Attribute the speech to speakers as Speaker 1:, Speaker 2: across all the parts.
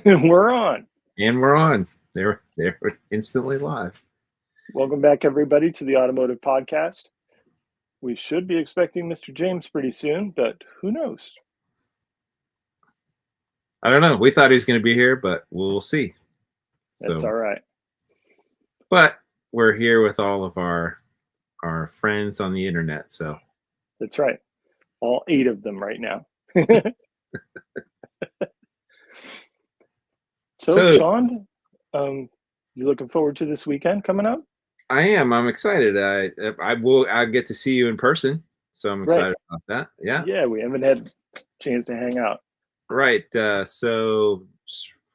Speaker 1: We're on.
Speaker 2: And we're on. They're instantly live.
Speaker 1: Welcome back, everybody, to the Automotive Podcast. We should be expecting Mr. James pretty soon, but who knows?
Speaker 2: I don't know. We thought he was going to be here, but we'll see.
Speaker 1: That's all right.
Speaker 2: But we're here with all of our friends on the internet. So
Speaker 1: that's right. All 8 of them right now. So Sean, you looking forward to this weekend coming up?
Speaker 2: I am. I'm excited. I'll get to see you in person, so I'm excited about that. Yeah.
Speaker 1: Yeah, we haven't had a chance to hang out.
Speaker 2: Right. So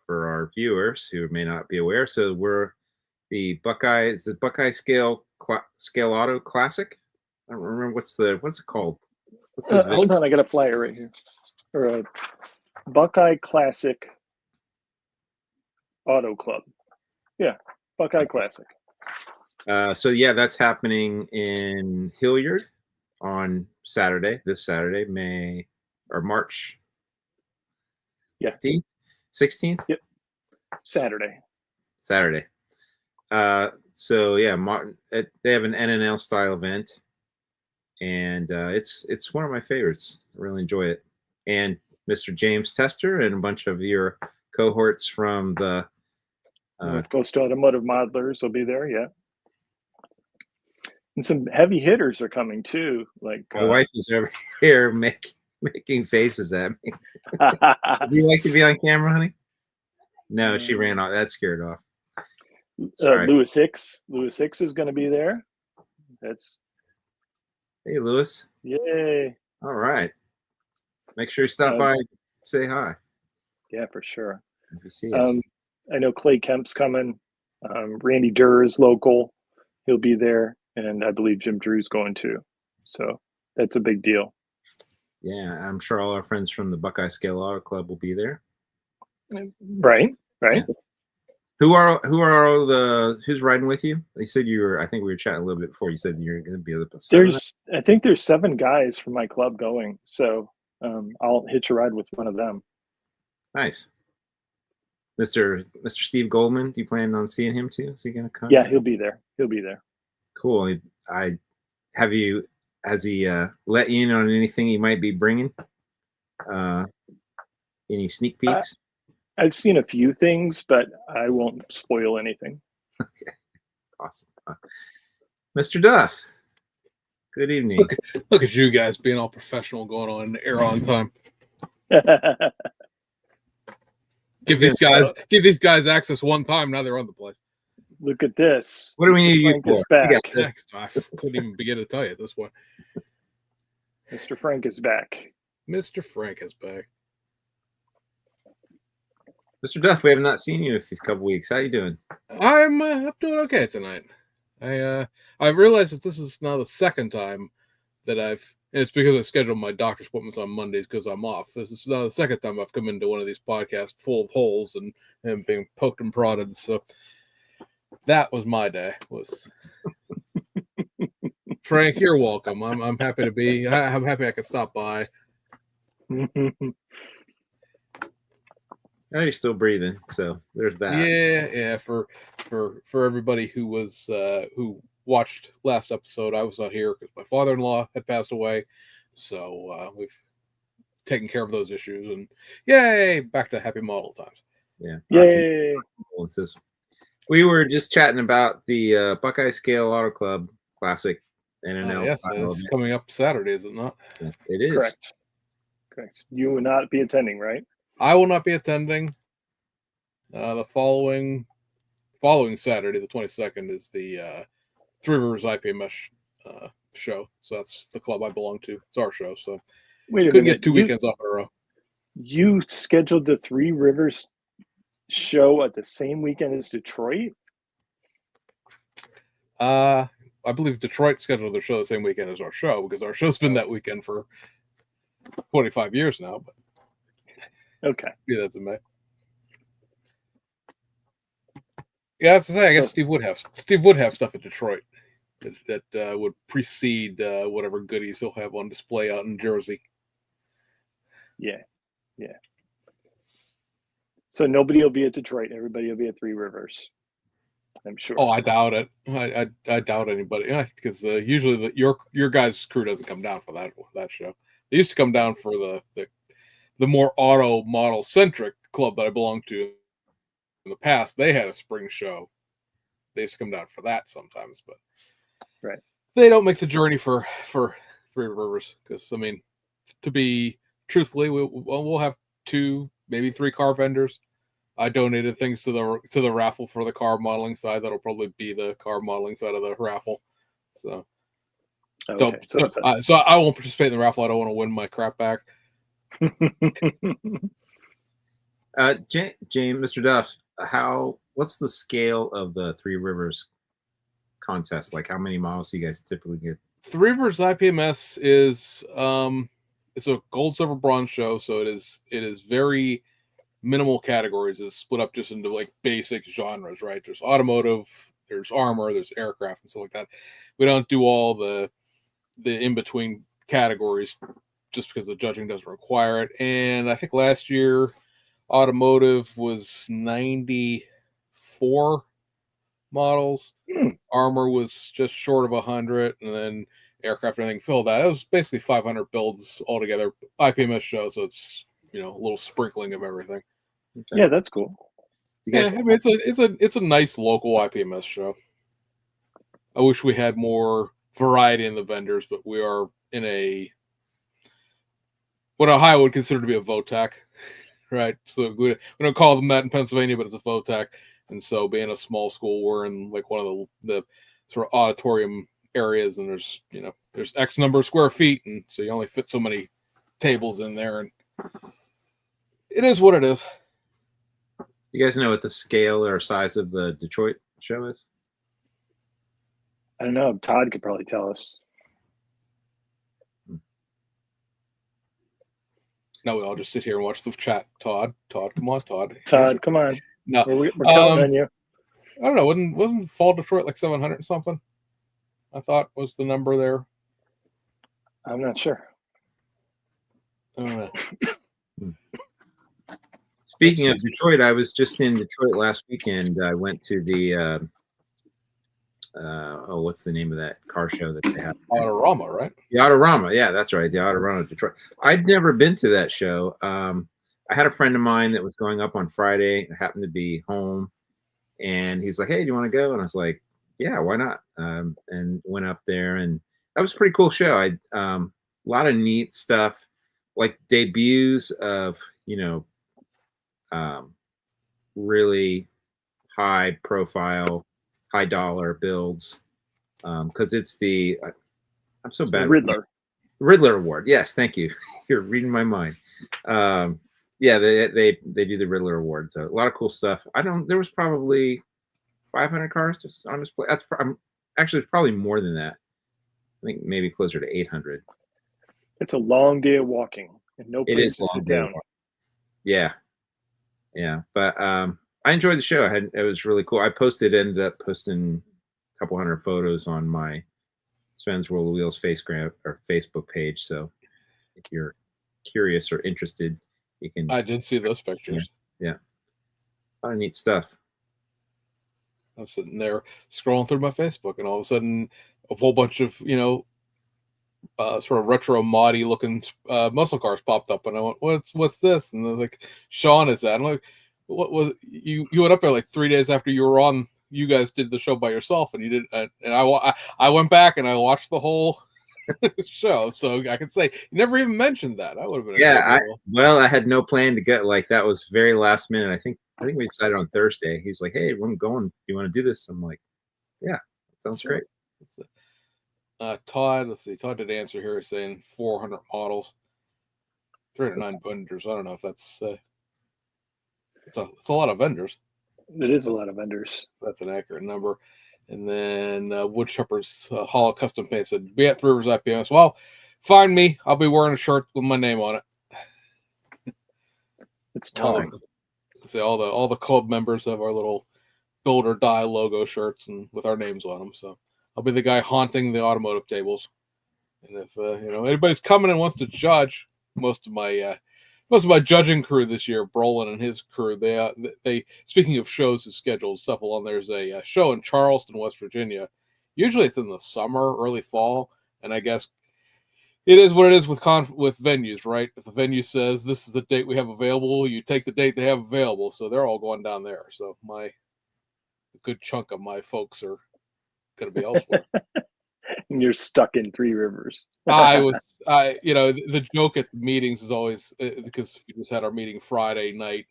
Speaker 2: for our viewers who may not be aware, so we're the Buckeye Scale Auto Classic. I don't remember what's it called.
Speaker 1: Hold on, I got a flyer right here. Or a Buckeye Classic Auto Club. Yeah, Buckeye Classic.
Speaker 2: So yeah, that's happening in Hilliard on Saturday. This Saturday, March.
Speaker 1: Yeah.
Speaker 2: 16th.
Speaker 1: Yep. Saturday.
Speaker 2: So yeah, they have an NNL style event, and it's one of my favorites. I really enjoy it. And Mr. James Tester and a bunch of your cohorts from the
Speaker 1: North Coast Automotive Modelers will be there. Yeah. And some heavy hitters are coming too. Like
Speaker 2: my wife is over here making faces at me. Do you like to be on camera, honey? No, she ran off. That scared off.
Speaker 1: Lewis Hicks is going to be there.
Speaker 2: Hey, Lewis.
Speaker 1: Yay!
Speaker 2: All right. Make sure you stop by and say hi.
Speaker 1: Yeah, for sure.
Speaker 2: If you see us.
Speaker 1: I know Clay Kemp's coming. Randy Durr is local. He'll be there. And I believe Jim Drew's going too. So that's a big deal.
Speaker 2: Yeah, I'm sure all our friends from the Buckeye Scale Auto Club will be there.
Speaker 1: Right.
Speaker 2: Yeah. Who's riding with you? They said I think we were chatting a little bit before. You said you're going to be able to.
Speaker 1: I think there's 7 guys from my club going. So I'll hitch a ride with one of them.
Speaker 2: Nice. Mr. Steve Goldman, do you plan on seeing him too? Is he going to come?
Speaker 1: Yeah, he'll be there.
Speaker 2: Cool. Has he let you in on anything he might be bringing? Any sneak peeks?
Speaker 1: I've seen a few things, but I won't spoil anything.
Speaker 2: Okay. Awesome. Mr. Duff, good evening.
Speaker 3: Look at you guys being all professional, going on air on time. Give these guys access one time. Now they're on the place.
Speaker 1: Look at this.
Speaker 2: What do we need you for?
Speaker 1: Back.
Speaker 3: I couldn't even begin to tell you at this point.
Speaker 1: Mr. Frank is back.
Speaker 3: Mr. Frank is back.
Speaker 2: Mr. Duff, we have not seen you in a couple weeks. How you doing?
Speaker 3: I'm doing okay tonight. I realized that this is now the second time that and it's because I scheduled my doctor's appointments on Mondays because I'm off. This is now the second time I've come into one of these podcasts full of holes and being poked and prodded. So that was my day. Frank, you're welcome. I'm happy to be. I'm happy I could stop by.
Speaker 2: Oh, you're still breathing, so there's that.
Speaker 3: Yeah. For everybody who watched last episode, I was not here because my father-in-law had passed away. So we've taken care of those issues, and yay, back to happy model times.
Speaker 2: Yeah.
Speaker 1: Yay.
Speaker 2: We were just chatting about the Buckeye Scale Auto Club Classic NNL.
Speaker 3: Yes, it's coming up Saturday, is it not?
Speaker 2: Yes, it is.
Speaker 1: Correct. You will not be attending, right?
Speaker 3: I will not be attending. The following Saturday, the 22nd, is the Three Rivers IPMS show. So that's the club I belong to. It's our show. So couldn't get 2 weekends off in a row.
Speaker 1: You scheduled the Three Rivers show at the same weekend as Detroit?
Speaker 3: I believe Detroit scheduled their show the same weekend as our show because our show's been that weekend for 25 years now. But
Speaker 1: okay,
Speaker 3: yeah, that's a May. Yeah, that's to say. I guess Steve would have stuff at Detroit that would precede whatever goodies he'll have on display out in Jersey.
Speaker 1: Yeah. So nobody will be at Detroit. Everybody will be at Three Rivers. I'm sure.
Speaker 3: Oh, I doubt it. I doubt anybody. Yeah, because usually your guys' crew doesn't come down for that show. They used to come down for the more auto model centric club that I belonged to in the past. They had a spring show. They used to come down for that sometimes, but
Speaker 1: Right.
Speaker 3: they don't make the journey for Three Rivers because I mean, to be truthfully, we'll have 2, maybe 3 car vendors. I donated things to the raffle for the car modeling side. That'll probably be the car modeling side of the raffle. So
Speaker 1: Okay.
Speaker 3: so I won't participate in the raffle. I don't want to win my crap back.
Speaker 2: James, Mr. Duff, what's the scale of the Three Rivers contest? Like, how many models do you guys typically get?
Speaker 3: Three Rivers IPMS is it's a gold, silver, bronze show, so it is very minimal categories. It's split up just into like basic genres, right? There's automotive, there's armor, there's aircraft, and stuff like that. We don't do all the in between categories just because the judging doesn't require it. And I think last year automotive was 94 models. Armor was just short of 100, and then aircraft and everything filled that. It was basically 500 builds altogether. IPMS show, so it's a little sprinkling of everything.
Speaker 1: Okay. Yeah, that's cool.
Speaker 3: I mean, it's a nice local IPMS show. I wish we had more variety in the vendors, but we are in what Ohio would consider to be a VOTAC, right? So we don't call them that in Pennsylvania, but it's a VOTAC. And so being a small school, we're in like one of the sort of auditorium areas, and there's X number of square feet, and so you only fit so many tables in there, and it is what it is.
Speaker 2: Do you guys know what the scale or size of the Detroit show is?
Speaker 1: I don't know. Todd could probably tell us.
Speaker 3: No, we all just sit here and watch the chat. Todd, come on, Todd.
Speaker 1: Todd, come on.
Speaker 3: No,
Speaker 1: we're counting on you.
Speaker 3: I don't know. Wasn't Fall Detroit like 700 something? I thought was the number there.
Speaker 1: I'm not sure.
Speaker 3: I don't know.
Speaker 2: Speaking of Detroit, I was just in Detroit last weekend. I went to the what's the name of that car show that they have?
Speaker 3: Autorama, right?
Speaker 2: The Autorama, yeah, that's right. The Autorama Detroit. I'd never been to that show. I had a friend of mine that was going up on Friday. I happened to be home, and he's like, "Hey, do you want to go?" And I was like, "Yeah, why not?" And went up there, and that was a pretty cool show. A lot of neat stuff, like debuts of really high profile, high dollar builds, because it's I'm so bad. Riddler Award. Yes, thank you. You're reading my mind. Yeah, they do the Riddler Award. So a lot of cool stuff. There was probably 500 cars just on display. Actually, it's probably more than that. I think maybe closer to 800.
Speaker 1: It's a long day of walking and no place to sit down.
Speaker 2: Yeah. But I enjoyed the show. It was really cool. I ended up posting a couple hundred photos on my Sven's World of Wheels Facebook page. So if you're curious or interested, you can.
Speaker 3: I did see those pictures.
Speaker 2: Yeah. A lot of neat stuff.
Speaker 3: I was sitting there scrolling through my Facebook, and all of a sudden, a whole bunch of sort of retro moddy looking muscle cars popped up, and I went, "What's this?" And they're like, "Sean is that?" I'm like, "What was you? You went up there like 3 days after you were on. You guys did the show by yourself, and you did." And I went back and I watched the whole show, so I could say you never even mentioned that. I would have been.
Speaker 2: Yeah, I had no plan to go. Like that was very last minute. I think we decided on Thursday. He's like, "Hey, I'm going. Do you want to do this?" I'm like, "Yeah, that sounds great."
Speaker 3: Todd, let's see. Todd did answer here saying 400 models, 309 vendors. I don't know if that's it's a lot of vendors.
Speaker 1: It is a lot of vendors.
Speaker 3: That's an accurate number. And then Woodchopper's Hall Custom Paint said, "Be at Three Rivers IPMS." Well, find me. I'll be wearing a shirt with my name on it.
Speaker 1: It's time.
Speaker 3: All the club members have our little build or die logo shirts and with our names on them. So I'll be the guy haunting the automotive tables. And if anybody's coming and wants to judge, most of my most of my judging crew this year, Brolin and his crew, they speaking of shows who scheduled stuff along, there's a show in Charleston, West Virginia. Usually it's in the summer, early fall, and I guess it is what it is with with venues, right? If the venue says this is the date we have available, you take the date they have available. So they're all going down there. So a good chunk of my folks are going to be elsewhere.
Speaker 1: And you're stuck in Three Rivers.
Speaker 3: The joke at the meetings is always because we just had our meeting Friday night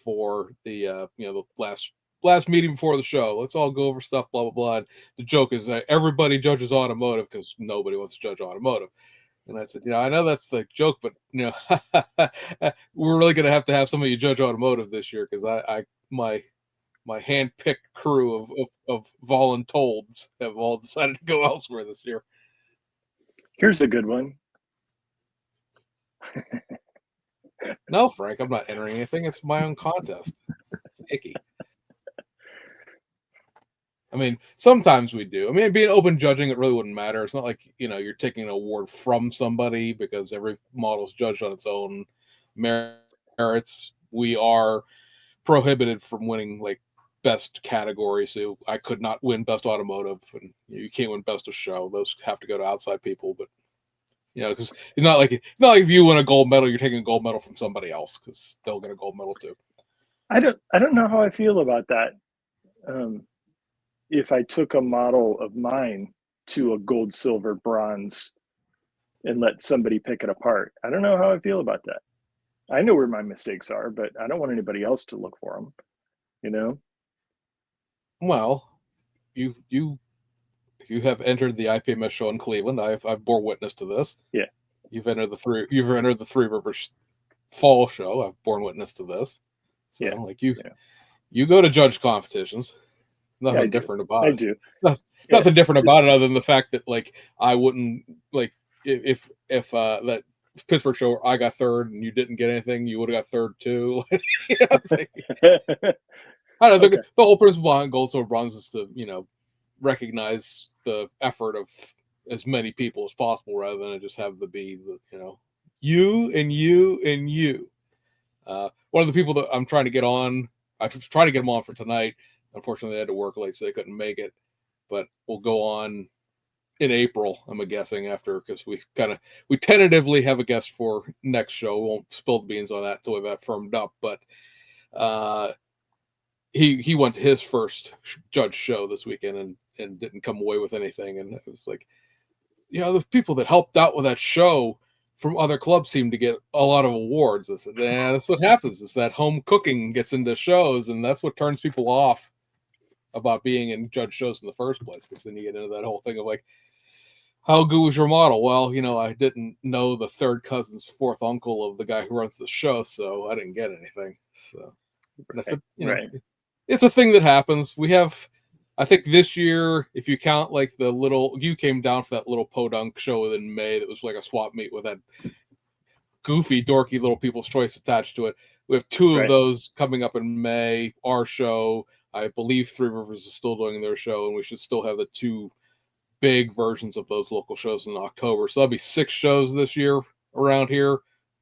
Speaker 3: for the the last meeting before the show. Let's all go over stuff, blah blah blah. And the joke is that everybody judges automotive because nobody wants to judge automotive. And I said, I know that's the joke, but we're really going to have some of you judge automotive this year because my hand-picked crew of voluntolds have all decided to go elsewhere this year.
Speaker 1: Here's a good one.
Speaker 3: No, Frank, I'm not entering anything. It's my own contest. It's icky. I mean, sometimes we do. I mean, being open judging, it really wouldn't matter. It's not like, you're taking an award from somebody because every model's judged on its own merits. We are prohibited from winning like best category, so I could not win best automotive, and you can't win best of show. Those have to go to outside people, but because it's not like if you win a gold medal, you're taking a gold medal from somebody else because they'll get a gold medal too.
Speaker 1: I don't know how I feel about that. If I took a model of mine to a gold, silver, bronze and let somebody pick it apart, I don't know how I feel about that. I know where my mistakes are, but I don't want anybody else to look for them.
Speaker 3: Well, you have entered the IPMS show in Cleveland. I've bore witness to this.
Speaker 1: Yeah.
Speaker 3: You've entered the Three Rivers Fall show. I've borne witness to this. So you go to judge competitions. Nothing different about it.
Speaker 1: I do.
Speaker 3: Nothing different about it other than the fact that like I wouldn't like if that Pittsburgh show I got third and you didn't get anything, you would have got third too. I don't know. The whole principle behind gold, silver, bronze is to recognize the effort of as many people as possible rather than just have to be you and you and you. One of the people that I'm trying to get on, I tried to get them on for tonight. Unfortunately, they had to work late, so they couldn't make it. But we'll go on in April, I'm guessing, after because we tentatively have a guest for next show. We won't spill the beans on that until we've got firmed up. But he went to his first judge show this weekend and didn't come away with anything. And it was like, the people that helped out with that show from other clubs seem to get a lot of awards. I said, that's what happens. Is that home cooking gets into shows, and that's what turns people off about being in judge shows in the first place. Because then you get into that whole thing of like, how good was your model? Well, I didn't know the third cousin's fourth uncle of the guy who runs the show, so I didn't get anything. So I said, it's a thing that happens. We have, I think this year, if you count like you came down for that little podunk show in May that was like a swap meet with that goofy, dorky little People's Choice attached to it. We have two of those coming up in May. Our show, I believe Three Rivers is still doing their show, and we should still have the two big versions of those local shows in October. So that'll be 6 shows this year around here,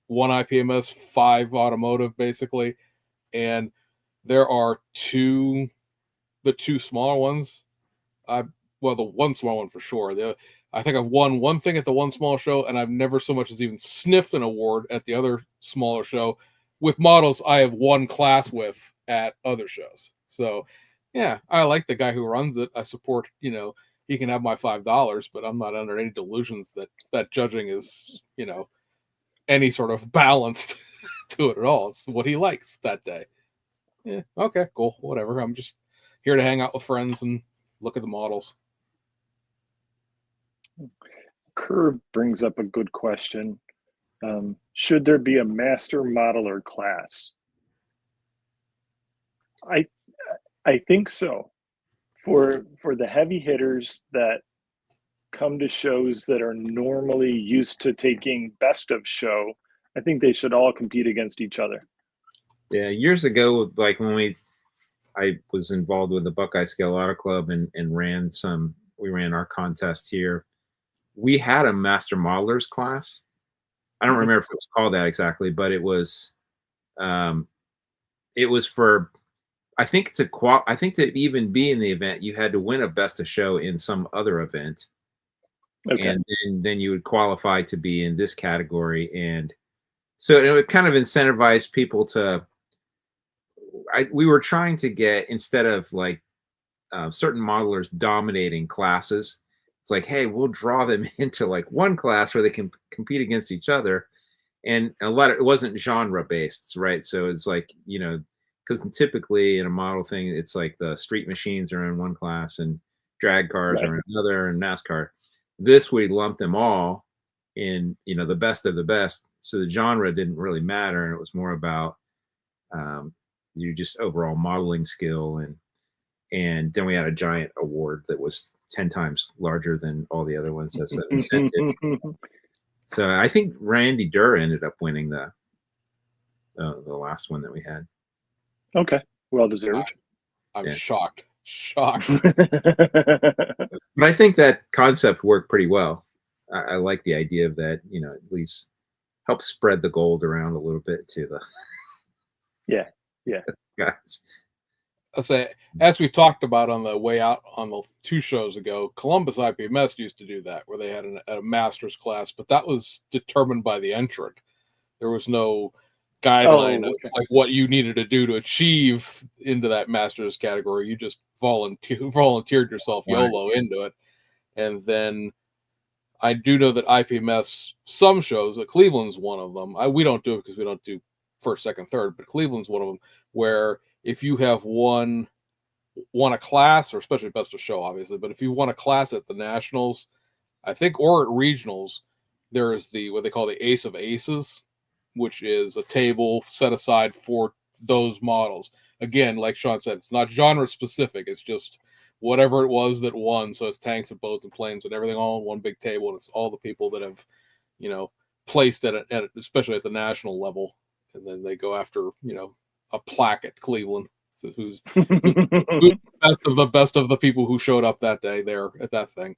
Speaker 3: 1 IPMS, 5 automotive, basically. And there are the two smaller ones. The one small one for sure. I think I've won one thing at the one small show, and I've never so much as even sniffed an award at the other smaller show with models I have won class with at other shows. So, yeah, I like the guy who runs it. I support, he can have my $5, but I'm not under any delusions that judging is, any sort of balanced to it at all. It's what he likes that day. Yeah, okay, cool, whatever. I'm just here to hang out with friends and look at the models.
Speaker 1: Curve brings up a good question. Should there be a master modeler class? I think so. For the heavy hitters that come to shows that are normally used to taking best of show, I think they should all compete against each other.
Speaker 2: Yeah, years ago, like when I was involved with the Buckeye Scale Auto Club and we ran our contest here. We had a master modelers class, I don't
Speaker 1: Mhm.
Speaker 2: remember if it was called that exactly, but it was for, I think to even be in the event, you had to win a best of show in some other event,
Speaker 1: Okay.
Speaker 2: and then you would qualify to be in this category. And so it would kind of incentivize people to. We were trying to get, instead of like certain modelers dominating classes, it's like, hey, we'll draw them into like one class where they can compete against each other. And a lot of it wasn't genre based, right? So it's like, because typically in a model thing, it's like the street machines are in one class and drag cars
Speaker 1: Right.
Speaker 2: are in another, and NASCAR. This we lump them all in, the best of the best. So the genre didn't really matter, and it was more about um, you just overall modeling skill. And then we had a giant award that was 10 times larger than all the other ones as an incentive. So I think Randy Durr ended up winning the last one that we had.
Speaker 1: Okay. Well deserved.
Speaker 3: I'm
Speaker 2: Yeah.
Speaker 3: shocked. Shocked.
Speaker 2: But I think that concept worked pretty well. I like the idea of that, at least help spread the gold around a little bit to the
Speaker 1: Yeah. Yeah.
Speaker 2: guys.
Speaker 3: I'll say, as we talked about on the way out on the 2 shows ago, Columbus IPMS used to do that, where they had a master's class, but that was determined by the entrant. There was no guideline of
Speaker 1: okay.
Speaker 3: like what you needed to do to achieve into that master's category. You just volunteered yourself
Speaker 2: Right.
Speaker 3: YOLO into it. And then I do know that IPMS, some shows, Cleveland's one of them. We don't do it because we don't do first, second, third, but Cleveland's one of them, where if you have won a class, or especially best of show, obviously, but if you won a class at the nationals, I think, or at regionals, there is what they call the Ace of Aces, which is a table set aside for those models. Again, like Sean said, it's not genre specific. It's just whatever it was that won. So it's tanks and boats and planes and everything all on one big table. And it's all the people that have, placed at it, especially at the national level. And then they go after, a plaque at Cleveland. So who's best of the people who showed up that day there at that thing.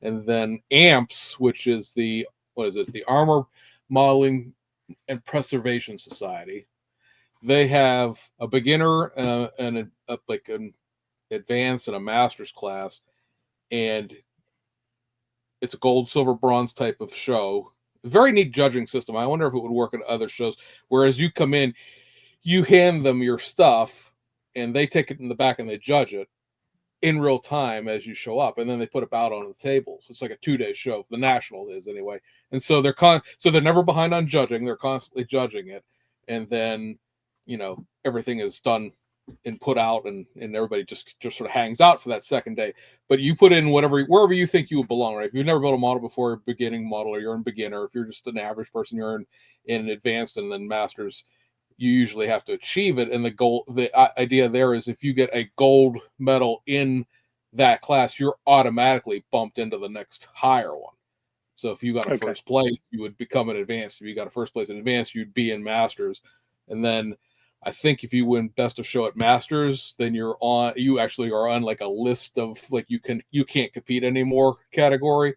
Speaker 3: And then AMPS, which is the Armor Modeling and Preservation Society. They have a beginner and like an advanced and a master's class, and it's a gold, silver, bronze type of show. Very neat judging system. I wonder if it would work at other shows. Whereas you come in, you hand them your stuff, and they take it in the back and they judge it in real time as you show up, and then they put it out on the tables. It's like a 2-day show. The national is anyway, and so they're never behind on judging. They're constantly judging it, and then everything is done and put out, and everybody just sort of hangs out for that second day. But you put in wherever you think you would belong. Right? If you've never built a model before, you're a beginning model, or you're in beginner. If you're just an average person, you're in advanced and then masters. You usually have to achieve it, and the idea there is if you get a gold medal in that class, you're automatically bumped into the next higher one. So if you got a first place, you would become an advanced. If you got a first place in advanced, you'd be in masters. And then I think if you win best of show at masters, then you actually are on like a list of like you can't compete anymore category,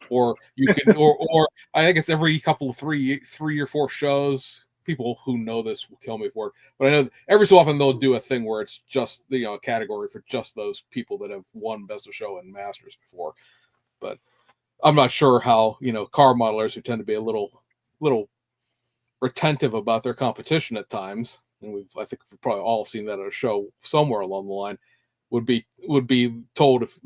Speaker 3: or you can or I think it's every couple of three or 4 shows. People who know this will kill me for it, but I know every so often they'll do a thing where it's just a category for just those people that have won best of show and masters before. But I'm not sure how car modelers, who tend to be a little retentive about their competition at times, and I think we've probably all seen that at a show somewhere along the line, would be told, if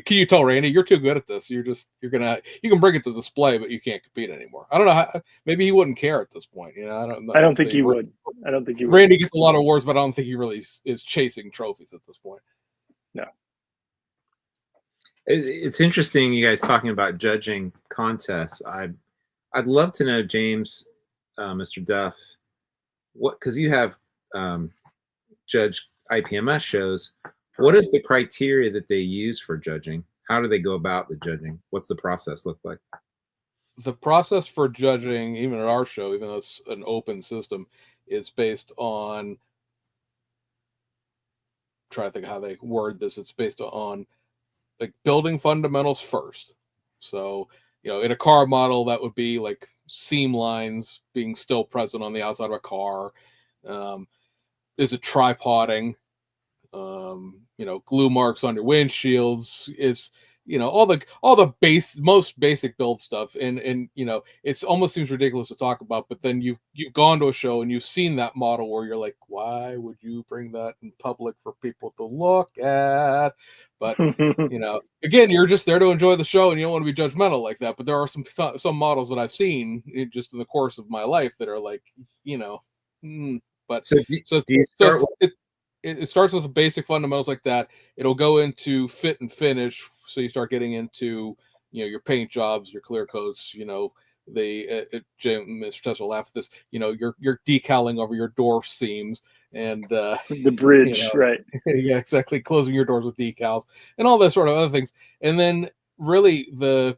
Speaker 3: can you tell Randy, you're too good at this, you can bring it to display, but you can't compete anymore. I don't know maybe he wouldn't care at this point.
Speaker 1: I don't think he would. I don't think he would.
Speaker 3: Randy gets a lot of awards, but I don't think he really is chasing trophies at this point.
Speaker 1: No.
Speaker 2: It's interesting you guys talking about judging contests. I'd love to know, James, Mr. Duff, because you have judged IPMS shows. What is the criteria that they use for judging? How do they go about the judging? What's the process look like?
Speaker 3: The process for judging, even at our show, even though it's an open system, is based on, try to think how they word this. It's based on like building fundamentals first. So, in a car model, that would be like seam lines being still present on the outside of a car. Is it tripoding? Glue marks on your windshields, is all the most basic build stuff, and it's almost seems ridiculous to talk about, but then you've gone to a show and you've seen that model where you're like, why would you bring that in public for people to look at? But again, you're just there to enjoy the show and you don't want to be judgmental like that. But there are some models that I've seen just in the course of my life that are like, but
Speaker 2: So do you start with
Speaker 3: it starts with the basic fundamentals like that. It'll go into fit and finish, so you start getting into your paint jobs, your clear coats. Jim, Mr. Tesla laughed at this. Your decaling over your door seams and
Speaker 1: the bridge, right?
Speaker 3: Yeah, exactly. Closing your doors with decals and all that sort of other things. And then really the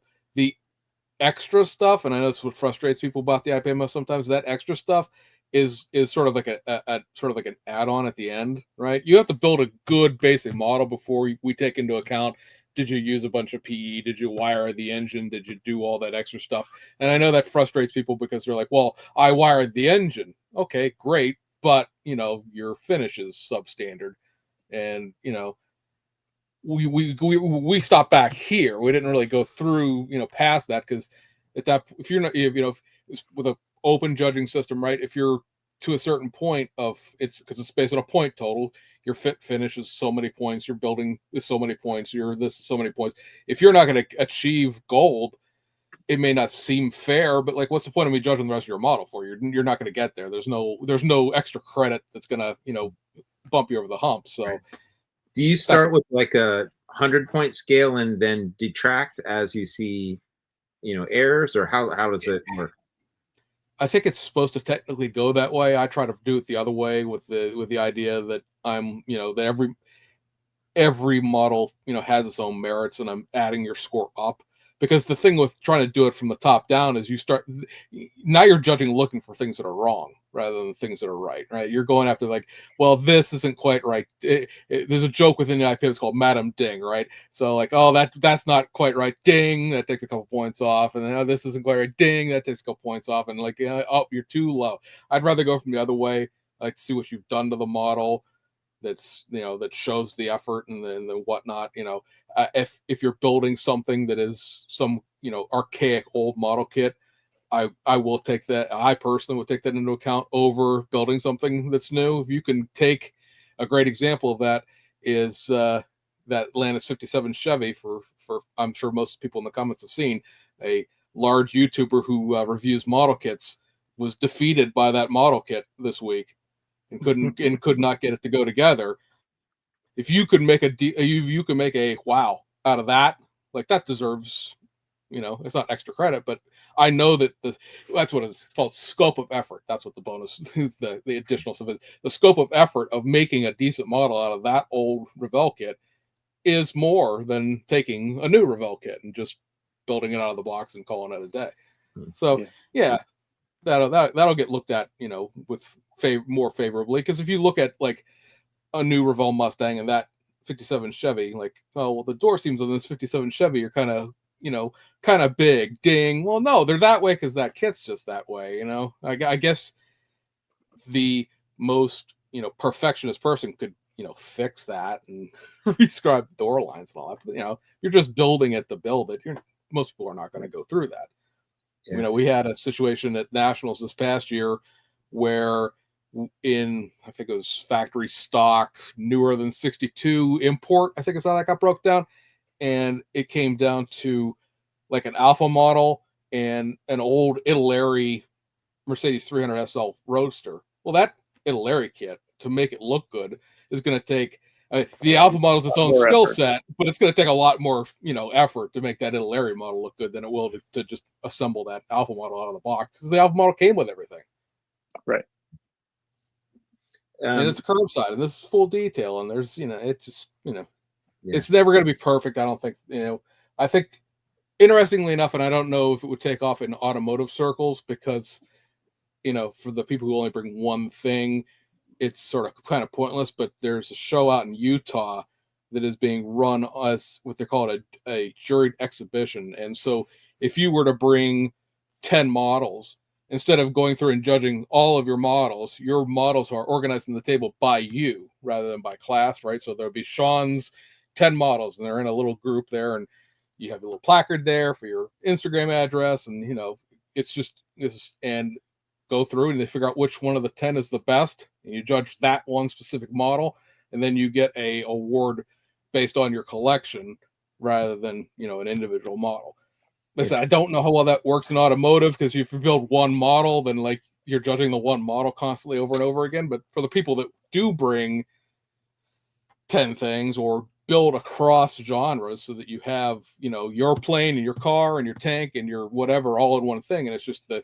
Speaker 3: extra stuff, and I know this is what frustrates people about the IPMS sometimes. That extra stuff is sort of like a sort of like an add-on at the end, right? You have to build a good basic model before we take into account, did you use a bunch of PE? Did you wire the engine? Did you do all that extra stuff? And I know that frustrates people because they're like, well, I wired the engine. Okay, great. But, your finish is substandard. And, we stopped back here. We didn't really go through, past that, because if you're not, with an open judging system, right? If you're to a certain point because it's based on a point total, your fit finish is so many points, your building is so many points, this is so many points. If you're not going to achieve gold, it may not seem fair, but like, what's the point of me judging the rest of your model for you? You're not going to get there. There's no extra credit that's going to, bump you over the hump. So
Speaker 2: do you start with like a 100-point scale and then detract as you see, errors, or how does it work?
Speaker 3: I think it's supposed to technically go that way. I try to do it the other way with the idea that I'm, that every model, has its own merits, and I'm adding your score up. Because the thing with trying to do it from the top down is now you're looking for things that are wrong rather than things that are right, right? You're going after like, well, this isn't quite right. There's a joke within the IP, it's called Madam Ding, right? So like, oh, that's not quite right. Ding, that takes a couple points off. And then, oh, this isn't quite right. Ding, that takes a couple points off. And like, oh, you're too low. I'd rather go from the other way, like see what you've done to the model. That's that shows the effort and the whatnot. If you're building something that is some archaic old model kit, I will take that. I personally would take that into account over building something that's new. If you can take a great example of that is that Atlantis 57 Chevy for I'm sure most people in the comments have seen, a large YouTuber who reviews model kits was defeated by that model kit this week. And could not get it to go together. If you could make you could make a wow out of that, like that deserves, it's not extra credit, but I know that that's what it's called, scope of effort. That's what the bonus is, the additional stuff is. The scope of effort of making a decent model out of that old Revell kit is more than taking a new Revell kit and just building it out of the box and calling it a day. So yeah, that'll get looked at, with more favorably, because if you look at like a new Revell Mustang and that 57 Chevy, like, oh well, the door seams on this 57 Chevy are kind of big. Ding. Well, no, they're that way because that kit's just that way. I guess the most perfectionist person could fix that and rescribe door lines and all that. You're just building it to build it. Most people are not going to go through that. Yeah. We had a situation at Nationals this past year where I think it was factory stock, newer than 62 import, I think is how that got broke down. And it came down to like an Alpha model and an old Italeri Mercedes 300 SL Roadster. Well, that Italeri kit, to make it look good, is going to take the Alpha model is its own skill set, but it's going to take a lot more, effort to make that Italeri model look good than it will to just assemble that Alpha model out of the box. Because the Alpha model came with everything,
Speaker 1: right?
Speaker 3: And it's curbside, and this is full detail, and there's, it's just, it's never going to be perfect. I don't think, I think, interestingly enough, and I don't know if it would take off in automotive circles because, for the people who only bring one thing, it's sort of kind of pointless, but there's a show out in Utah that is being run as what they call a juried exhibition. And so if you were to bring 10 models, instead of going through and judging all of your models are organized in the table by you rather than by class, right? So there'll be Sean's 10 models, and they're in a little group there, and you have a little placard there for your Instagram address, and it's just this, and go through and they figure out which one of the 10 is the best, and you judge that one specific model, and then you get a award based on your collection rather than an individual model. Listen, I don't know how well that works in automotive, because if you build one model, then like you're judging the one model constantly over and over again. But for the people that do bring 10 things or build across genres, so that you have your plane and your car and your tank and your whatever all in one thing, and it's just the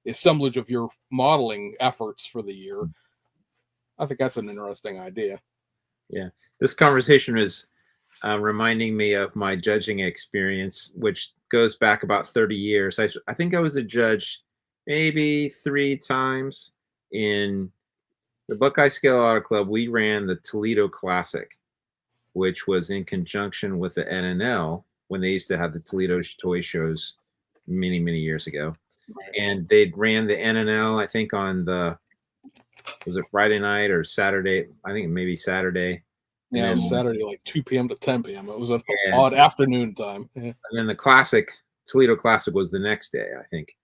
Speaker 3: assemblage of your modeling efforts for the year, I think that's an interesting idea.
Speaker 2: Yeah, this conversation is reminding me of my judging experience, which goes back about 30 years. I think I was a judge maybe 3 times. In the Buckeye Scale Auto Club, we ran the Toledo Classic, which was in conjunction with the NNL when they used to have the Toledo toy shows many, many years ago. Right. And they ran the NNL, I think, on was it Friday night or Saturday? I think maybe Saturday.
Speaker 3: Yeah, it was Saturday, like 2 p.m. to 10 p.m. It was an odd afternoon time. Yeah.
Speaker 2: And then the Toledo Classic was the next day, I think.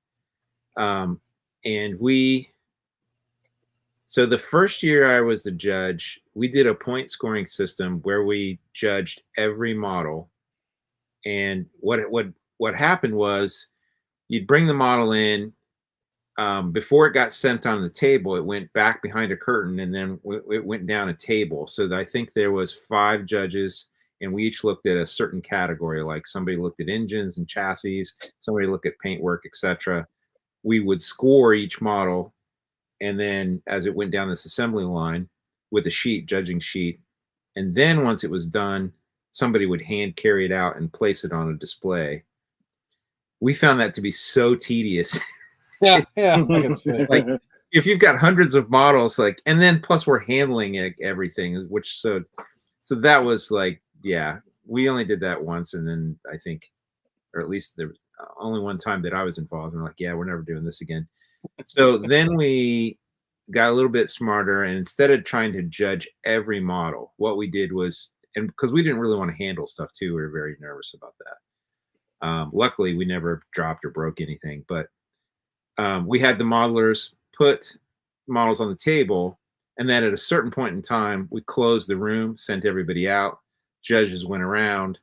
Speaker 2: So the first year I was the judge, we did a point scoring system where we judged every model. And what happened was, you'd bring the model in. Before it got sent on the table, it went back behind a curtain, and then it went down a table. So I think there was 5 judges, and we each looked at a certain category. Like somebody looked at engines and chassis, somebody looked at paintwork, etc. We would score each model, and then as it went down this assembly line with a judging sheet, and then once it was done, somebody would hand carry it out and place it on a display. We found that to be so tedious.
Speaker 3: Yeah, I can see it.
Speaker 2: Like, if you've got hundreds of models, like, and then plus we're handling everything, which so that was like, yeah, we only did that once, and then I think, or at least there was only one time that I was involved, and we're like, yeah, we're never doing this again. So then we got a little bit smarter, and instead of trying to judge every model, what we did was, and because we didn't really want to handle stuff too, we were very nervous about that. Luckily, we never dropped or broke anything, but we had the modelers put models on the table, and then at a certain point in time, we closed the room, sent everybody out, judges went around,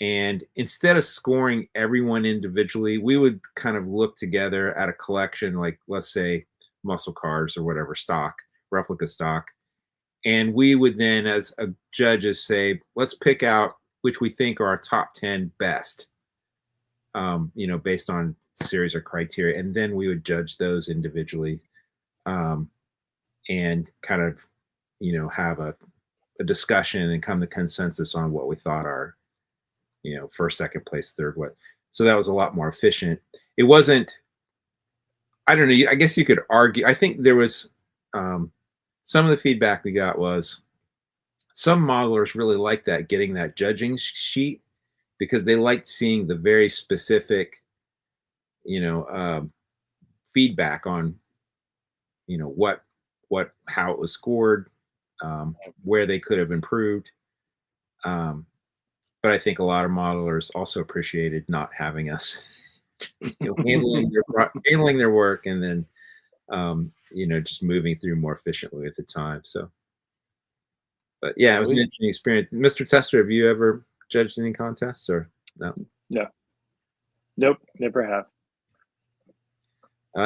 Speaker 2: and instead of scoring everyone individually, we would kind of look together at a collection, like let's say muscle cars or whatever stock, replica stock, and we would then, as judges, say, let's pick out which we think are our top 10 best, based on series or criteria, and then we would judge those individually, and kind of have a discussion and come to consensus on what we thought our first, second place, third, what. So that was a lot more efficient. It wasn't, I don't know, I guess you could argue, I think there was some of the feedback we got was some modelers really liked that, getting that judging sheet, because they liked seeing the very specific feedback on how it was scored, where they could have improved, but I think a lot of modelers also appreciated not having us handling their work, and then just moving through more efficiently at the time. So, but yeah, it was an interesting experience. Mr. Tester, have you ever judged any contests, or no?
Speaker 1: Nope, never have.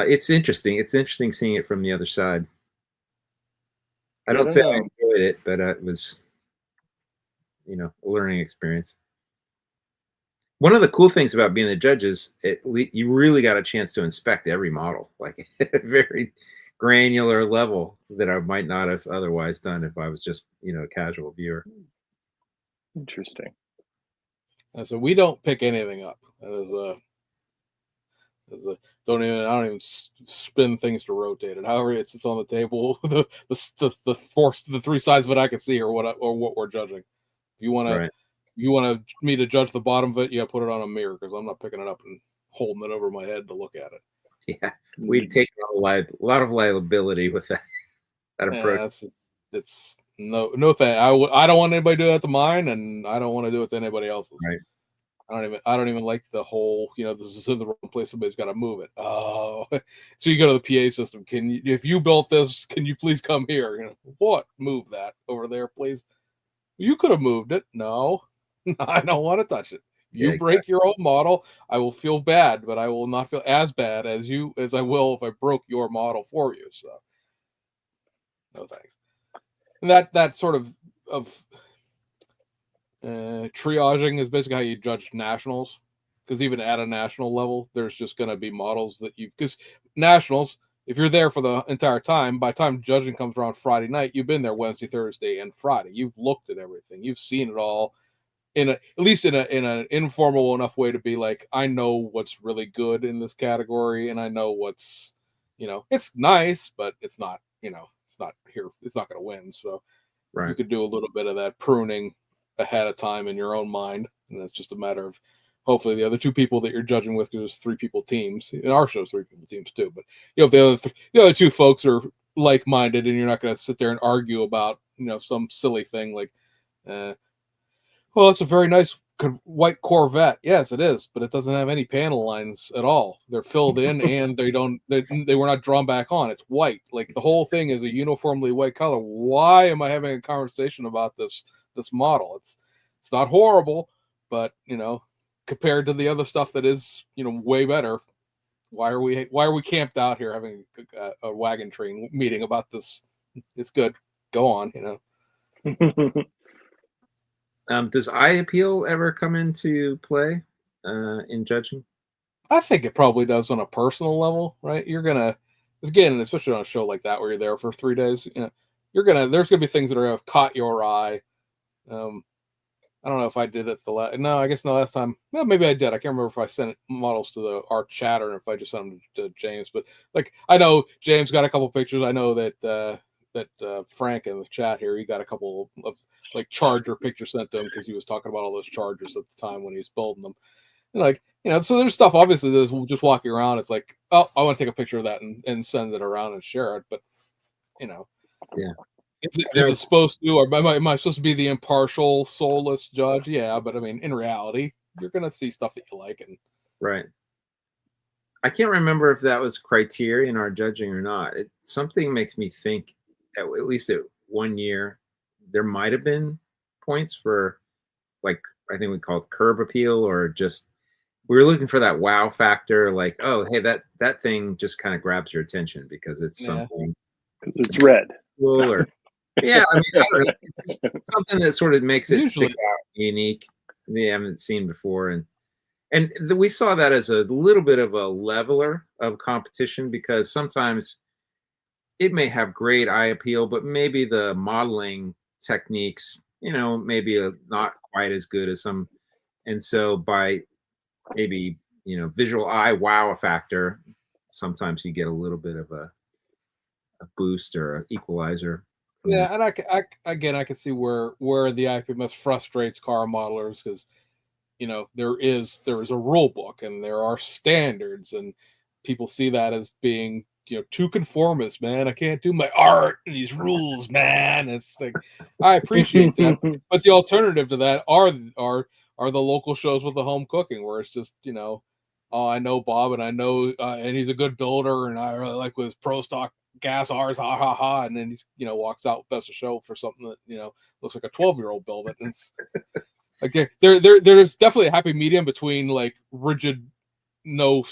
Speaker 2: It's interesting. It's interesting seeing it from the other side. I don't say I enjoyed it, but it was, a learning experience. One of the cool things about being the judge is you really got a chance to inspect every model, like at a very granular level that I might not have otherwise done if I was just, a casual viewer.
Speaker 1: Interesting.
Speaker 3: So we don't pick anything up. That is I don't even spin things to rotate it. However, it sits on the table, the 3 sides of it I can see, or what we're judging. If you want to, me to judge the bottom of it, put it on a mirror, because I'm not picking it up and holding it over my head to look at it.
Speaker 2: Yeah, we've taken a lot of liability with that approach.
Speaker 3: Yeah, it's no thing. I don't want anybody to do that to mine, and I don't want to do it to anybody else's.
Speaker 2: Right.
Speaker 3: I don't even like the whole, this is in the wrong place, somebody's got to move it. Oh, so you go to the PA system. If you built this, can you please come here? What? Move that over there, please. You could have moved it. No, I don't want to touch it. You break your own model, I will feel bad, but I will not feel as bad as I will if I broke your model for you. So, no thanks. And that sort of triaging is basically how you judge nationals, because even at a national level, there's just going to be models that because nationals, if you're there for the entire time, by the time judging comes around Friday night, you've been there Wednesday, Thursday, and Friday. You've looked at everything. You've seen it all at least in an informal enough way to be like, I know what's really good in this category, and I know what's, it's nice, but it's not, it's not here. It's not going to win. So you could do a little bit of that pruning ahead of time in your own mind, and it's just a matter of hopefully the other two people that you're judging with, because there's 3 people teams. In our show's 3 people teams too, but if the other 2 folks are like-minded, and you're not going to sit there and argue about some silly thing like, well, it's a very nice white Corvette. Yes, it is, but it doesn't have any panel lines at all. They're filled in, and they were not drawn back on. It's white. Like, the whole thing is a uniformly white color. Why am I having a conversation about this model? It's not horrible, but compared to the other stuff that is way better, why are we camped out here having a wagon train meeting about this? It's good. Go on,
Speaker 2: Does eye appeal ever come into play in judging?
Speaker 3: I think it probably does on a personal level, right? You're gonna, again, especially on a show like that where you're there for 3 days, there's gonna be things that are have caught your eye. I don't know if I did it I guess no, last time. Well, maybe I did. I can't remember if I sent models to our chat or if I just sent them to James. But like, I know James got a couple pictures. I know that Frank in the chat here, he got a couple of like Charger pictures sent to him because he was talking about all those Chargers at the time when he was building them. And like, so there's stuff obviously that's just walking around. It's like, oh, I want to take a picture of that and send it around and share it. But
Speaker 2: yeah.
Speaker 3: Is it supposed to, or am I supposed to be the impartial, soulless judge? Yeah, but I mean, in reality, you're gonna see stuff that you like, and
Speaker 2: right. I can't remember if that was criteria in our judging or not. Something makes me think, at least at one year, there might have been points for, like, I think we called curb appeal, or just we were looking for that wow factor, like, oh, hey, that thing just kind of grabs your attention because it's something,
Speaker 1: because it's red.
Speaker 2: Cool, or yeah, I mean, I don't know, something that sort of makes it stick out, unique, they haven't seen before, and we saw that as a little bit of a leveler of competition, because sometimes it may have great eye appeal, but maybe the modeling techniques, maybe not quite as good as some, and so by maybe visual eye wow factor, sometimes you get a little bit of a boost or an equalizer.
Speaker 3: Yeah, and I can see where the IPMS frustrates car modelers, because there is a rule book and there are standards, and people see that as being too conformist. Man, I can't do my art in these rules, man. It's like, I appreciate that, but the alternative to that are the local shows with the home cooking, where it's just oh, I know Bob, and I know and he's a good builder, and I really like his pro stock gas R's, ha ha ha, and then he's walks out best of show for something that looks like a 12-year-old build it. And it's like there's definitely a happy medium between like rigid, no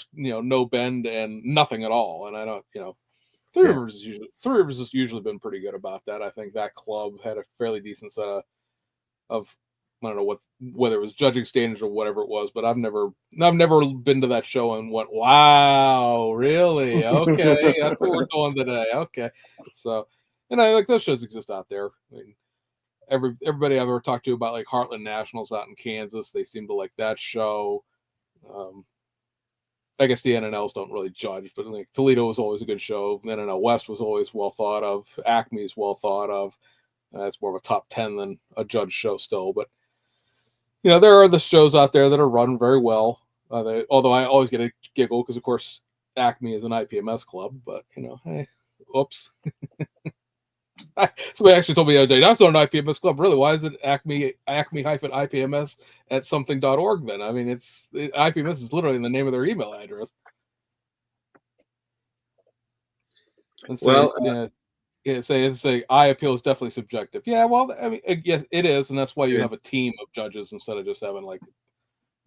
Speaker 3: bend, and nothing at all. And I don't Three Rivers has usually been pretty good about that. I think that club had a fairly decent set of I don't know whether it was judging standards or whatever it was, but I've never been to that show and went, wow, really? Okay, that's what we're doing today. Okay, so, and I like those shows exist out there. I mean, everybody I've ever talked to about like Heartland Nationals out in Kansas, they seem to like that show. I guess the NNLs don't really judge, but like Toledo was always a good show. NNL West was always well thought of. Acme is well thought of. It's more of a top 10 than a judge show still, but there are the shows out there that are run very well. Although I always get a giggle because, of course, Acme is an IPMS club, but hey, oops. Somebody actually told me the other day, that's not an IPMS club. Really? Why is it Acme-IPMS at something.org then? I mean, IPMS is literally in the name of their email address. And so, say eye appeal is definitely subjective. Yeah, well, I mean, yes, it is, and that's why you have a team of judges instead of just having like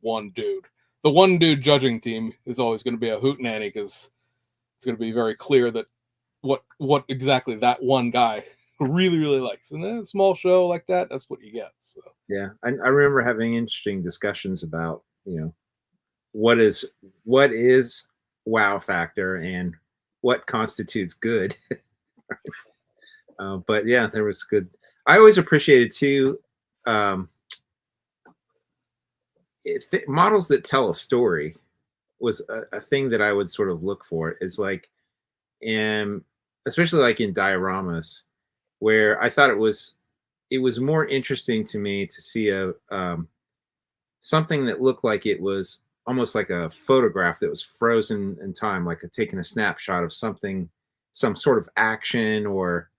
Speaker 3: one dude. The one dude judging team is always going to be a hootenanny because it's going to be very clear that what exactly that one guy really likes. And in a small show like that, that's what you get. So
Speaker 2: yeah, I remember having interesting discussions about what is wow factor and what constitutes good. But yeah, there was good. I always appreciated too models that tell a story was a thing that I would sort of look for. Is like, and especially like in dioramas, where I thought it was more interesting to me to see a something that looked like it was almost like a photograph that was frozen in time, like taking a snapshot of something, some sort of action, or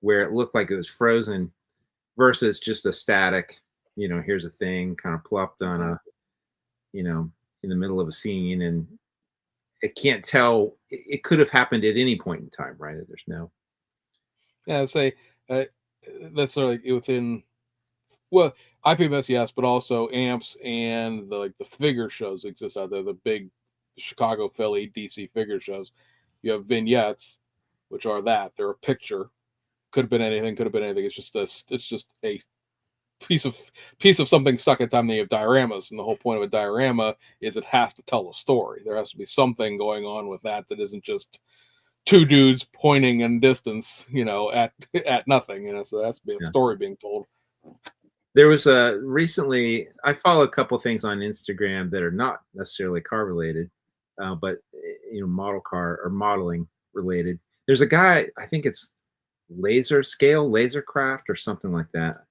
Speaker 2: where it looked like it was frozen, versus just a static, here's a thing kind of plopped on a, in the middle of a scene, and it can't tell. It could have happened at any point in time, right? There's no.
Speaker 3: Yeah, say that's sort of like within. Well, IPMS, yes, but also AMPS and the figure shows exist out there. The big Chicago, Philly, DC figure shows. You have vignettes, which are that they're a picture. Could have been anything. Could have been anything. It's just a piece of something stuck in time. They have dioramas, and the whole point of a diorama is it has to tell a story. There has to be something going on with that isn't just two dudes pointing in distance, at nothing. So that's a story being told.
Speaker 2: There was recently, I follow a couple things on Instagram that are not necessarily car related, but model car or modeling related. There's a guy, I think it's Lasercraft or something like that.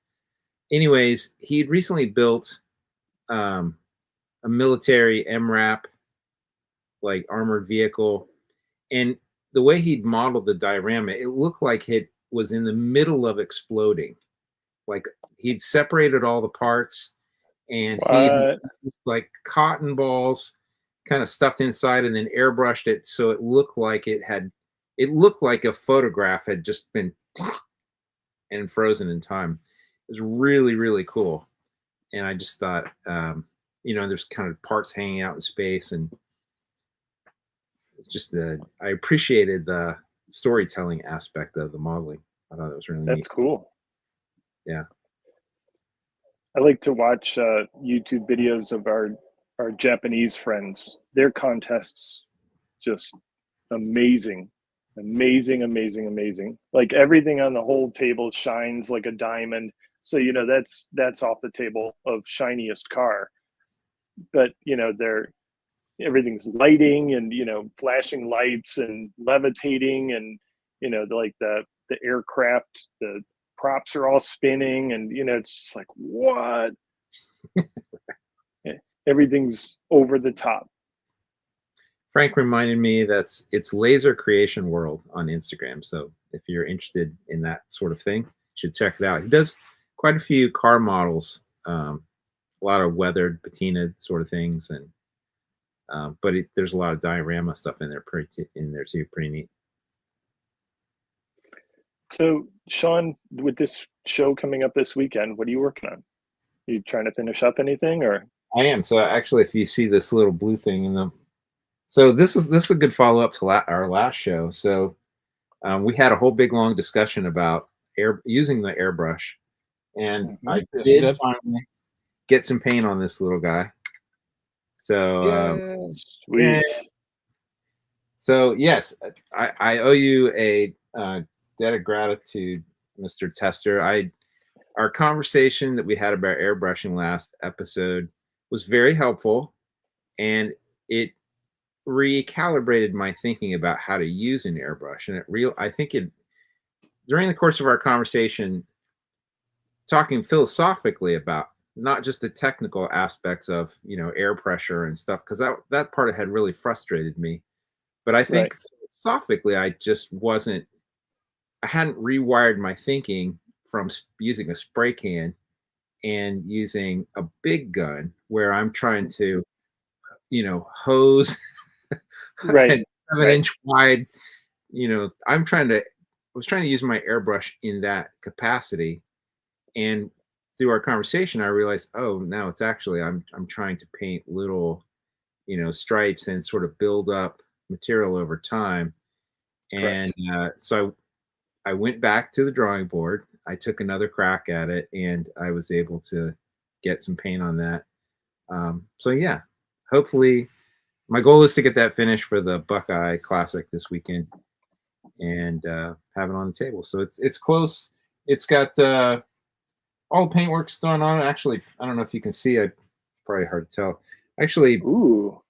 Speaker 2: Anyways, he'd recently built a military MRAP, like armored vehicle, and the way he'd modeled the diorama, it looked like it was in the middle of exploding. Like he'd separated all the parts, and he'd like cotton balls kind of stuffed inside, and then airbrushed it so it looked like it looked like a photograph had just been and frozen in time. It was really cool, and I just thought, there's kind of parts hanging out in space, and it's just I appreciated the storytelling aspect of the modeling. I thought it was really neat.
Speaker 1: That's cool.
Speaker 2: Yeah.
Speaker 1: I like to watch YouTube videos of our Japanese friends. Their contests, just amazing. Like everything on the whole table shines like a diamond. So, that's off the table of shiniest car. But, everything's lighting and, flashing lights and levitating and, like the aircraft, the props are all spinning and, it's just like, what? Everything's over the top.
Speaker 2: Frank reminded me it's Laser Creation World on Instagram. So if you're interested in that sort of thing, you should check it out. He does quite a few car models, a lot of weathered patina sort of things, and but there's a lot of diorama stuff in there, too, pretty neat.
Speaker 1: So, Sean, with this show coming up this weekend, what are you working on? Are you trying to finish up anything, or?
Speaker 2: I am. So actually, if you see this little blue thing so this is a good follow up to our last show. So we had a whole big long discussion about using the airbrush, and I did finally get some paint on this little guy. So
Speaker 1: sweet.
Speaker 2: Yeah. So yes, I owe you a debt of gratitude, Mr. Tester. Our conversation that we had about airbrushing last episode was very helpful, and it recalibrated my thinking about how to use an airbrush. And I think during the course of our conversation, talking philosophically about not just the technical aspects of, air pressure and stuff, because that part had really frustrated me. But I
Speaker 1: Right.
Speaker 2: think philosophically, I hadn't rewired my thinking from using a spray can and using a big gun where I'm trying to, hose
Speaker 1: Right.
Speaker 2: a 7-inch wide, I was trying to use my airbrush in that capacity. And through our conversation, I realized, oh, no, it's actually, I'm trying to paint little, stripes and sort of build up material over time. And
Speaker 1: Correct.
Speaker 2: so I went back to the drawing board. I took another crack at it, and I was able to get some paint on that. So yeah, hopefully, my goal is to get that finished for the Buckeye Classic this weekend, and have it on the table. So it's close. It's got all the paintwork's done on it. Actually, I don't know if you can see it. It's probably hard to tell. Actually,
Speaker 1: Ooh.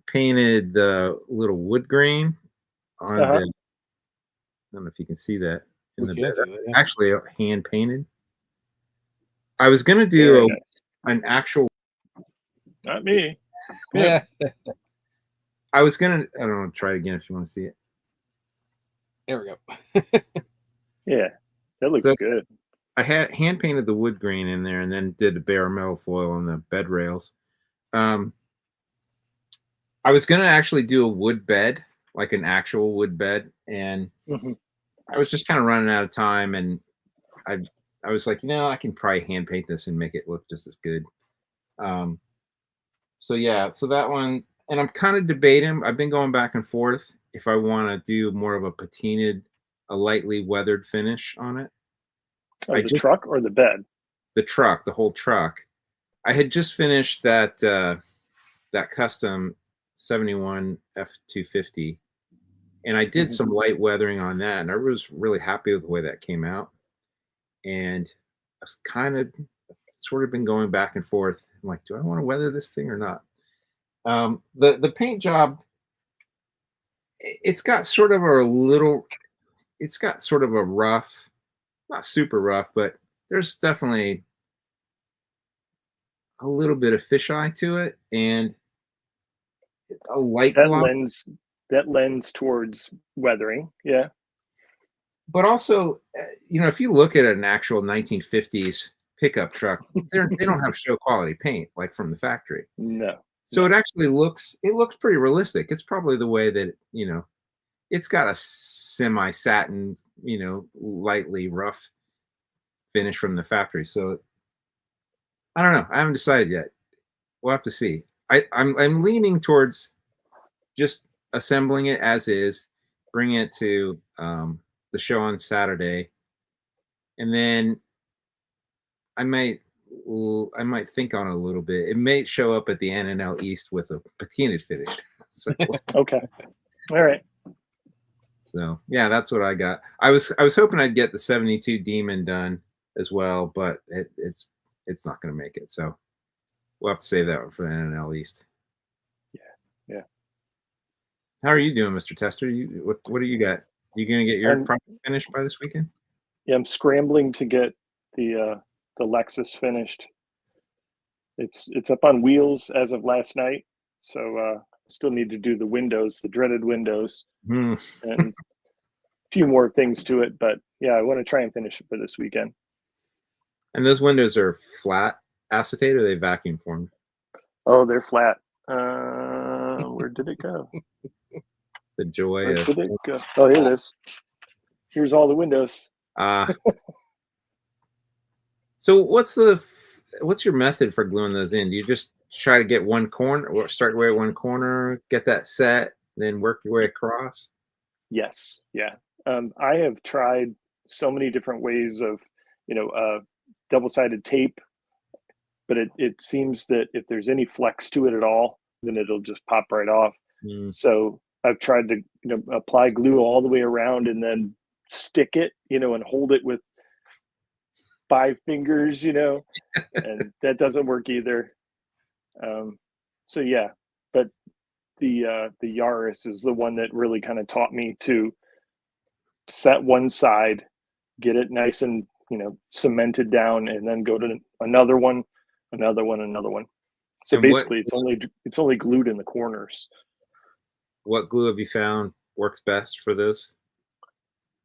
Speaker 2: painted the little wood grain on
Speaker 1: Uh-huh.
Speaker 2: the. I don't know if you can see that in
Speaker 3: We
Speaker 2: the
Speaker 3: can't
Speaker 2: bed.
Speaker 3: see that, yeah.
Speaker 2: Actually, hand painted. I was gonna
Speaker 1: Very
Speaker 2: do
Speaker 1: nice.
Speaker 2: an actual.
Speaker 1: Not me.
Speaker 3: Yeah.
Speaker 2: I was gonna. I don't know. Try it again if you want to see it.
Speaker 3: There we go.
Speaker 1: Yeah, that looks
Speaker 2: So-
Speaker 1: good.
Speaker 2: I had hand painted the wood grain in there, and then did a bare metal foil on the bed rails. I was gonna actually do a wood bed, like an actual wood bed, and
Speaker 1: Mhm.
Speaker 2: I was just kind of running out of time, and I was like, I can probably hand paint this and make it look just as good. So yeah, so that one, and I'm kind of debating. I've been going back and forth if I want to do more of a patinaed, a lightly weathered finish on it.
Speaker 1: Oh,
Speaker 2: I
Speaker 1: the
Speaker 2: just-
Speaker 1: truck or the bed?
Speaker 2: The whole truck. I had just finished that custom 71 F250, and I did
Speaker 1: Mhm.
Speaker 2: some light weathering on that, and I was really happy with the way that came out. And I was kind of sort of been going back and forth. I'm like, do I want to weather this thing or not? The paint job, it's got sort of a rough, not super rough, but there's definitely a little bit of fisheye to it, and a light
Speaker 1: That
Speaker 2: gloss.
Speaker 1: lends towards weathering. Yeah.
Speaker 2: But also, if you look at an actual 1950s pickup truck, they don't have show quality paint like from the factory.
Speaker 1: No.
Speaker 2: So it actually looks pretty realistic. It's probably the way that it's got a semi satin, lightly rough finish from the factory. So I don't know. I haven't decided yet. We'll have to see. I'm leaning towards just assembling it as is, bring it to the show on Saturday, and then I might think on it a little bit. It may show up at the NNL East with a patinaed finish.
Speaker 1: Okay. All right.
Speaker 2: So yeah, that's what I got. I was hoping I'd get the 72 Demon done as well, but it's not going to make it. So we'll have to save that one for the NNL East.
Speaker 1: Yeah.
Speaker 2: How are you doing, Mr. Tester? What do you got? You going to get your project finished by this weekend?
Speaker 1: Yeah, I'm scrambling to get the Lexus finished. It's up on wheels as of last night, so still need to do the windows, the dreaded windows, and a few more things to it. But yeah, I want to try and finish it for this weekend.
Speaker 2: And those windows are flat acetate, or are they vacuum formed?
Speaker 1: Oh, they're flat. Where did it go?
Speaker 2: The joy
Speaker 1: Where
Speaker 2: of
Speaker 1: did it go? Oh, here it is. Here's all the windows.
Speaker 2: So what's your method for gluing those in? Do you just try to get one corner, or start way at one corner, get that set, then work your way across?
Speaker 1: Yes. Yeah. I have tried so many different ways of, double-sided tape, but it seems that if there's any flex to it at all, then it'll just pop right off. So I've tried to, apply glue all the way around and then stick it, and hold it with 5 fingers, and that doesn't work either. So yeah, but the Yaris is the one that really kind of taught me to set one side, get it nice and cemented down, and then go to another one, another one, another one. So
Speaker 2: And
Speaker 1: basically, it's only glued in the corners.
Speaker 2: what glue have you found works best for this?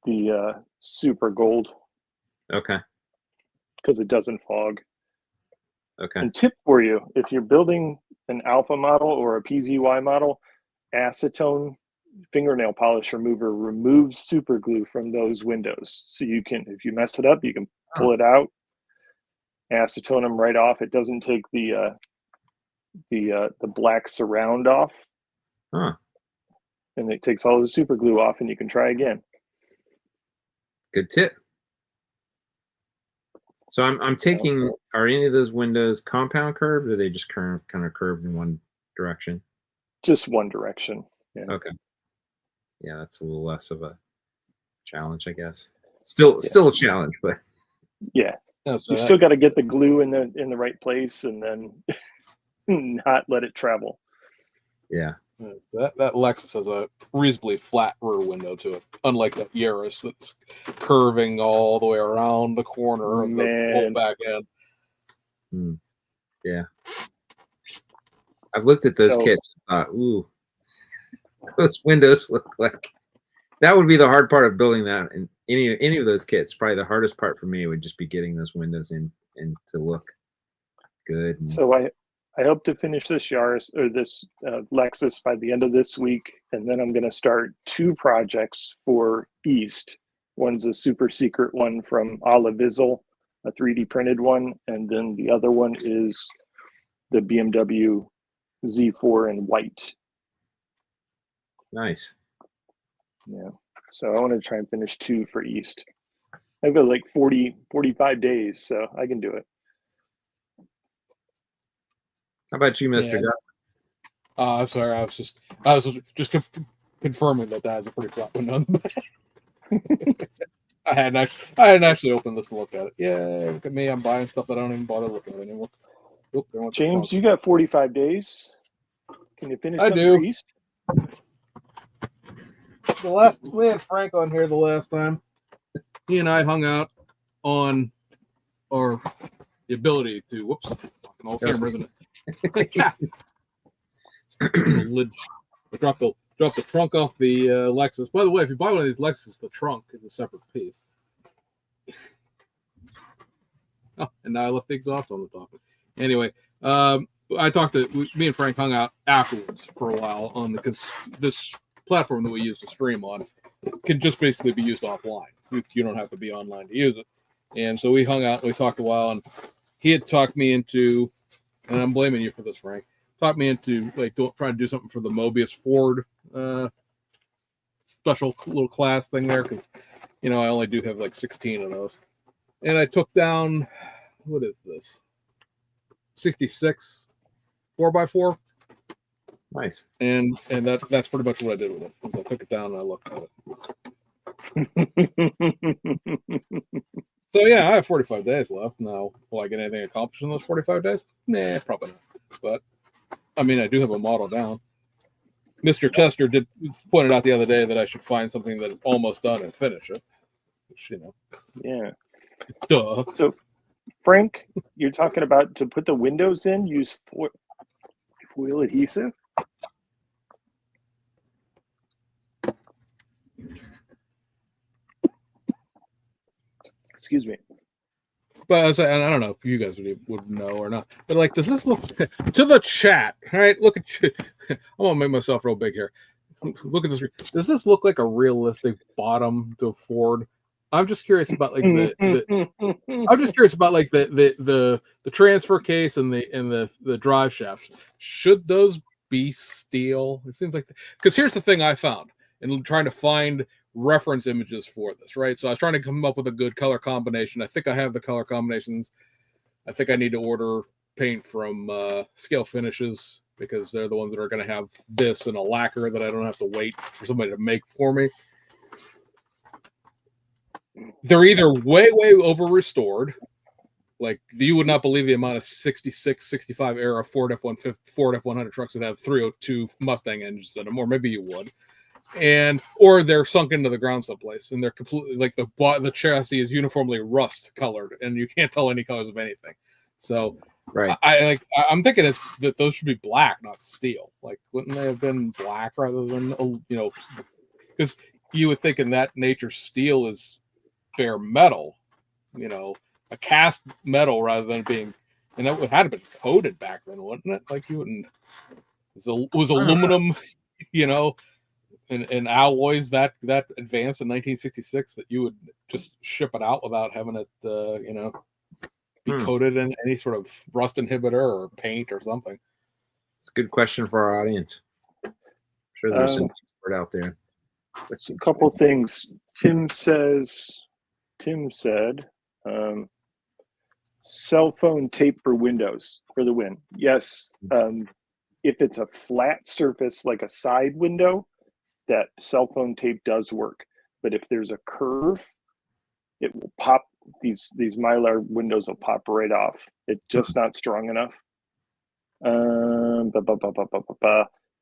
Speaker 1: The super gold,
Speaker 2: Okay.
Speaker 1: because it doesn't fog.
Speaker 2: Okay.
Speaker 1: And tip for you, if you're building an alpha model or a PZY model, acetone fingernail polish remover removes super glue from those windows. So you can, if you mess it up, you can pull it out, acetone them right off. It doesn't take the black surround off,
Speaker 2: Huh.
Speaker 1: and it takes all the super glue off, and you can try again.
Speaker 2: Good tip. So I'm taking, are any of those windows compound curved, or are they just kind of curved in one direction?
Speaker 1: Just one direction. Yeah.
Speaker 2: Okay. Yeah, that's a little less of a challenge, I guess. Still a challenge, but
Speaker 1: yeah.
Speaker 3: Yeah, so
Speaker 1: You still got to get the glue in the right place, and then not let it travel.
Speaker 2: yeah.
Speaker 3: that Lexus has a reasonably flat rear window to it, unlike that Yaris that's curving all the way around the corner of the whole back end.
Speaker 2: Yeah. I've looked at those kits and thought, ooh, those windows look like that would be the hard part of building that. And any of those kits, probably the hardest part for me would just be getting those windows in and to look good. And,
Speaker 1: So I hope to finish this Yaris or this Lexus by the end of this week, and then I'm going to start 2 projects for East. One's a super secret one from Olivizel, a 3D printed one, and then the other one is the BMW Z4 in white.
Speaker 2: nice.
Speaker 1: Yeah. So I want to try and finish 2 for East. I've got like 45 days, so I can do it.
Speaker 2: How about you, Mr. Duff?
Speaker 3: I'm sorry, I was just confirming that is a pretty flat window on the back. I hadn't actually opened this to look at it. Yeah, look at me. I'm buying stuff that I don't even bother looking at anymore. Oop,
Speaker 1: James, you got 45 days. Can you finish something for East?
Speaker 3: We had Frank on here the last time. He and I hung out on the ability to all cameras in it. Drop the trunk off the Lexus. By the way, if you buy one of these Lexus, the trunk is a separate piece. Oh, and now I left the exhaust on the top. Anyway, I talked to me and Frank hung out afterwards for a while because this platform that we use to stream on can just basically be used offline. You don't have to be online to use it. And so we hung out and we talked a while, and he had talked me into, and I'm blaming you for this, Frank, talked me into trying to do something for the Mobius Ford special little class thing there, because I only do have like 16 of those. And I took down, what is this? 66 4x4.
Speaker 2: Nice.
Speaker 3: And that's pretty much what I did with it. I took it down and I looked at it. So yeah, I have 45 days left. Now, will I get anything accomplished in those 45 days? Nah, probably not. But I mean, I do have a model down. Mr. Chester did pointed out the other day that I should find something that is almost done and finish it. Which,
Speaker 1: Yeah.
Speaker 3: Duh.
Speaker 1: So, Frank, you're talking about to put the windows in, use foil adhesive? Excuse me.
Speaker 3: But I don't know if you guys would know or not. But does this look to the chat? Right? Look at you. I'm gonna make myself real big here. Look at this. Does this look like a realistic bottom to a Ford? I'm just curious about the transfer case and the drive shafts. Should those be steel? It seems like because here's the thing I found in trying to find reference images for this, right? So I was trying to come up with a good color combination. I think I have the color combinations. I think I need to order paint from Scale Finishes because they're the ones that are going to have this and a lacquer that I don't have to wait for somebody to make for me. They're either way over restored, like you would not believe the amount of 66, 65 era Ford F100 trucks that have 302 Mustang engines in them, or maybe you would. Or they're sunk into the ground someplace and they're completely the chassis is uniformly rust colored and you can't tell any colors of anything. So
Speaker 2: Right.
Speaker 3: I'm thinking that those should be black, not steel. Like, wouldn't they have been black rather than because you would think in that nature steel is bare metal, a cast metal rather than being, and that would have been coated back then, wouldn't it? Like you wouldn't. Was aluminum, and alloys that advanced in 1966 that you would just ship it out without having it, be coated in any sort of rust inhibitor or paint or something?
Speaker 2: It's a good question for our audience. I'm sure there's some expert out there.
Speaker 1: A couple things. Tim said, cell phone tape for windows for the win. Yes. If it's a flat surface like a side window, that cell phone tape does work. But if there's a curve, it will pop. These Mylar windows will pop right off. It's just not strong enough.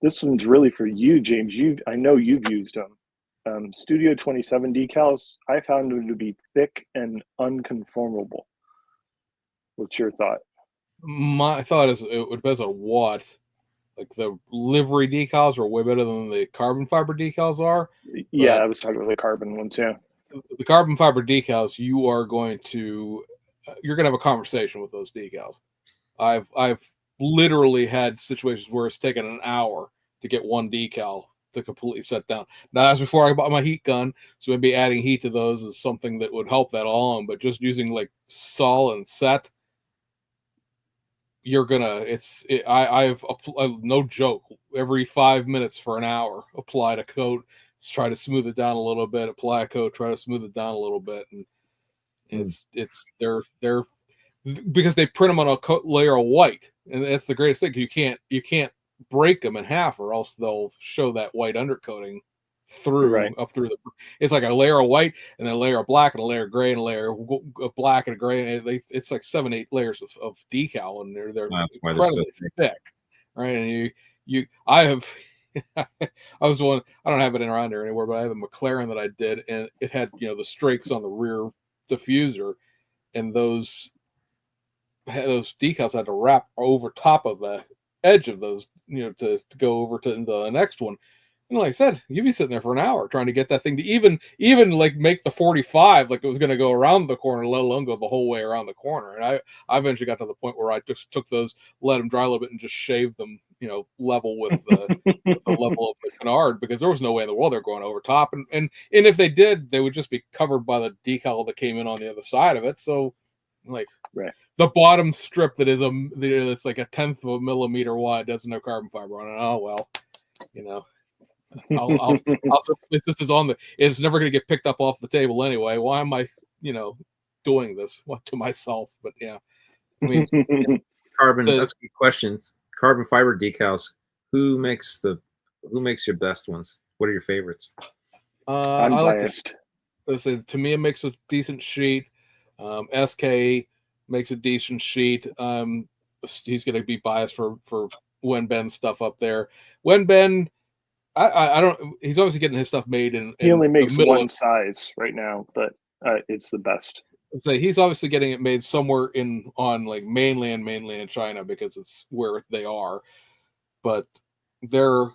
Speaker 1: This one's really for you, James. I know you've used them. Studio 27 decals, I found them to be thick and unconformable. What's your thought?
Speaker 3: My thought is it depends on what. Like the livery decals are way better than the carbon fiber decals are.
Speaker 1: Yeah, I was talking about the carbon ones. Yeah,
Speaker 3: the carbon fiber decals, you're going to have a conversation with those decals. I've literally had situations where it's taken an hour to get one decal to completely set down. Now that's before I bought my heat gun, so maybe adding heat to those is something that would help that along. But just using like sol and set, you're gonna. I've no joke. Every 5 minutes for an hour, applied a coat, try to smooth it down a little bit. Apply a coat, try to smooth it down a little bit, and they're because they print them on a layer of white, and that's the greatest thing. You can't break them in half, or else they'll show that white undercoating up through the. It's like a layer of white, and then a layer of black, and a layer of gray, and a layer of black and gray. And it's like 7-8 layers of decal, and they're incredibly thick, right? And I have. I was the one. I don't have it around here anywhere, but I have a McLaren that I did, and it had the strakes on the rear diffuser, and those decals had to wrap over top of the edge of those, to go over to the next one. And like I said, you'd be sitting there for an hour trying to get that thing to even like make the 45 like it was going to go around the corner, let alone go the whole way around the corner. And I eventually got to the point where I just took those, let them dry a little bit, and just shaved them, level with the level of the canard, because there was no way in the world they're going over top. And if they did, they would just be covered by the decal that came in on the other side of it. So like the bottom strip that is that's like 1/10 of a millimeter wide doesn't have carbon fiber on it. Oh well, I'll this is on it's never going to get picked up off the table anyway. Why am I doing this to myself? But yeah, I mean,
Speaker 2: carbon. That's a good question. Carbon fiber decals. Who makes your best ones? What are your favorites?
Speaker 1: I'm biased.
Speaker 3: To me, it makes a decent sheet. SK makes a decent sheet. He's going to be biased for Wenben stuff up there. Wenben, I don't. He's obviously getting his stuff made in.
Speaker 1: He only makes one size right now, but it's the best.
Speaker 3: So he's obviously getting it made somewhere on like mainland China, because it's where they are. But there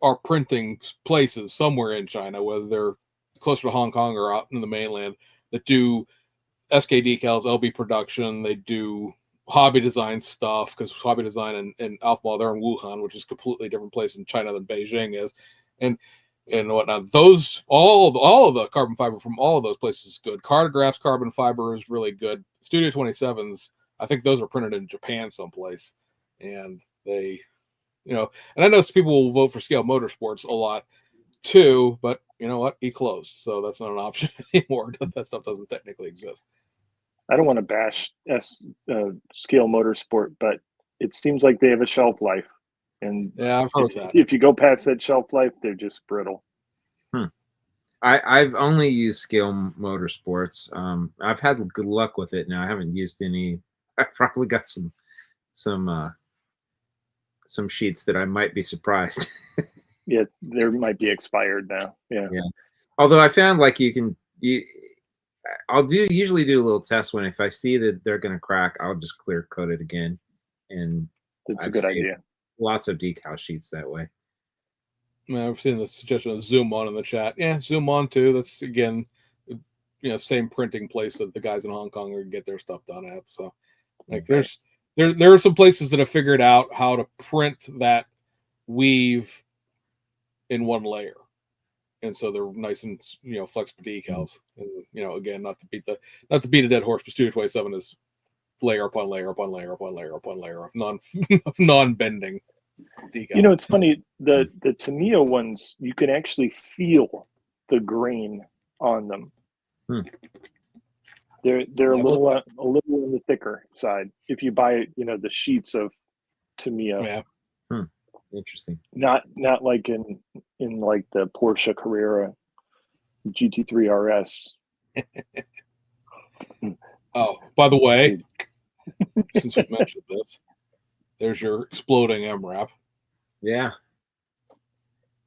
Speaker 3: are printing places somewhere in China, whether they're closer to Hong Kong or out in the mainland, that do SK decals, LB production. They do hobby design stuff, because hobby design and Alphaball, they're in Wuhan, which is a completely different place in China than Beijing is, and whatnot. Those all of the carbon fiber from all of those places is good. Cartograph's carbon fiber is really good. Studio 27s, I think those are printed in Japan someplace, and they, and I know some people will vote for Scale Motorsports a lot too, but you know what? He closed, so that's not an option anymore. That stuff doesn't technically exist.
Speaker 1: I don't want to bash Scale Motorsport, but it seems like they have a shelf life, and
Speaker 3: yeah, I've heard that.
Speaker 1: If you go past that shelf life, they're just brittle.
Speaker 2: I've only used Scale Motorsports. I've had good luck with it. Now I haven't used any. I've probably got some sheets that I might be surprised.
Speaker 1: Yeah, there might be expired now. Yeah.
Speaker 2: Although I found like I'll usually do a little test when if I see that they're going to crack, I'll just clear coat it again, and
Speaker 1: That's a
Speaker 2: I've
Speaker 1: good
Speaker 2: saved
Speaker 1: idea.
Speaker 2: lots of decal sheets that way.
Speaker 3: I've seen the suggestion of Zoom on in the chat. Yeah, Zoom on too. That's again, same printing place that the guys in Hong Kong are get their stuff done at. So, like,
Speaker 1: Right.
Speaker 3: there are some places that have figured out how to print that weave in one layer, and so they're nice and flexible decals. And again, not to beat a dead horse, but Studio 27 is layer upon layer upon layer upon layer upon layer of non bending decal.
Speaker 1: It's funny. The Tamiya ones, you can actually feel the grain on them. They're a little on the thicker side. If you buy the sheets of Tamiya.
Speaker 3: Yeah.
Speaker 2: Interesting.
Speaker 1: Not like in like the Porsche Carrera GT3 RS.
Speaker 3: Oh, by the way, since we mentioned this, there's your exploding MRAP.
Speaker 2: Yeah.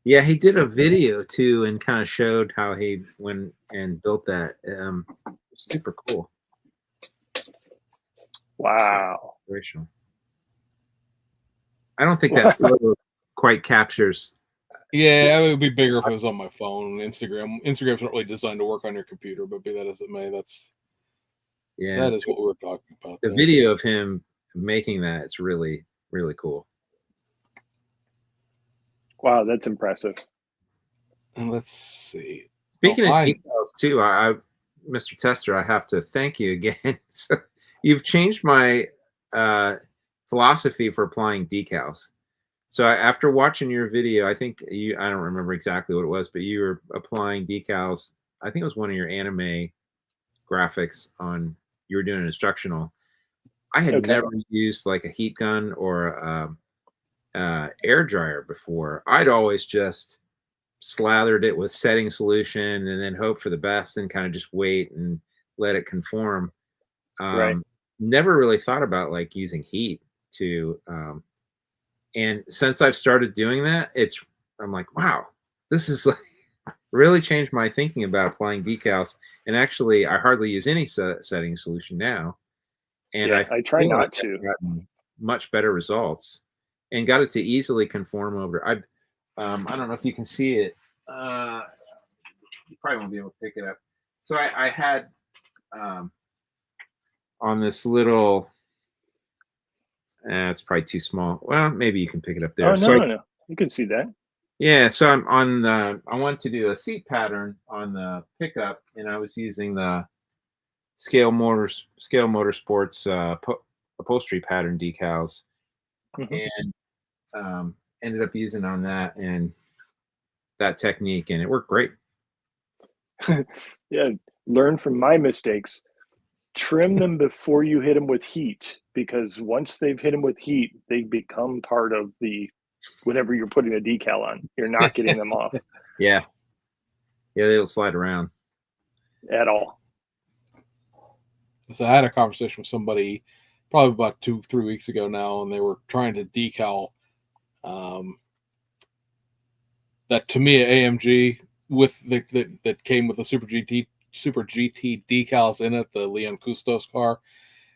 Speaker 2: Yeah, he did a video too and kind of showed how he went and built that. Super cool.
Speaker 1: Wow.
Speaker 2: Inspirational. I don't think that photo quite captures.
Speaker 3: Yeah, it would be bigger if it was on my phone. Instagram's not really designed to work on your computer, but be that as it may, that is what we were talking about.
Speaker 2: The video of him making that, it's really, really cool.
Speaker 1: Wow, that's impressive.
Speaker 3: And let's see.
Speaker 2: Speaking of details too, Mr. Tester, I have to thank you again. So you've changed my philosophy for applying decals. So after watching your video, I think I don't remember exactly what it was, but you were applying decals. I think it was one of your anime graphics you were doing an instructional. I had never used like a heat gun or air dryer before. I'd always just slathered it with setting solution and then hope for the best and kind of just wait and let it conform.
Speaker 1: Right.
Speaker 2: Never really thought about like using heat to and since I've started doing that, I'm like, wow, this is like really changed my thinking about applying decals. And actually, I hardly use any setting solution now. And
Speaker 1: I try not to.
Speaker 2: I've gotten much better results and got it to easily conform over. I don't know if you can see it. You probably won't be able to pick it up. So I had on this little. It's probably too small. Well, maybe you can pick it up there.
Speaker 1: Oh, no. You can see that.
Speaker 2: Yeah, so I'm on I want to do a seat pattern on the pickup, and I was using the Scale Motorsports upholstery pattern decals, and ended up using on that and that technique, and it worked great.
Speaker 1: Yeah, learn from my mistakes. Trim them before you hit them with heat, because once they've hit them with heat, they become part of the whatever you're putting a decal on. You're not getting them off.
Speaker 2: Yeah, they'll slide around
Speaker 1: at all.
Speaker 3: So I had a conversation with somebody probably about 2-3 weeks ago now, and they were trying to decal that Tamiya AMG with that came with the Super GT decals in it, the Leon Custos car.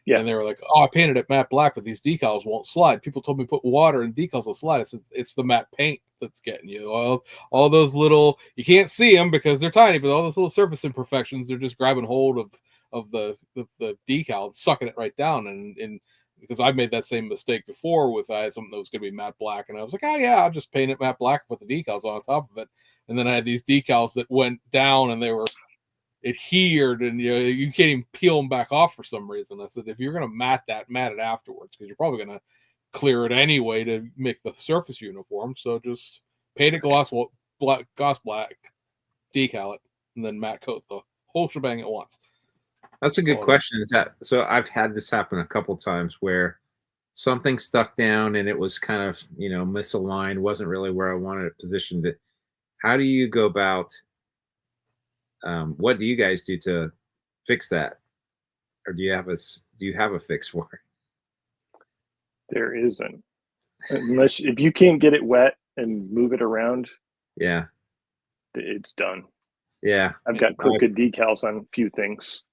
Speaker 3: Yeah. And they were like, oh, I painted it matte black, but these decals won't slide. People told me put water and decals will slide. It's the matte paint that's getting you. All those little, you can't see them because they're tiny, but all those little surface imperfections, they're just grabbing hold of the decal and sucking it right down. And because I've made that same mistake before with I had something that was going to be matte black, and I was like, oh yeah, I'll just paint it matte black and put the decals on top of it. And then I had these decals that went down and they were adhered, and you can't even peel them back off for some reason. I said, if you're going to matte it afterwards, because you're probably going to clear it anyway to make the surface uniform. So just paint it gloss black, decal it, and then matte coat the whole shebang at once.
Speaker 2: That's a good question. So I've had this happen a couple times where something stuck down and it was kind of misaligned, wasn't really where I wanted it positioned. How do you go about? What do you guys do to fix that, or do you have a fix for it?
Speaker 1: There isn't, unless if you can't get it wet and move it around.
Speaker 2: Yeah,
Speaker 1: it's done.
Speaker 2: Yeah.
Speaker 1: I've got crooked decals on a few things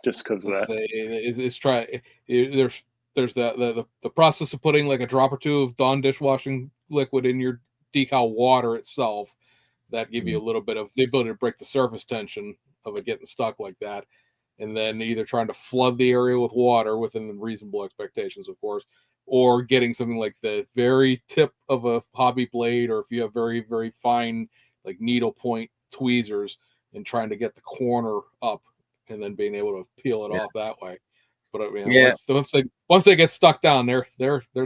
Speaker 1: just because of
Speaker 3: Let's
Speaker 1: that.
Speaker 3: say it's try. There's the process of putting like a drop or two of Dawn dishwashing liquid in your decal water itself. That give you a little bit of the ability to break the surface tension of it getting stuck like that. And then either trying to flood the area with water within reasonable expectations, of course, or getting something like the very tip of a hobby blade, or if you have very, very fine, like needle point tweezers, and trying to get the corner up and then being able to peel it off that way. But I mean,
Speaker 2: Yeah.
Speaker 3: once they get stuck down, they're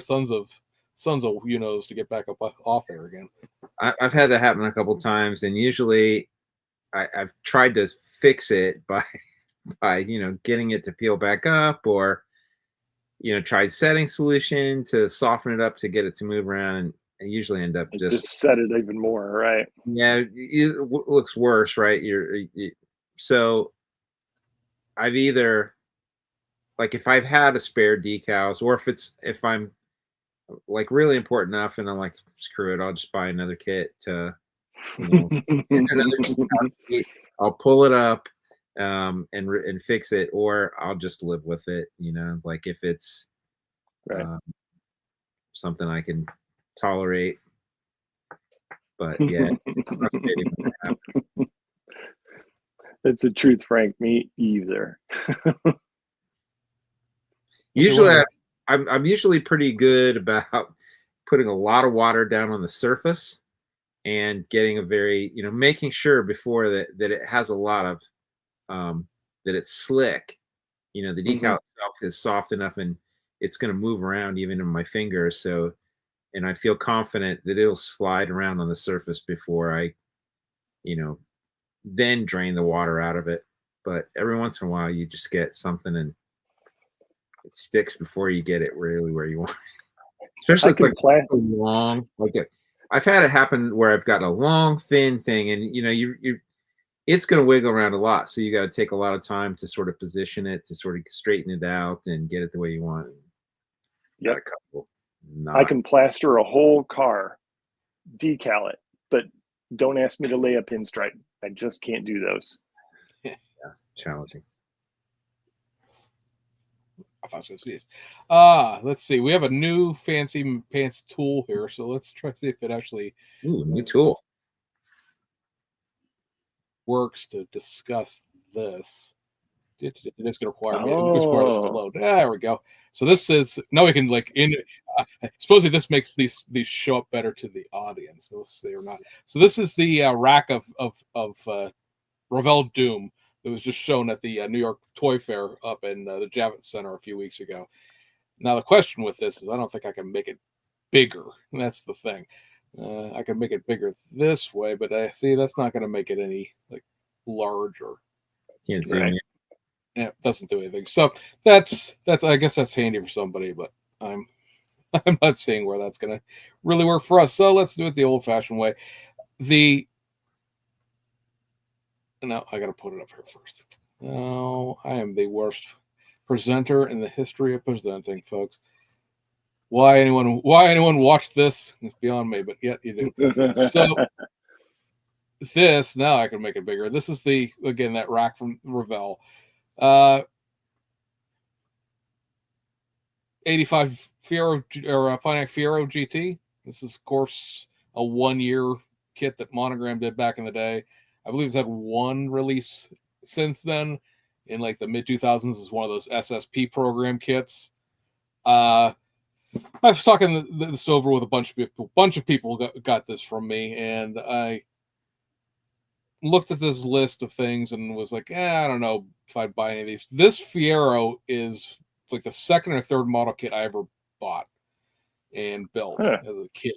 Speaker 3: sons of to get back up off there again.
Speaker 2: I've had that happen a couple times, and usually I've tried to fix it by getting it to peel back up, or tried setting solution to soften it up to get it to move around, and I usually end up
Speaker 1: Just set it even more, right?
Speaker 2: yeah, it looks worse, right? So I've either, like, if I've had a spare decals, or if I'm like really important enough and I'm like, screw it, I'll just buy another kit to get another decal kit. I'll pull it up and fix it, or I'll just live with it, like if it's
Speaker 1: Right.
Speaker 2: something I can tolerate. But yeah, it's frustrating when it happens.
Speaker 1: It's the truth, Frank. Me either.
Speaker 2: Usually, I'm usually pretty good about putting a lot of water down on the surface and getting a very, making sure before that it has a lot of, that it's slick. The decal itself is soft enough and it's going to move around even in my fingers. So, and I feel confident that it'll slide around on the surface before I, then drain the water out of it. But every once in a while, you just get something and it sticks before you get it really where you want it. Especially if it's like a long, I've had it happen where I've got a long, thin thing, and it's going to wiggle around a lot. So you got to take a lot of time to sort of position it, to sort of straighten it out and get it the way you want.
Speaker 1: Yep.
Speaker 2: Got a couple.
Speaker 1: I can plaster a whole car, decal it, but don't ask me to lay a pinstripe. I just can't do those.
Speaker 2: Yeah, challenging.
Speaker 3: I thought so. Let's see. We have a new fancy pants tool here, so let's try to see if it actually
Speaker 2: new tool
Speaker 3: works to discuss this. It's going to require me. It's require this to load. There we go. So this is now we can supposedly this makes these show up better to the audience. So we'll see or not. So this is the rack of Revell Doom that was just shown at the New York Toy Fair up in the Javits Center a few weeks ago. Now the question with this is I don't think I can make it bigger. And that's the thing. I can make it bigger this way, but I see that's not going to make it any larger.
Speaker 2: Can't zoom in.
Speaker 3: Yeah, it doesn't do anything. So that's I guess that's handy for somebody, but I'm not seeing where that's going to really work for us. So let's do it the old-fashioned way. No, I got to put it up here first. No, I am the worst presenter in the history of presenting, folks. Why anyone watched this is beyond me, but yet you do. So this now I can make it bigger. This is that rack from Revell. 85 Fiero or Pontiac Fiero GT. This is, of course, a 1-year kit that Monogram did back in the day. I believe it's had one release since then. In the mid 2000s, is one of those SSP program kits. I was talking this over with a bunch of people. A bunch of people got this from me, and I looked at this list of things and was like, I don't know if I'd buy any of these. This Fiero is the second or third model kit I ever bought and built as a kid.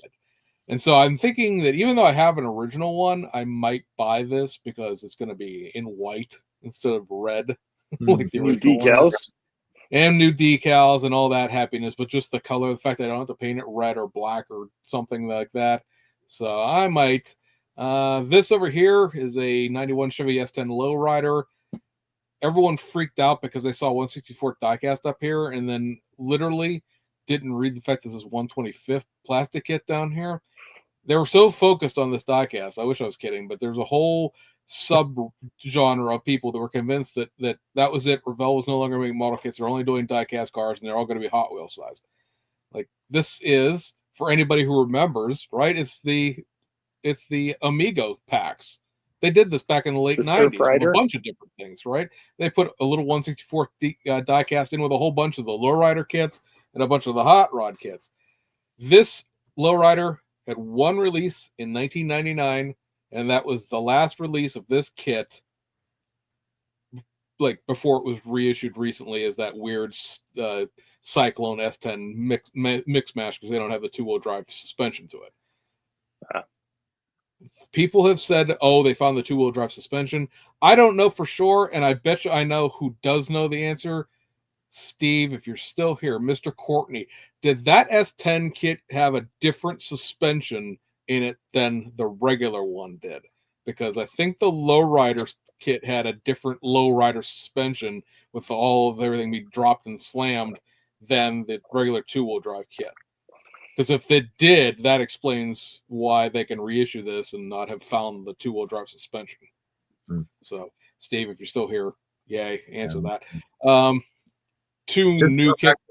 Speaker 3: And so I'm thinking that even though I have an original one, I might buy this because it's going to be in white instead of red, like the original
Speaker 1: decals.
Speaker 3: And new decals and all that happiness, but just the color, the fact that I don't have to paint it red or black or something like that. So I might. This over here is a 91 Chevy S10 Lowrider. Everyone freaked out because they saw 164th diecast up here and then literally didn't read the fact this is 125th plastic kit down here. They were so focused on this diecast. I wish I was kidding, but there's a whole sub-genre of people that were convinced that was it. Revell was no longer making model kits. They're only doing die-cast cars, and they're all going to be Hot Wheel size. Like, this is, for anybody who remembers, right? It's the Amigo packs. They did this back in the late 90s with a bunch of different things, right? They put a little 164 die-cast in with a whole bunch of the lowrider kits and a bunch of the hot rod kits. This lowrider had one release in 1999, and that was the last release of this kit, like before it was reissued recently as that weird Cyclone S10 mix mash, because they don't have the two-wheel drive suspension to it. People have said, oh, they found the two-wheel drive suspension. I don't know for sure, and I bet you I know who does know the answer. Steve, if you're still here, Mr. Courtney, did that S10 kit have a different suspension in it than the regular one did? Because I think the lowrider kit had a different lowrider suspension with all of everything being dropped and slammed than the regular two-wheel drive kit. Because if it did, that explains why they can reissue this and not have found the two-wheel drive suspension. So, Steve, if you're still here, yay, answer that. New kits.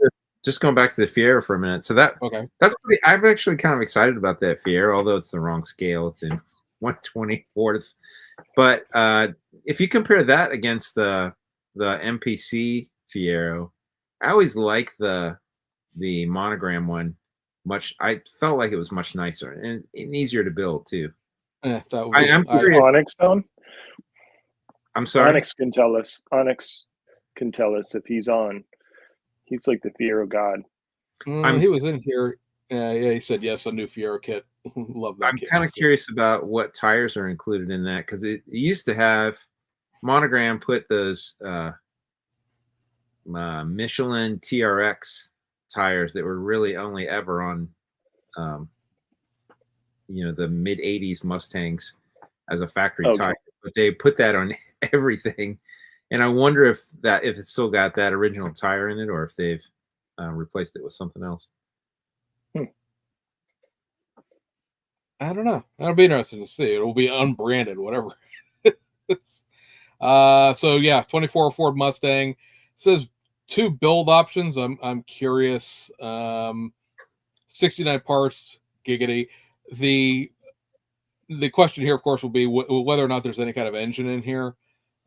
Speaker 2: Just going back to the Fiero for a minute. So that's pretty. I'm actually kind of excited about that Fiero, although it's the wrong scale. It's in 1/24th. But if you compare that against the MPC Fiero, I always like the monogram one. I felt like it was much nicer and easier to build too.
Speaker 3: I'm
Speaker 1: curious. Onyx on?
Speaker 2: I'm sorry.
Speaker 1: Onyx can tell us. Onyx can tell us if he's on. He's like the Fiero god.
Speaker 3: He was in here. Yeah, he said yes, a new Fiero kit. Love that.
Speaker 2: I'm kind of curious about what tires are included in that, because it used to have Monogram put those Michelin TRX tires that were really only ever on the mid 80s Mustangs as a factory tire, but they put that on everything, and I wonder if it's still got that original tire in it, or if they've replaced it with something else.
Speaker 3: I don't know. That'll be interesting to see. It'll be unbranded, whatever. So yeah, 24 Ford Mustang. It says 2 build options. I'm curious. 69 parts, giggity. The question here, of course, will be whether or not there's any kind of engine in here.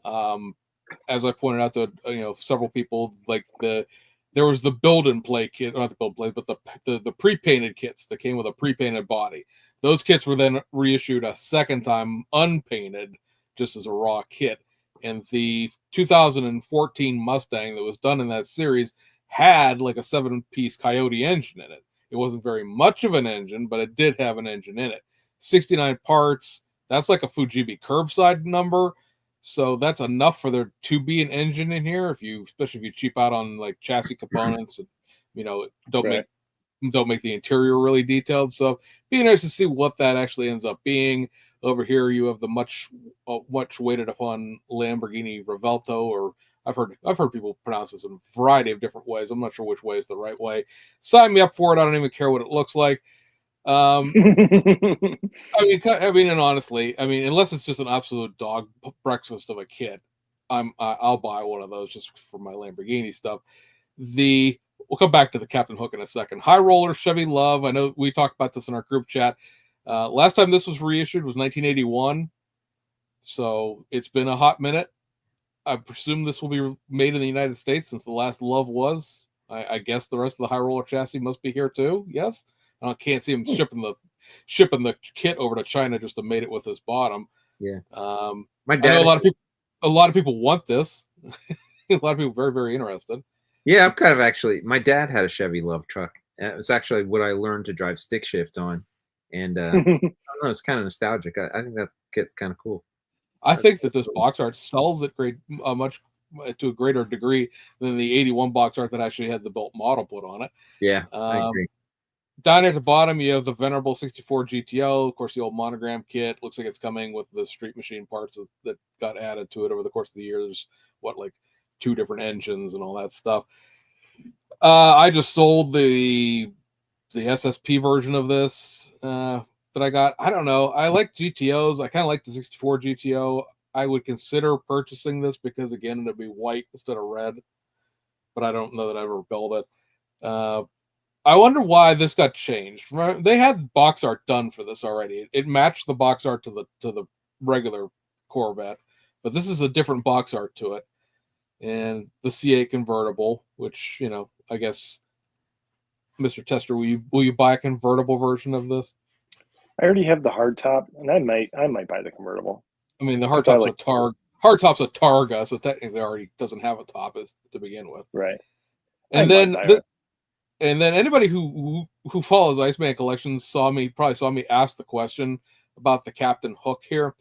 Speaker 3: As I pointed out to several people, like there was the build and play kit, not the build play, but the pre-painted kits that came with a pre-painted body. Those kits were then reissued a second time unpainted, just as a raw kit. And the 2014 Mustang that was done in that series had like a 7-piece Coyote engine in it. It wasn't very much of an engine, but it did have an engine in it. 69 parts. That's like a Fujibi curbside number. So that's enough for there to be an engine in here, especially if you cheap out on like chassis components and don't make the interior really detailed. So be nice to see what that actually ends up being. Over here you have the much waited upon Lamborghini Revelto, or I've heard people pronounce this in a variety of different ways. I'm not sure which way is the right way. Sign me up for it. I don't even care what it looks like. I mean, and honestly, unless it's just an absolute dog breakfast of a kid, I'll buy one of those just for my Lamborghini stuff. We'll come back to the Captain Hook in a second. High Roller Chevy Love. I know we talked about this in our group chat. Last time this was reissued was 1981, so it's been a hot minute. I presume this will be made in the United States since the last Love was. I guess the rest of the High Roller chassis must be here too. Yes. I can't see him shipping the kit over to China just to mate it with his bottom.
Speaker 2: Yeah.
Speaker 3: My dad. I know a lot of people want this. A lot of people very, very interested.
Speaker 2: Yeah, I'm kind of actually. My dad had a Chevy Love truck. It was actually what I learned to drive stick shift on, and I don't know. It's kind of nostalgic. I think that kit's kind of cool.
Speaker 3: I think that this box art sells at much to a greater degree than the 81 box art that actually had the built model put on it.
Speaker 2: Yeah, I agree.
Speaker 3: Down at the bottom, you have the venerable 64 GTO. Of course, the old monogram kit. Looks like it's coming with the Street Machine parts that got added to it over the course of the years. Like 2 different engines and all that stuff. I just sold the SSP version of this that I got. I don't know. I like GTOs. I kind of like the 64 GTO. I would consider purchasing this because again it'd be white instead of red, but I don't know that I ever build it. I wonder why this got changed. They had box art done for this already. It matched the box art to the regular Corvette, but this is a different box art to it. And the CA convertible, which I guess, Mr. Tester, will you buy a convertible version of this?
Speaker 1: I already have the hardtop, and I might buy the convertible.
Speaker 3: I mean, the
Speaker 1: Because I
Speaker 3: hardtop's hardtop's a Targa, so technically already doesn't have a top to begin with.
Speaker 1: Right.
Speaker 3: And then anybody who follows Iceman Collections probably saw me ask the question about the Captain Hook here.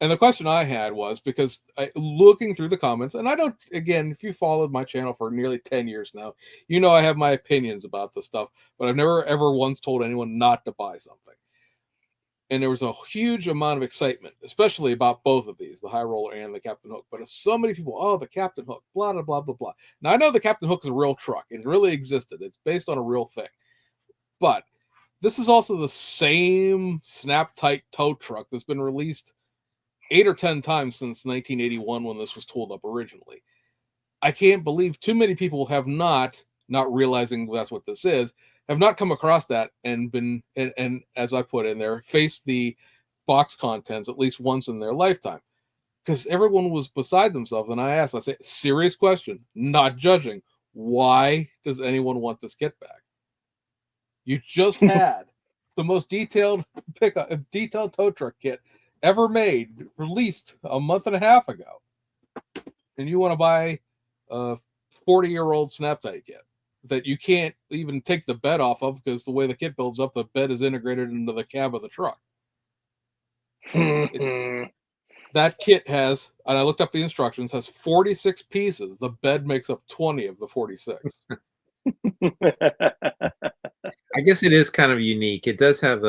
Speaker 3: And the question I had was because looking through the comments, and again, if you followed my channel for nearly 10 years now, I have my opinions about this stuff, but I've never ever once told anyone not to buy something. And there was a huge amount of excitement, especially about both of these, the High Roller and the Captain Hook. But if so many people, the Captain Hook, blah, blah, blah, blah, blah. Now, I know the Captain Hook is a real truck. It really existed. It's based on a real thing. But this is also the same snap-tight tow truck that's been released 8 or 10 times since 1981 when this was tooled up originally. I can't believe too many people have not realizing that's what this is, have not come across that and been, and as I put in there, faced the box contents at least once in their lifetime. Because everyone was beside themselves. And I say, serious question, not judging. Why does anyone want this kit back? You just had the most detailed tow truck kit ever made, released a month and a half ago. And you want to buy a 40-year-old snap-tight kit that you can't even take the bed off of because the way the kit builds up, the bed is integrated into the cab of the truck. That kit has, and I looked up the instructions, has 46 pieces. The bed makes up 20 of the 46.
Speaker 2: I guess it is kind of unique. It does have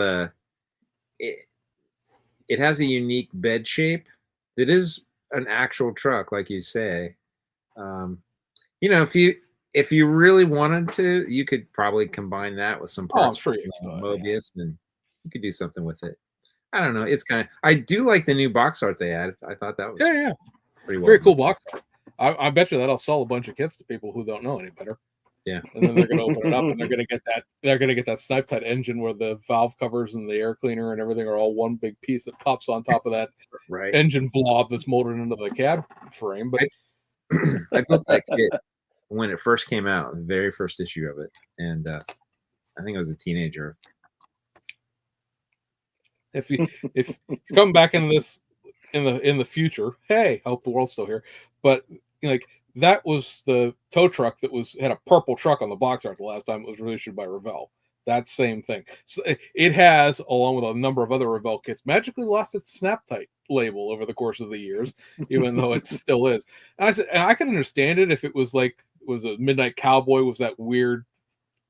Speaker 2: it has a unique bed shape. It is an actual truck, like you say. If you really wanted to, you could probably combine that with some parts from Mobius, and you could do something with it. I don't know. It's kind of. I do like the new box art they added. I thought that was pretty well
Speaker 3: very
Speaker 2: done.
Speaker 3: cool box art. I bet you that'll sell a bunch of kits to people who don't know any better.
Speaker 2: Yeah,
Speaker 3: and then they're going to open it up, and they're going to get that. They're going to get that snipe-tight engine where the valve covers and the air cleaner and everything are all one big piece that pops on top of that engine blob that's molded into the cab frame. But
Speaker 2: I built that kit when it first came out, the very first issue of it, and I think I was a teenager.
Speaker 3: If you come back into this in the future, hey, I hope the world's still here. But that was the tow truck that had a purple truck on the box art the last time it was reissued by Revell. That same thing. So it has, along with a number of other Revell kits, magically lost its snap-tight label over the course of the years, even though it still is. And I said, I can understand it if it was a Midnight Cowboy, was that weird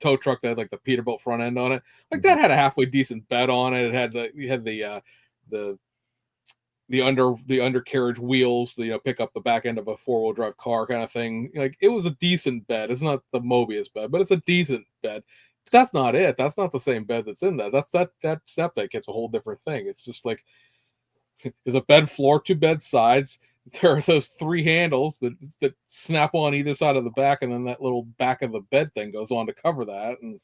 Speaker 3: tow truck that had the Peterbilt front end on it. That had a halfway decent bed on it. It had the undercarriage wheels, pick up the back end of a 4-wheel drive car kind of thing. It was a decent bed. It's not the Mobius bed, but it's a decent bed. But that's not it. That's not the same bed that's in that. That snap-tight kit's a whole different thing. It's just there's a bed floor, 2 bed sides. There are those 3 handles that snap on either side of the back, and then that little back of the bed thing goes on to cover that. And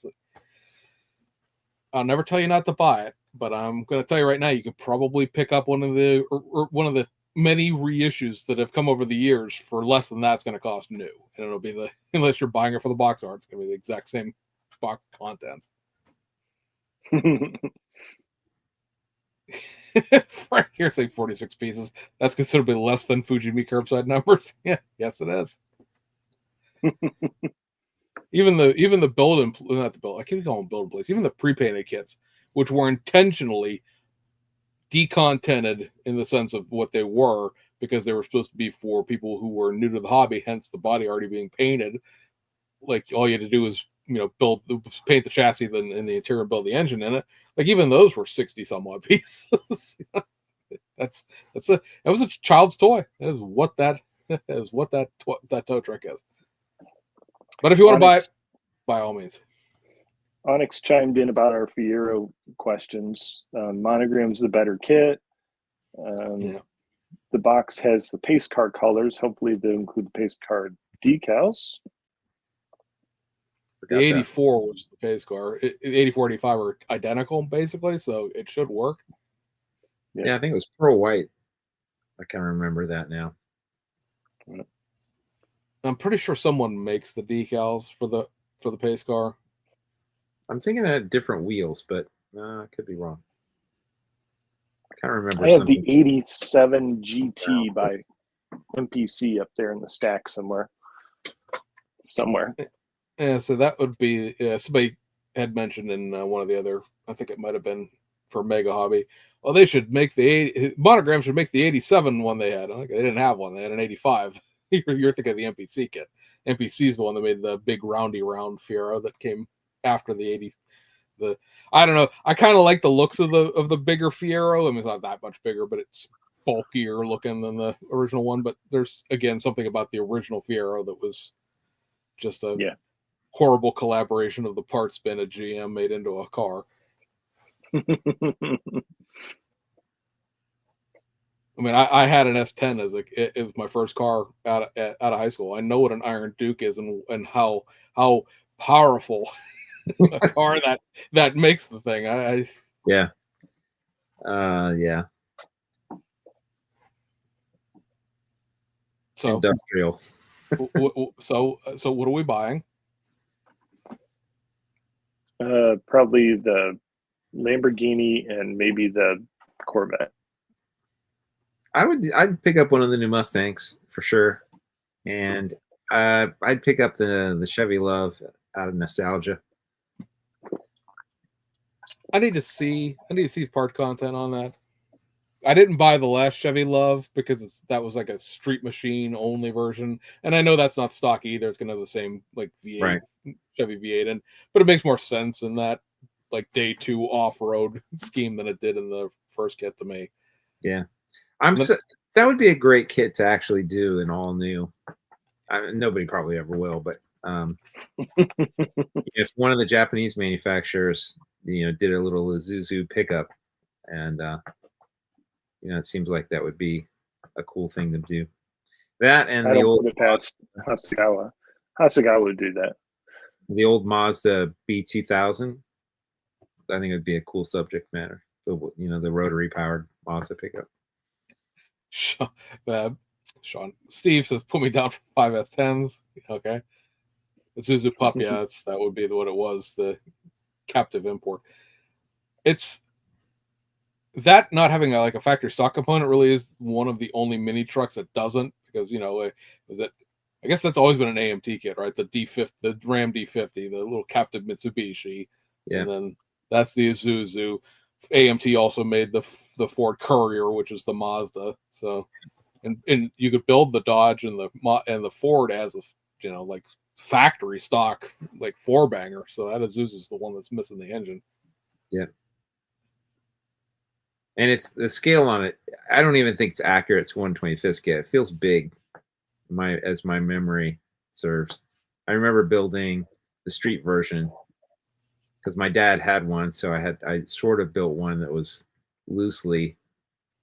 Speaker 3: I'll never tell you not to buy it, but I'm going to tell you right now, you could probably pick up one of the many reissues that have come over the years for less than that's going to cost new, and it'll be unless you're buying it for the box art, it's going to be the exact same box contents. Frank here saying 46 pieces. That's considerably less than Fujimi curbside numbers. Yeah, yes, it is. Even the build and not the build. I keep calling them build plates. Even the pre-painted kits, which were intentionally decontented in the sense of what they were, because they were supposed to be for people who were new to the hobby. Hence, the body already being painted. All you had to do was paint the chassis, then in the interior, build the engine in it. Even those were 60 some odd pieces. that was a child's toy. That is what that tow truck is. But if you want to buy it, by all means.
Speaker 1: Onyx chimed in about our Fiero questions. Monogram's the better kit. The box has the pace car colors. Hopefully they'll include the pace car decals.
Speaker 3: The 84 was the pace car. 84, 85 are identical, basically, so it should work.
Speaker 2: Yeah, I think it was pearl white. I can't remember that now.
Speaker 3: I'm pretty sure someone makes the decals for the pace car.
Speaker 2: I'm thinking of different wheels, but I could be wrong. I can't remember.
Speaker 1: I have the 87 GT by MPC up there in the stack somewhere.
Speaker 3: Yeah, so that would be somebody had mentioned in one of the other. I think it might have been for Mega Hobby. Well, they should make the 80 Monogram should make the 87 one they had. Like, they didn't have one; they had an 85. You're thinking of the MPC kit. MPC is the one that made the big roundy round Fiero that came after the 80. I don't know. I kind of like the looks of the bigger Fiero. I mean, it's not that much bigger, but it's bulkier looking than the original one. But there's again something about the original Fiero that was just a horrible collaboration of the parts bin a GM made into a car. I mean, I had an S10 as it was my first car out of high school. I know what an Iron Duke is and how powerful a car that makes the thing.
Speaker 2: Yeah.
Speaker 3: So
Speaker 2: industrial.
Speaker 3: So what are we buying?
Speaker 1: Probably the Lamborghini and maybe the Corvette.
Speaker 2: I'd pick up one of the new Mustangs for sure, and I'd pick up the Chevy Love out of nostalgia.
Speaker 3: I need to see part content on that. I didn't buy the last Chevy Love because that was like a street machine only version, and I know that's not stock either. It's gonna have the same like V8
Speaker 2: right.
Speaker 3: Chevy V8, but it makes more sense in that like day 2 off road scheme than it did in the first kit to me.
Speaker 2: Yeah, that would be a great kit to actually do an all new. Nobody probably ever will, but if one of the Japanese manufacturers, did a little Isuzu pickup, and it seems like that would be a cool thing to do. That and the old
Speaker 1: past Hasegawa. Hasegawa would do that.
Speaker 2: The old Mazda B2000. I think it would be a cool subject matter. The rotary powered Mazda pickup.
Speaker 3: Sean, Steve says, put me down for 5S10s. Okay. The Suzu Pup, yeah, that would be what it was, the captive import. It's that not having a factory stock component really is one of the only mini trucks that doesn't, because I guess that's always been an AMT kit, right? The D50, the Ram D50, the little captive Mitsubishi, and then that's the Isuzu. AMT also made the Ford Courier, which is the Mazda. So, and you could build the Dodge and the Ford as like factory stock, like 4-banger. So that Isuzu is the one that's missing the engine.
Speaker 2: Yeah. And it's the scale on it. I don't even think it's accurate to 1/25th scale. It feels big, as my memory serves. I remember building the street version because my dad had one, so I sort of built one that was loosely.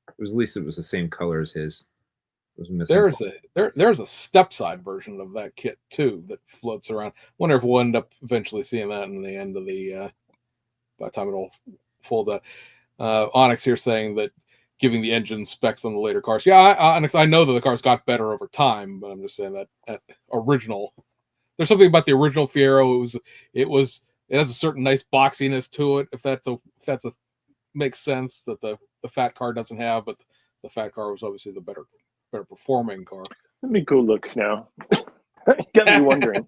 Speaker 2: At least it was the same color as his. It was missing.
Speaker 3: There's a step side version of that kit too that floats around. Wonder if we'll end up eventually seeing that in the end of the by the time it'll fold out. Onyx here saying that giving the engine specs on the later cars. Yeah, Onyx, I know that the cars got better over time, but I'm just saying that original. There's something about the original Fiero. It has a certain nice boxiness to it. If that's a makes sense that the fat car doesn't have, but the fat car was obviously the better performing car.
Speaker 1: Let me go look now. Got me wondering.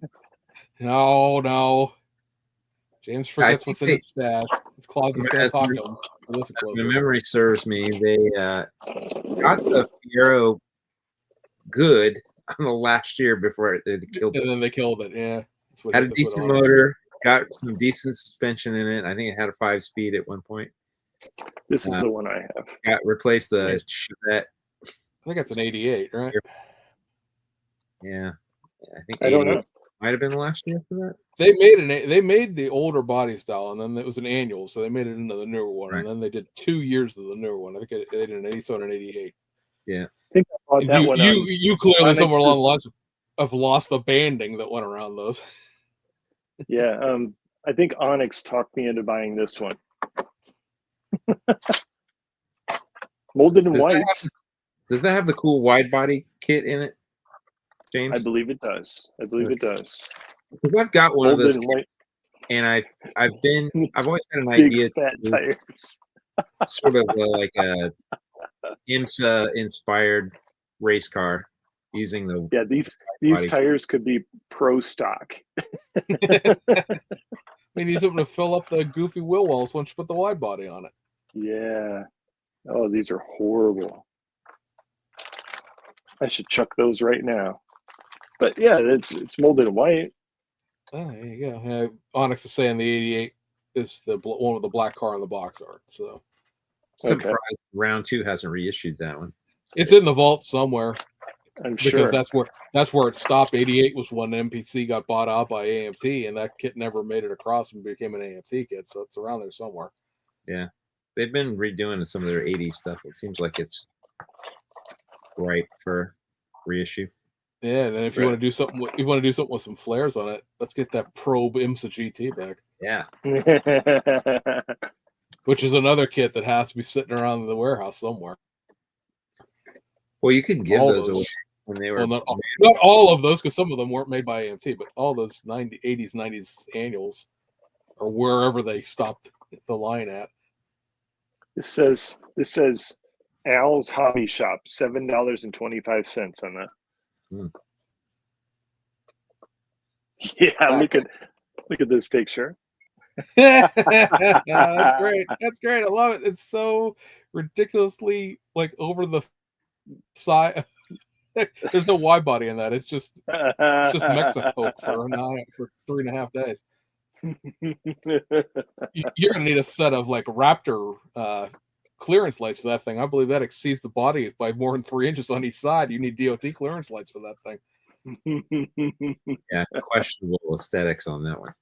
Speaker 3: No. James forgets what's in his stash. His closet's going to talk to him. Listen closer.
Speaker 2: The memory serves me. They got the Fiero good on the last year before they killed it.
Speaker 3: And then they killed it. Yeah.
Speaker 2: Had a decent motor. Got some decent suspension in it. I think it had a 5-speed at one point.
Speaker 1: This is the one I have.
Speaker 2: Got replaced the Chevette.
Speaker 3: I think it's an 88, right?
Speaker 2: Yeah. I think
Speaker 1: I don't know.
Speaker 2: Might have been the last year for that.
Speaker 3: They made the older body style, and then it was an annual, so they made it into the newer one, right. And then they did 2 years of the newer one. I think they did an 87 and 88.
Speaker 2: Yeah.
Speaker 1: I think I bought that one on
Speaker 3: You clearly somewhere along
Speaker 1: Onyx's.
Speaker 3: the lines have lost the banding that went around those.
Speaker 1: Yeah, I think Onyx talked me into buying this one. Molded in
Speaker 2: Does that,
Speaker 1: white.
Speaker 2: does that have the cool wide body kit in it, James?
Speaker 1: I believe it does. I believe it does.
Speaker 2: Because I've got one of
Speaker 1: Molded
Speaker 2: those
Speaker 1: in
Speaker 2: kits,
Speaker 1: white.
Speaker 2: and I've always had an
Speaker 1: Big
Speaker 2: idea
Speaker 1: fat
Speaker 2: to
Speaker 1: tires.
Speaker 2: sort of like a IMSA inspired race car using the
Speaker 1: Yeah, these
Speaker 2: body.
Speaker 1: tires could be pro stock.
Speaker 3: We need something to fill up the goofy wheel wells once you put the wide body on it.
Speaker 1: Yeah. Oh, these are horrible. I should chuck those right now. But yeah, it's molded in white.
Speaker 3: Oh, there you go. Onyx is saying the 88 is the one with the black car in the box art. So
Speaker 2: Surprised round 2 hasn't reissued that one.
Speaker 3: it's in the vault somewhere.
Speaker 1: I'm
Speaker 3: Because
Speaker 1: sure.
Speaker 3: that's where it stopped. 88 was when MPC got bought out by AMT, and that kit never made it across and became an AMT kit. So it's around there somewhere.
Speaker 2: Yeah, they've been redoing some of their 80s stuff. It seems like it's right for reissue.
Speaker 3: Yeah, and if you want to do something, with some flares on it, let's get that Probe IMSA GT back.
Speaker 2: Yeah,
Speaker 3: which is another kit that has to be sitting around the warehouse somewhere.
Speaker 2: Well, you could give those away when they were.
Speaker 3: Well, not all of those, because some of them weren't made by AMT, but all those 80s, 90s annuals, or wherever they stopped the line at.
Speaker 1: This says Al's Hobby Shop, $7.25 on that. Yeah, look at this picture.
Speaker 3: That's great. That's great. I love it. It's so ridiculously like over the side. There's no wide body in that. It's just Mexico for 3.5 days. You're gonna need a set of like Raptor clearance lights for that thing. I believe that exceeds the body by more than 3 inches on each side. You need DOT clearance lights for that thing.
Speaker 2: Yeah, questionable aesthetics on that one.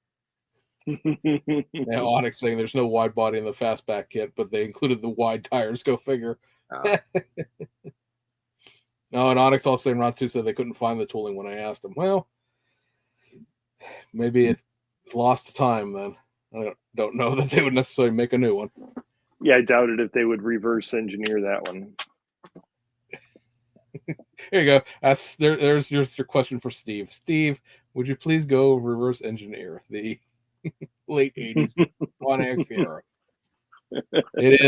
Speaker 3: Now Onyx saying there's no wide body in the fastback kit, but they included the wide tires. Go figure. No, and Onyx also in round 2 said they couldn't find the tooling when I asked them. Well, maybe it's lost to time then. I don't know that they would necessarily make a new one.
Speaker 1: Yeah, I doubted if they would reverse engineer that one.
Speaker 3: Here you go. There's your question for Steve. Steve, would you please go reverse engineer the late 80s Pontiac Fiero? It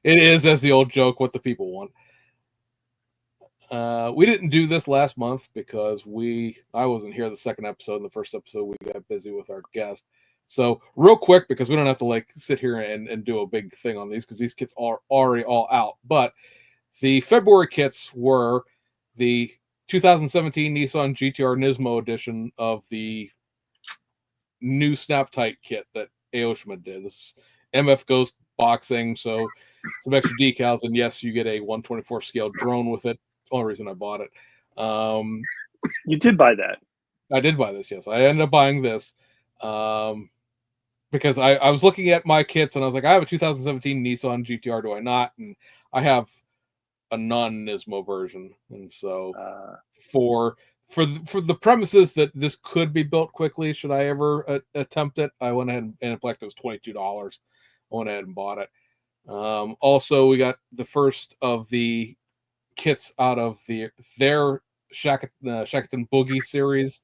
Speaker 3: is as the old joke, what the people want. We didn't do this last month because I wasn't here the second episode. In the first episode, we got busy with our guest. So real quick, because we don't have to like sit here and do a big thing on these because these kits are already all out. But the February kits were the 2017 Nissan GTR Nismo edition of the new Snap Tight kit that Aoshima did. This MF Ghost boxing, so some extra decals, and yes, you get a 1/24 scale drone with it. Only reason I bought it.
Speaker 1: You did buy that.
Speaker 3: I did buy this, yes. I ended up buying this because I was looking at my kits and I was like, I have a 2017 Nissan GTR, do I not? And I have a non-Nismo version, and so for the premises that this could be built quickly, should I ever attempt it, I went ahead and in fact it was $22. I went ahead and bought it. Also, we got the first of the kits out of their Shackleton Boogie series.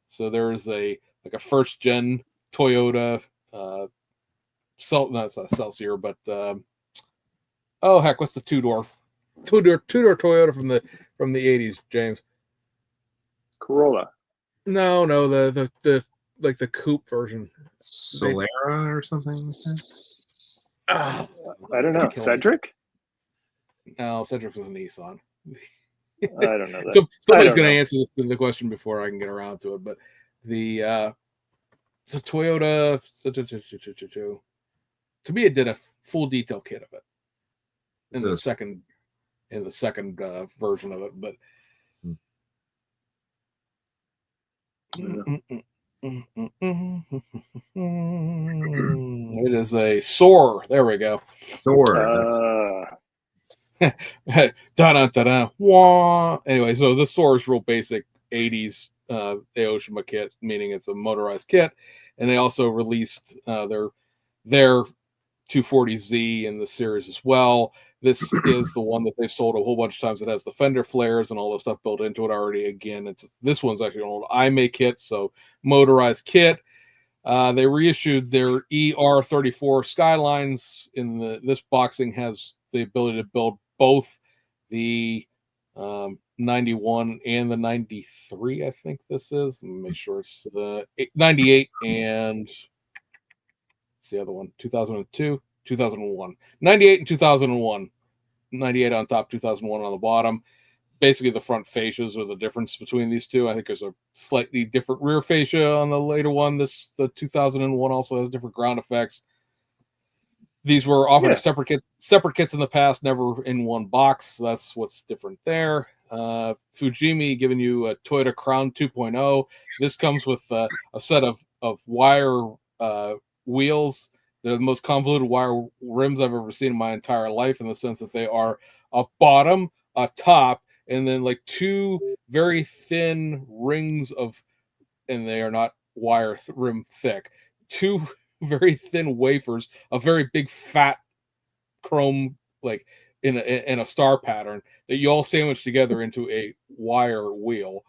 Speaker 3: So there's a first gen Toyota not Celsior, but oh heck, what's the two-door Toyota from the 80s, James?
Speaker 1: Corolla.
Speaker 3: No, the like the coupe version.
Speaker 2: Solera or something.
Speaker 1: I don't know. Cedric?
Speaker 3: No, Cedric was a Nissan.
Speaker 1: I don't know that.
Speaker 3: So somebody's going to answer the question before I can get around to it. But it's a Toyota. To me, it did a full detail kit of it in the second version of it. But it is a Soar. There we go.
Speaker 2: Soar.
Speaker 3: Da-da-da-da, wah. Anyway, so this Soar is real basic 80s Aoshima kit, meaning it's a motorized kit. And they also released their 240Z in the series as well. This is the one that they've sold a whole bunch of times. It has the fender flares and all the stuff built into it already. Again, this one's actually an old IMA kit, so motorized kit. They reissued their ER34 Skylines. This boxing has the ability to build both the 91 and the 93. I think this is. Let me make sure it's the 98 and it's the other one, 2002, 2001, 98 and 2001. 98 on top, 2001 on the bottom. Basically, the front fascias are the difference between these two. I think there's a slightly different rear fascia on the later one. The 2001 also has different ground effects. These were offered as separate kits in the past, never in one box. So that's what's different there. Fujimi giving you a Toyota Crown 2.0. This comes with a set of wire wheels. They're the most convoluted wire rims I've ever seen in my entire life, in the sense that they are a bottom, a top, and then like two very thin rings of, and they are not wire rim thick, two very thin wafers, a very big fat chrome, like in a star pattern, that you all sandwich together into a wire wheel.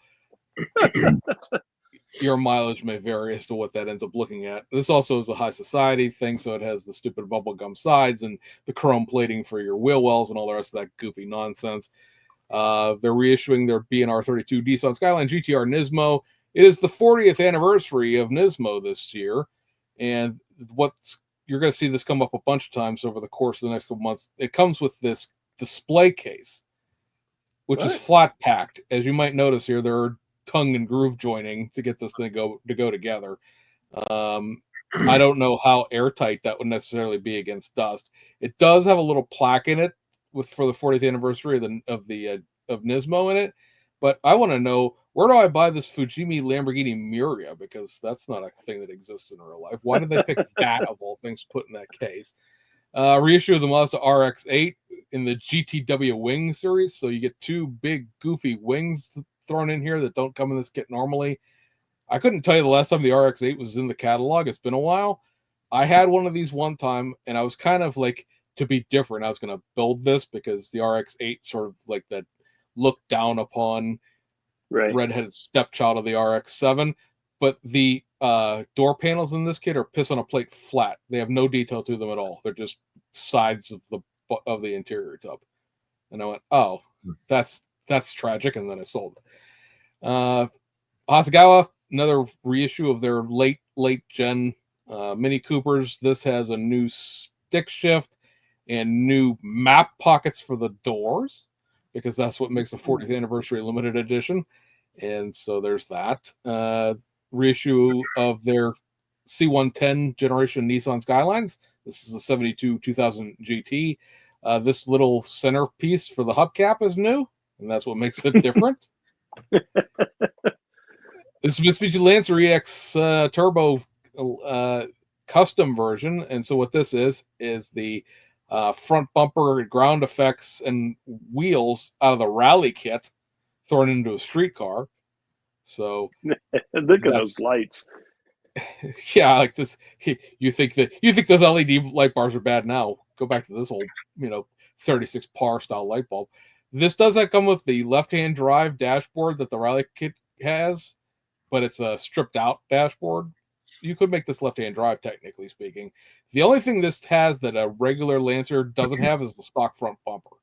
Speaker 3: Your mileage may vary as to what that ends up looking at. This also is a high society thing, so it has the stupid bubblegum sides and the chrome plating for your wheel wells and all the rest of that goofy nonsense. They're reissuing their B&R 32 Nissan Skyline GTR Nismo. It is the 40th anniversary of Nismo this year, and you're going to see this come up a bunch of times over the course of the next couple months. It comes with this display case, which is flat packed. As you might notice here, there are tongue and groove joining to get this thing go together. I don't know how airtight that would necessarily be against dust. It does have a little plaque in it for the 40th anniversary of Nismo in it. But I want to know, where do I buy this Fujimi Lamborghini Miura? Because that's not a thing that exists in real life. Why did they pick that of all things to put in that case? Reissue of the Mazda RX-8 in the GTW wing series. So you get two big goofy wings thrown in here that don't come in this kit normally. I couldn't tell you the last time the RX-8 was in the catalog. It's been a while. I had one of these one time, and I was kind of like, to be different, I was going to build this because the RX-8 sort of like that looked down upon redheaded stepchild of the RX-7. But the door panels in this kit are piss on a plate flat. They have no detail to them at all. They're just sides of the interior tub. And I went, oh, that's tragic. And then I sold it. Hasegawa, another reissue of their late gen Mini Coopers. This has a new stick shift and new map pockets for the doors, because that's what makes a 40th anniversary limited edition. And so there's that. Reissue of their C110 generation Nissan Skylines. This is a 72 2000 GT. This little centerpiece for the hubcap is new, and that's what makes it different. This is Mitsubishi Lancer EX Turbo custom version. And so what this is the front bumper, ground effects, and wheels out of the rally kit thrown into a street car. So
Speaker 1: look at those lights.
Speaker 3: Yeah, like this. You think those LED light bars are bad now? Go back to this old, 36 par style light bulb. This doesn't come with the left-hand drive dashboard that the rally kit has, but it's a stripped out dashboard. You could make this left-hand drive, technically speaking. The only thing this has that a regular Lancer doesn't have is the stock front bumper.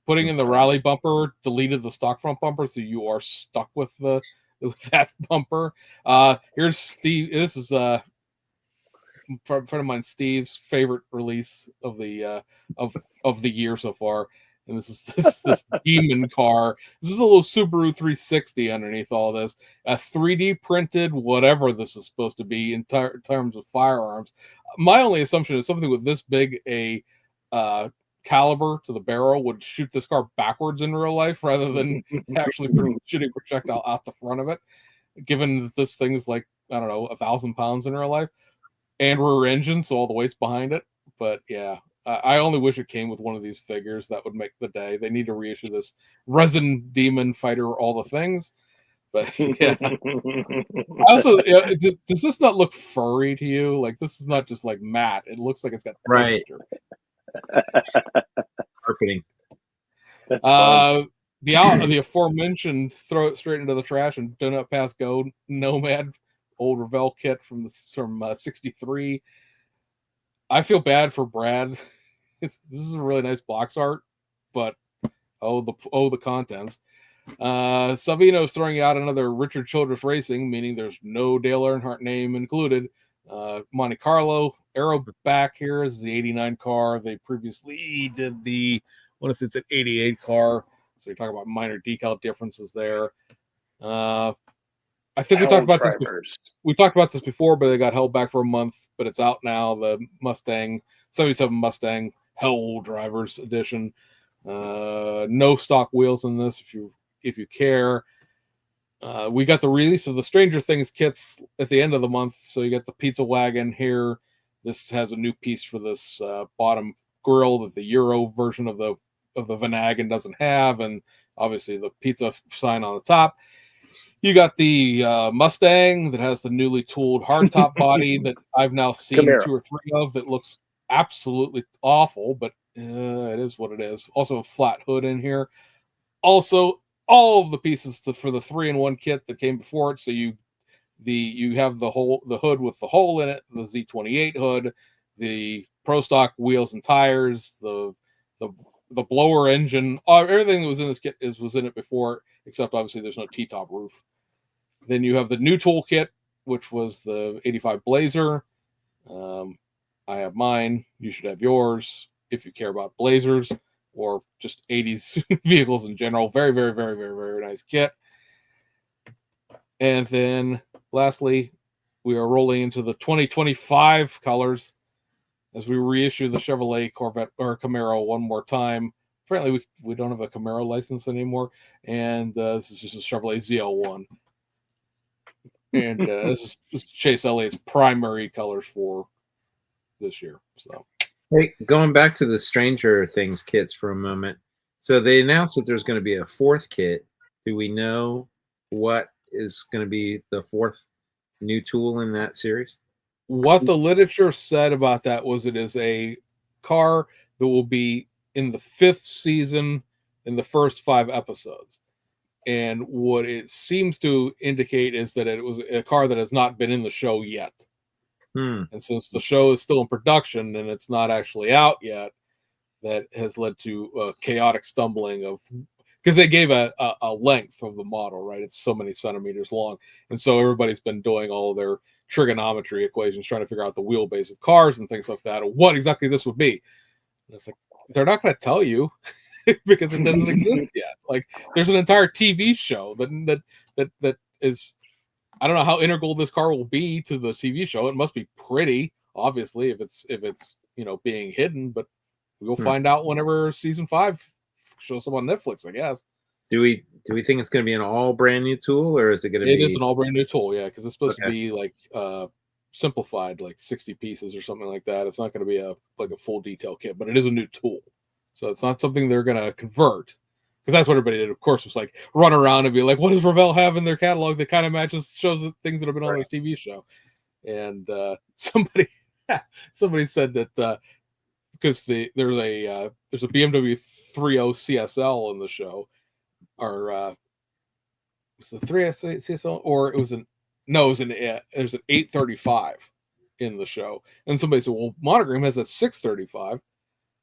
Speaker 3: Putting in the rally bumper deleted the stock front bumper, so you are stuck with that bumper. Here's Steve. This is a friend of mine, Steve's favorite release of the year so far. And this is this demon car. This is a little Subaru 360 underneath all this. A 3D printed whatever this is supposed to be in terms of firearms. My only assumption is something with this big a caliber to the barrel would shoot this car backwards in real life rather than actually shooting projectile out the front of it. Given that this thing is like, I don't know, 1,000 pounds in real life, and rear engine, so all the weight's behind it. But yeah. I only wish it came with one of these figures. That would make the day. They need to reissue this Resin Demon Fighter, all the things. But yeah, also, does this not look furry to you? Like, this is not just like matte. It looks like it's got
Speaker 2: Right.
Speaker 3: texture.
Speaker 2: Carpeting.
Speaker 1: That's fun.
Speaker 3: The aforementioned throw it straight into the trash and do not pass go Nomad old Revell kit from '63. I feel bad for Brad. This is a really nice box art, but the contents. Savino's throwing out another Richard Childress Racing, meaning there's no Dale Earnhardt name included. Monte Carlo Aero back here is the '89 car. They previously did the, what if it's an '88 car? So you're talking about minor decal differences there. I think we talked about this. We talked about this before, but they got held back for a month. But it's out now. The Mustang 77 Mustang Hell Drivers Edition. No stock wheels in this, if you care. We got the release of the Stranger Things kits at the end of the month. So you got the pizza wagon here. This has a new piece for this bottom grill that the Euro version of the Vanagon doesn't have, and obviously the pizza sign on the top. You got the Mustang that has the newly tooled hardtop body that I've now seen
Speaker 1: Camaro.
Speaker 3: 2 or 3 of that looks absolutely awful, but it is what it is. Also a flat hood in here. Also, all of the pieces for the 3-in-1 kit that came before it. So you have the hood with the hole in it, the Z28 hood, the Pro Stock wheels and tires, the blower engine, everything that was in this kit was in it before, except obviously there's no T-top roof. Then you have the new toolkit, which was the '85 Blazer. I have mine. You should have yours if you care about Blazers or just '80s vehicles in general. Very, very, very, very, very nice kit. And then lastly, we are rolling into the 2025 colors as we reissue the Chevrolet Corvette or Camaro one more time. Apparently, we don't have a Camaro license anymore, and this is just a Chevrolet ZL1. And this is Chase Elliott's primary colors for this year. So,
Speaker 2: hey, going back to the Stranger Things kits for a moment. So they announced that there's going to be a 4th kit. Do we know what is going to be the 4th new tool in that series?
Speaker 3: What the literature said about that was it is a car that will be in the 5th season in the first 5 episodes. And what it seems to indicate is that it was a car that has not been in the show yet. And since the show is still in production and it's not actually out yet, that has led to chaotic stumbling of, because they gave a length of the model, right? It's so many centimeters long. And so everybody's been doing all of their trigonometry equations, trying to figure out the wheelbase of cars and things like that, or what exactly this would be. And it's like, they're not going to tell you because it doesn't exist yet. Like, there's an entire TV show that is, I don't know how integral this car will be to the TV show. It must be pretty, obviously, if it's being hidden, but we'll find out whenever season 5 shows up on Netflix, I guess.
Speaker 2: Do we think it's going to be an all brand new tool, or is it going to be?
Speaker 3: It is an all brand new tool, yeah, because it's supposed to be like simplified, like 60 pieces or something like that. It's not going to be a full detail kit, but it is a new tool, so it's not something they're going to convert. Because that's what everybody did, of course, was like run around and be like, what does Revell have in their catalog that kind of shows things that have been on this TV show? And somebody said that because there's a BMW 30 CSL in the show, or was the 3 CSL, or there's an 835 in the show. And somebody said, well, Monogram has that 635. I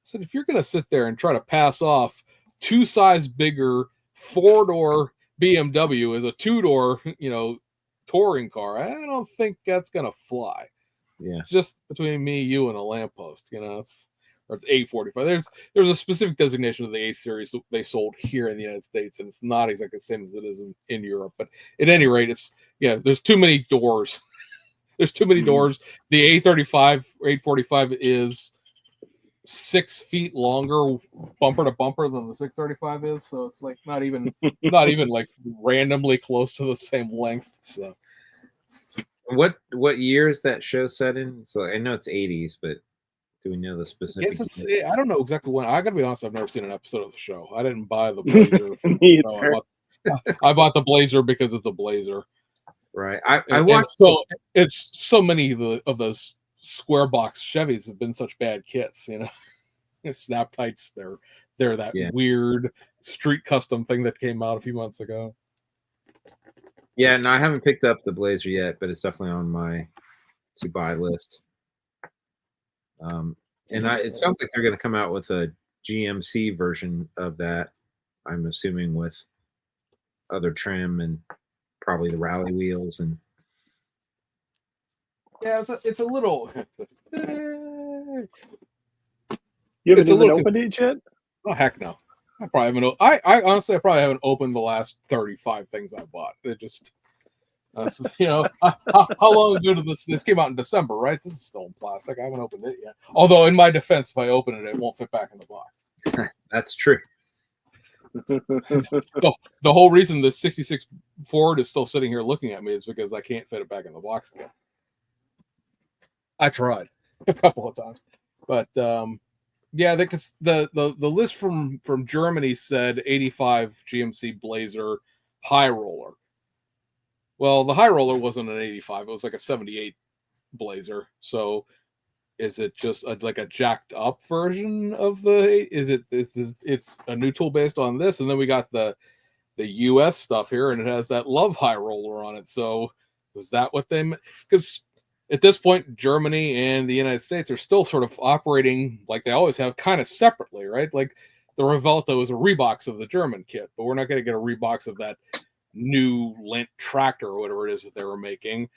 Speaker 3: said, if you're going to sit there and try to pass off 2 size bigger 4-door BMW as a 2-door, touring car, I don't think that's going to fly.
Speaker 2: Yeah.
Speaker 3: Just between me, you, and a lamppost, or it's 845. There's a specific designation of the A series that they sold here in the United States, and it's not exactly the same as it is in Europe. But at any rate, there's too many doors. There's too many doors. The A35 or 845 is 6 feet longer bumper to bumper than the 635 is, so it's like not even like randomly close to the same length. So
Speaker 2: what year is that show set in? So I know it's 80s, but Do we know the specific?
Speaker 3: I don't know exactly when. I gotta be honest, I've never seen an episode of the show. I didn't buy the Blazer.
Speaker 1: Me
Speaker 3: The
Speaker 1: either.
Speaker 3: show. I bought the Blazer because it's a Blazer.
Speaker 2: Right. I
Speaker 3: And
Speaker 2: watched.
Speaker 3: so it's so many of those square box Chevys have been such bad kits, you know. Snap tights, they're that weird street custom thing that came out a few months ago.
Speaker 2: Yeah, no, I haven't picked up the Blazer yet, but it's definitely on my to buy list. And it sounds like they're going to come out with a GMC version of that. I'm assuming with other trim and probably the rally wheels and.
Speaker 3: Yeah, it's a little.
Speaker 1: You haven't even opened it yet?
Speaker 3: Oh heck no! I probably haven't. I honestly, I probably haven't opened the last 35 things I bought. It just, you know, how long ago did this came out in December, right? This is still in plastic. I haven't opened it yet. Although, in my defense, if I open it, it won't fit back in the box.
Speaker 2: That's true.
Speaker 3: The whole reason the '66 Ford is still sitting here looking at me is because I can't fit it back in the box again. I tried a couple of times, but yeah, because the list from Germany said 85 GMC Blazer high roller. Well, the high roller wasn't an 85; it was like a 78 Blazer. So, is it just like a jacked up version of the? It's a new tool based on this, and then we got the US stuff here, and it has that Love high roller on it. So, was that what they meant? Because at this point, Germany and the United States are still sort of operating like they always have, kind of separately, right? Like the Revolto is a rebox of the German kit, but we're not going to get a rebox of that new Lint tractor or whatever it is that they were making.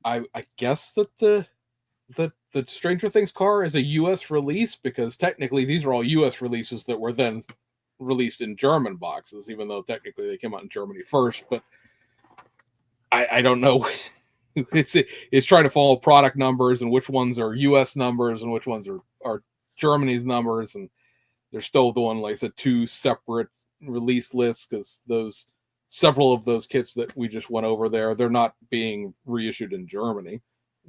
Speaker 3: I guess that the Stranger Things car is a U.S. release because technically these are all U.S. releases that were then released in German boxes, even though technically they came out in Germany first. But I don't know. It's trying to follow product numbers and which ones are U.S. numbers and which ones are Germany's numbers, and they're still doing, like I said, two separate release lists because several of those kits that we just went over there, they're not being reissued in Germany.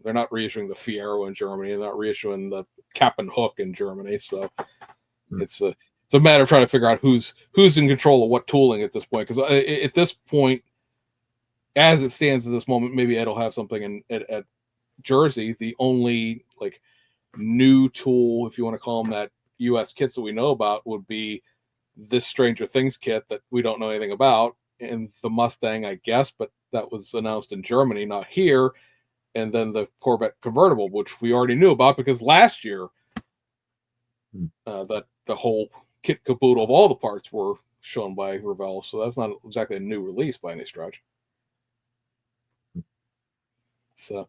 Speaker 3: They're not reissuing the Fiero in Germany. They're not reissuing the Cap and Hook in Germany. So it's a matter of trying to figure out who's in control of what tooling at this point. Because at this point, as it stands at this moment, maybe Ed will have something at Jersey. The only like new tool, if you want to call them that, U.S. kits that we know about would be this Stranger Things kit that we don't know anything about, and the Mustang, I guess, but that was announced in Germany, not here. And then the Corvette convertible, which we already knew about because last year that the whole kit caboodle of all the parts were shown by Revell. So that's not exactly a new release by any stretch. So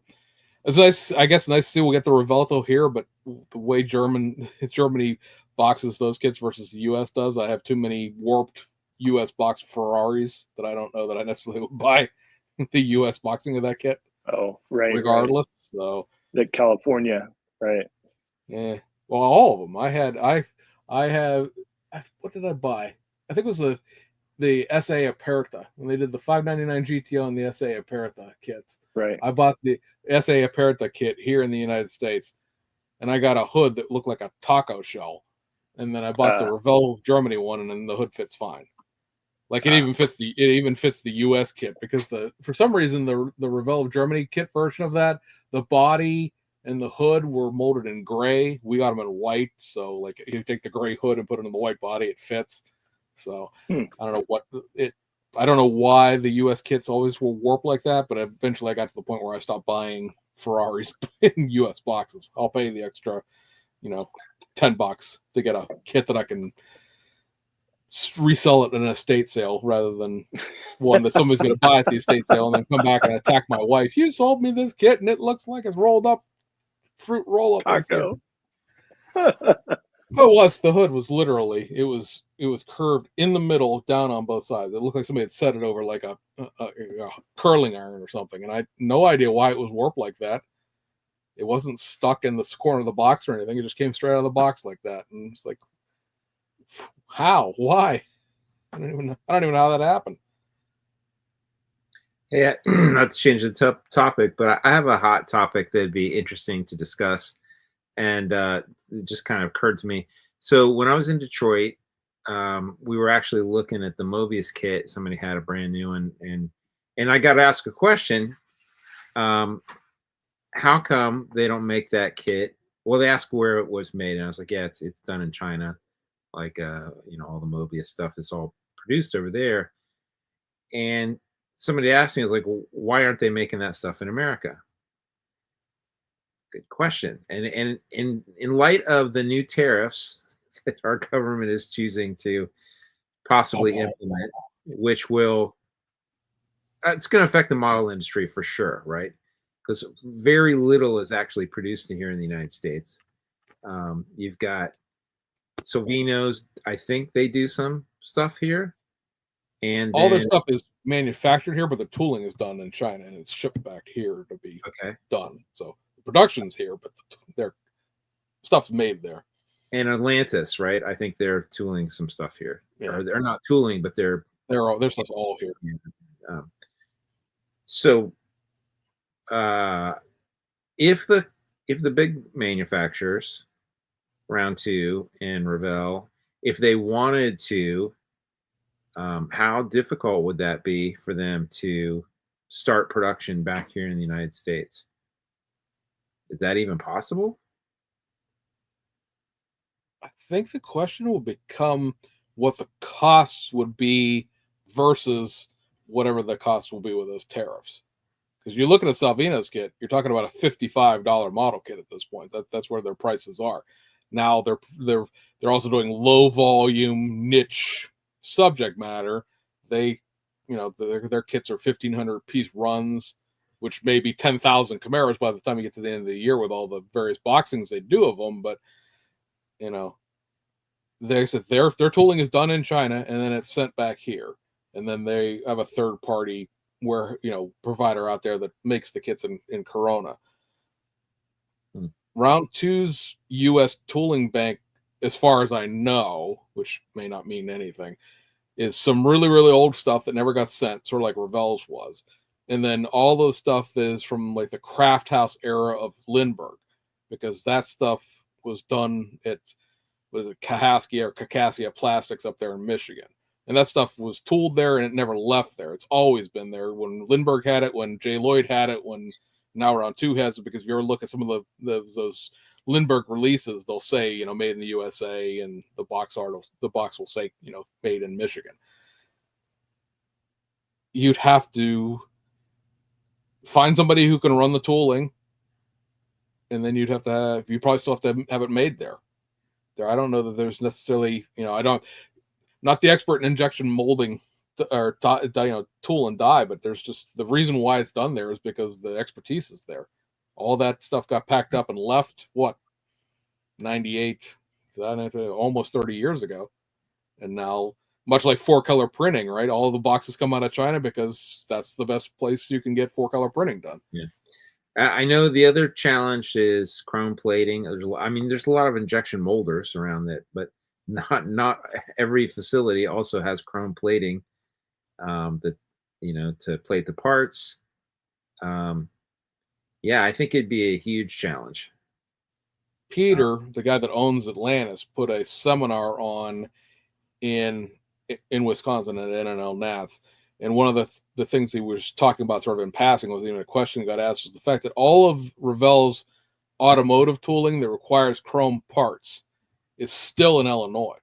Speaker 3: it's nice, I guess. Nice to see we'll get the Revelto here, but the way Germany boxes those kits versus the U.S. does, I have too many warped U.S. box Ferraris that I don't know that I necessarily would buy the U.S. boxing of that kit.
Speaker 1: Oh, right.
Speaker 3: Regardless,
Speaker 1: right.
Speaker 3: So
Speaker 1: the California, right?
Speaker 3: Yeah. Well, all of them. I have. What did I buy? I think it was the SA Aperta when they did the 599 GTO and the SA Aperta kits.
Speaker 1: Right.
Speaker 3: I bought the SA Aperta kit here in the United States, and I got a hood that looked like a taco shell. And then I bought the Revell Germany one, and then the hood fits fine. Like it even fits the US kit because for some reason the Revell of Germany kit version of that, the body and the hood were molded in gray. We got them in white, so like if you take the gray hood and put it in the white body, it fits. So I don't know why the US kits always will warp like that, but eventually I got to the point where I stopped buying Ferraris in US boxes. I'll pay the extra, $10 to get a kit that I can resell it in an estate sale rather than one that somebody's going to buy at the estate sale and then come back and attack my wife. You sold me this kit and it looks like it's rolled up fruit roll up.
Speaker 1: Taco.
Speaker 3: The hood was literally it was curved in the middle down on both sides. It looked like somebody had set it over like a curling iron or something, and I had no idea why it was warped like that. It wasn't stuck in the corner of the box or anything. It just came straight out of the box like that, and it's like, how? Why? I don't even know how that happened.
Speaker 2: Yeah, not to change the topic, but I have a hot topic that'd be interesting to discuss. And it just kind of occurred to me. So when I was in Detroit, we were actually looking at the Mobius kit. Somebody had a brand new one, and I got to ask a question. How come they don't make that kit? Well, they asked where it was made, and I was like, yeah, it's done in China. Like, all the Mobius stuff is all produced over there. And somebody asked me, I was like, well, why aren't they making that stuff in America? Good question. And in light of the new tariffs that our government is choosing to possibly implement, which will it's going to affect the model industry for sure, right? Because very little is actually produced here in the United States. You've got Silvino's, I think they do some stuff here. And
Speaker 3: all their
Speaker 2: then,
Speaker 3: stuff is manufactured here, but the tooling is done in China and it's shipped back here to be done. So the production's here, but their stuff's made there.
Speaker 2: And Atlantis, right? I think they're tooling some stuff here.
Speaker 3: Yeah.
Speaker 2: Or they're not tooling, but their
Speaker 3: stuff's all here.
Speaker 2: So if the big manufacturers, Round 2 and Revell, if they wanted to, how difficult would that be for them to start production back here in the United States? Is that even possible?
Speaker 3: I think the question will become what the costs would be versus whatever the cost will be with those tariffs. Because you look at a Salvino's kit, you're talking about a $55 model kit at this point. That's where their prices are. Now they're also doing low volume niche subject matter. They, their kits are 1,500 piece runs, which may be 10,000 Camaros by the time you get to the end of the year with all the various boxings they do of them. But they said their tooling is done in China and then it's sent back here, and then they have a third party provider out there that makes the kits in Corona. Round 2's U.S. tooling bank, as far as I know, which may not mean anything, is some really, really old stuff that never got sent, sort of like Revell's was. And then all the stuff that is from like the Craft House era of Lindbergh, because that stuff was done at, Kahaska Plastics up there in Michigan. And that stuff was tooled there and it never left there. It's always been there. When Lindbergh had it, when Jay Lloyd had it, when now Round 2 has it, because if you ever look at some of those Lindbergh releases, they'll say, made in the USA, and the box will say, made in Michigan. You'd have to find somebody who can run the tooling, and then you probably still have to have it made there. I don't know that there's necessarily, not the expert in injection molding or tool and die, but there's just the reason why it's done there is because the expertise is there. All that stuff got packed up and left 98, almost 30 years ago. And now, much like 4-color printing, right? All of the boxes come out of China because that's the best place you can get 4-color printing done.
Speaker 2: Yeah. I know the other challenge is chrome plating. There's a lot of injection molders around it, but not every facility also has chrome plating to plate the parts. I think it'd be a huge challenge.
Speaker 3: Peter, the guy that owns Atlantis, put a seminar on in Wisconsin at NNL Nats, and one of the things he was talking about sort of in passing was even a question he got asked was the fact that all of Revell's automotive tooling that requires chrome parts is still in Illinois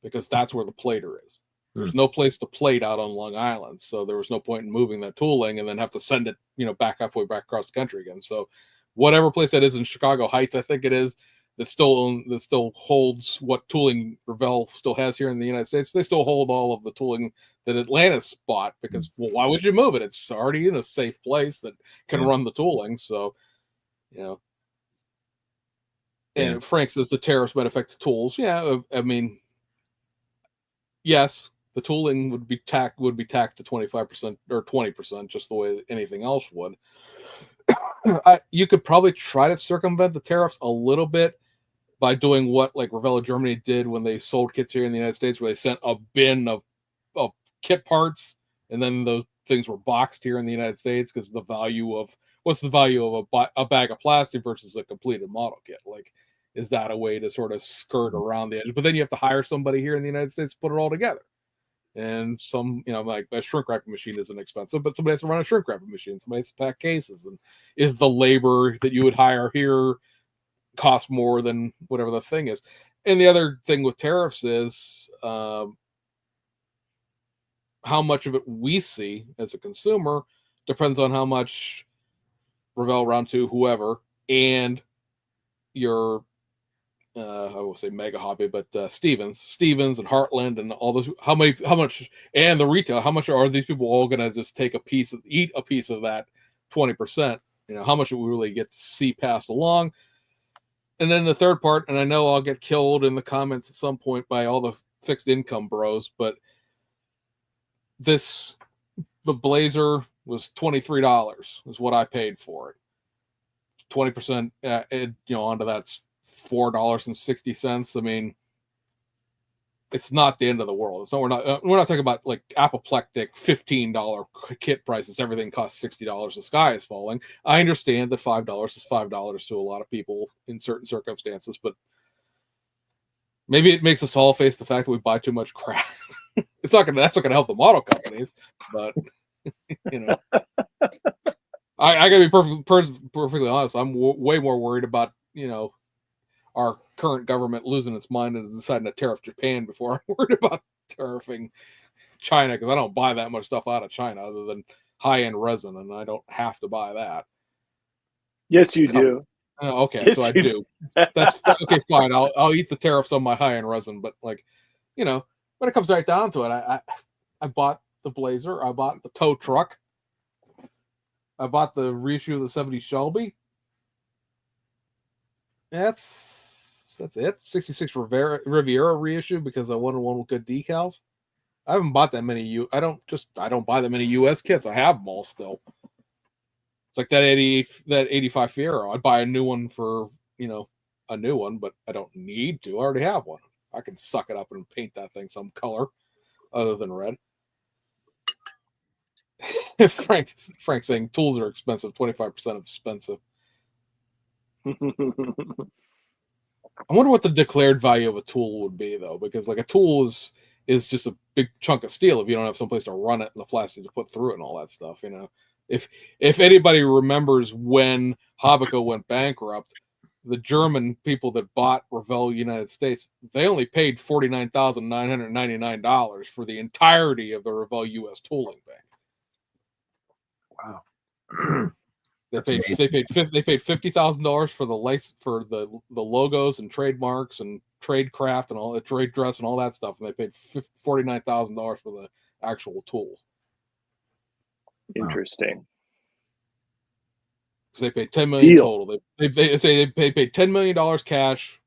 Speaker 3: because that's where the plater is. There's no place to plate out on Long Island, so there was no point in moving that tooling and then have to send it, back halfway back across the country again. So whatever place that is in Chicago Heights, I think it is, that still holds what tooling Revell still has here in the United States. They still hold all of the tooling that Atlantis bought because, why would you move it? It's already in a safe place that can run the tooling. So, And Frank says the tariffs might affect the tools. Yeah, yes, the tooling would be taxed to 25% or 20%, just the way anything else would. You could probably try to circumvent the tariffs a little bit by doing what like Revell Germany did when they sold kits here in the United States, where they sent a bin of kit parts, and then those things were boxed here in the United States because what's the value of a bag of plastic versus a completed model kit? Like, is that a way to sort of skirt around the edge? But then you have to hire somebody here in the United States to put it all together. And some, like a shrink wrapping machine isn't expensive, but somebody has to run a shrink wrapping machine. Somebody has to pack cases. And is the labor that you would hire here cost more than whatever the thing is? And the other thing with tariffs is how much of it we see as a consumer depends on how much Revell, Round 2, whoever, and your I will say Mega Hobby, but Stevens and Heartland and all those. How much, and the retail? How much are these people all going to just eat a piece of that 20%? How much will we really get to see passed along? And then the third part, and I know I'll get killed in the comments at some point by all the fixed income bros, but the Blazer was $23 is what I paid for it. 20%, onto that's $4.60. I mean, it's not the end of the world. We're not talking about like apoplectic $15 kit prices. Everything costs $60. The sky is falling. I understand that $5 is $5 to a lot of people in certain circumstances, but maybe it makes us all face the fact that we buy too much crap. That's not gonna help the model companies, but I gotta be perfectly honest. I'm way more worried about our current government losing its mind and deciding to tariff Japan before I'm worried about tariffing China, because I don't buy that much stuff out of China other than high-end resin, and I don't have to buy that.
Speaker 1: Yes, you do.
Speaker 3: Okay,
Speaker 1: yes,
Speaker 3: so I do. That's okay. Fine. I'll eat the tariffs on my high-end resin, but when it comes right down to it, I bought the Blazer, I bought the tow truck, I bought the reissue of the '70 Shelby. That's it. 66 Riviera reissue because I wanted one with good decals. I haven't bought that many. I don't buy that many US kits. I have them all still. It's like that 85 Fiero. I'd buy a new one for a new one, but I don't need to. I already have one. I can suck it up and paint that thing some color other than red. Frank saying tools are expensive. 25% expensive. I wonder what the declared value of a tool would be, though, because like a tool is just a big chunk of steel if you don't have someplace to run it and the plastic to put through it and all that stuff. If anybody remembers when Habico went bankrupt, the German people that bought Revell United States, they only paid $49,999 for the entirety of the Revell U.S. tooling bank.
Speaker 2: Wow.
Speaker 3: They paid $50,000 for the the logos and trademarks and trade craft and all the trade dress and all that stuff, and they paid $49,000 for the actual tools.
Speaker 1: Interesting.
Speaker 3: So they paid $10 million
Speaker 1: Deal.
Speaker 3: total. They say they paid $10 million cash.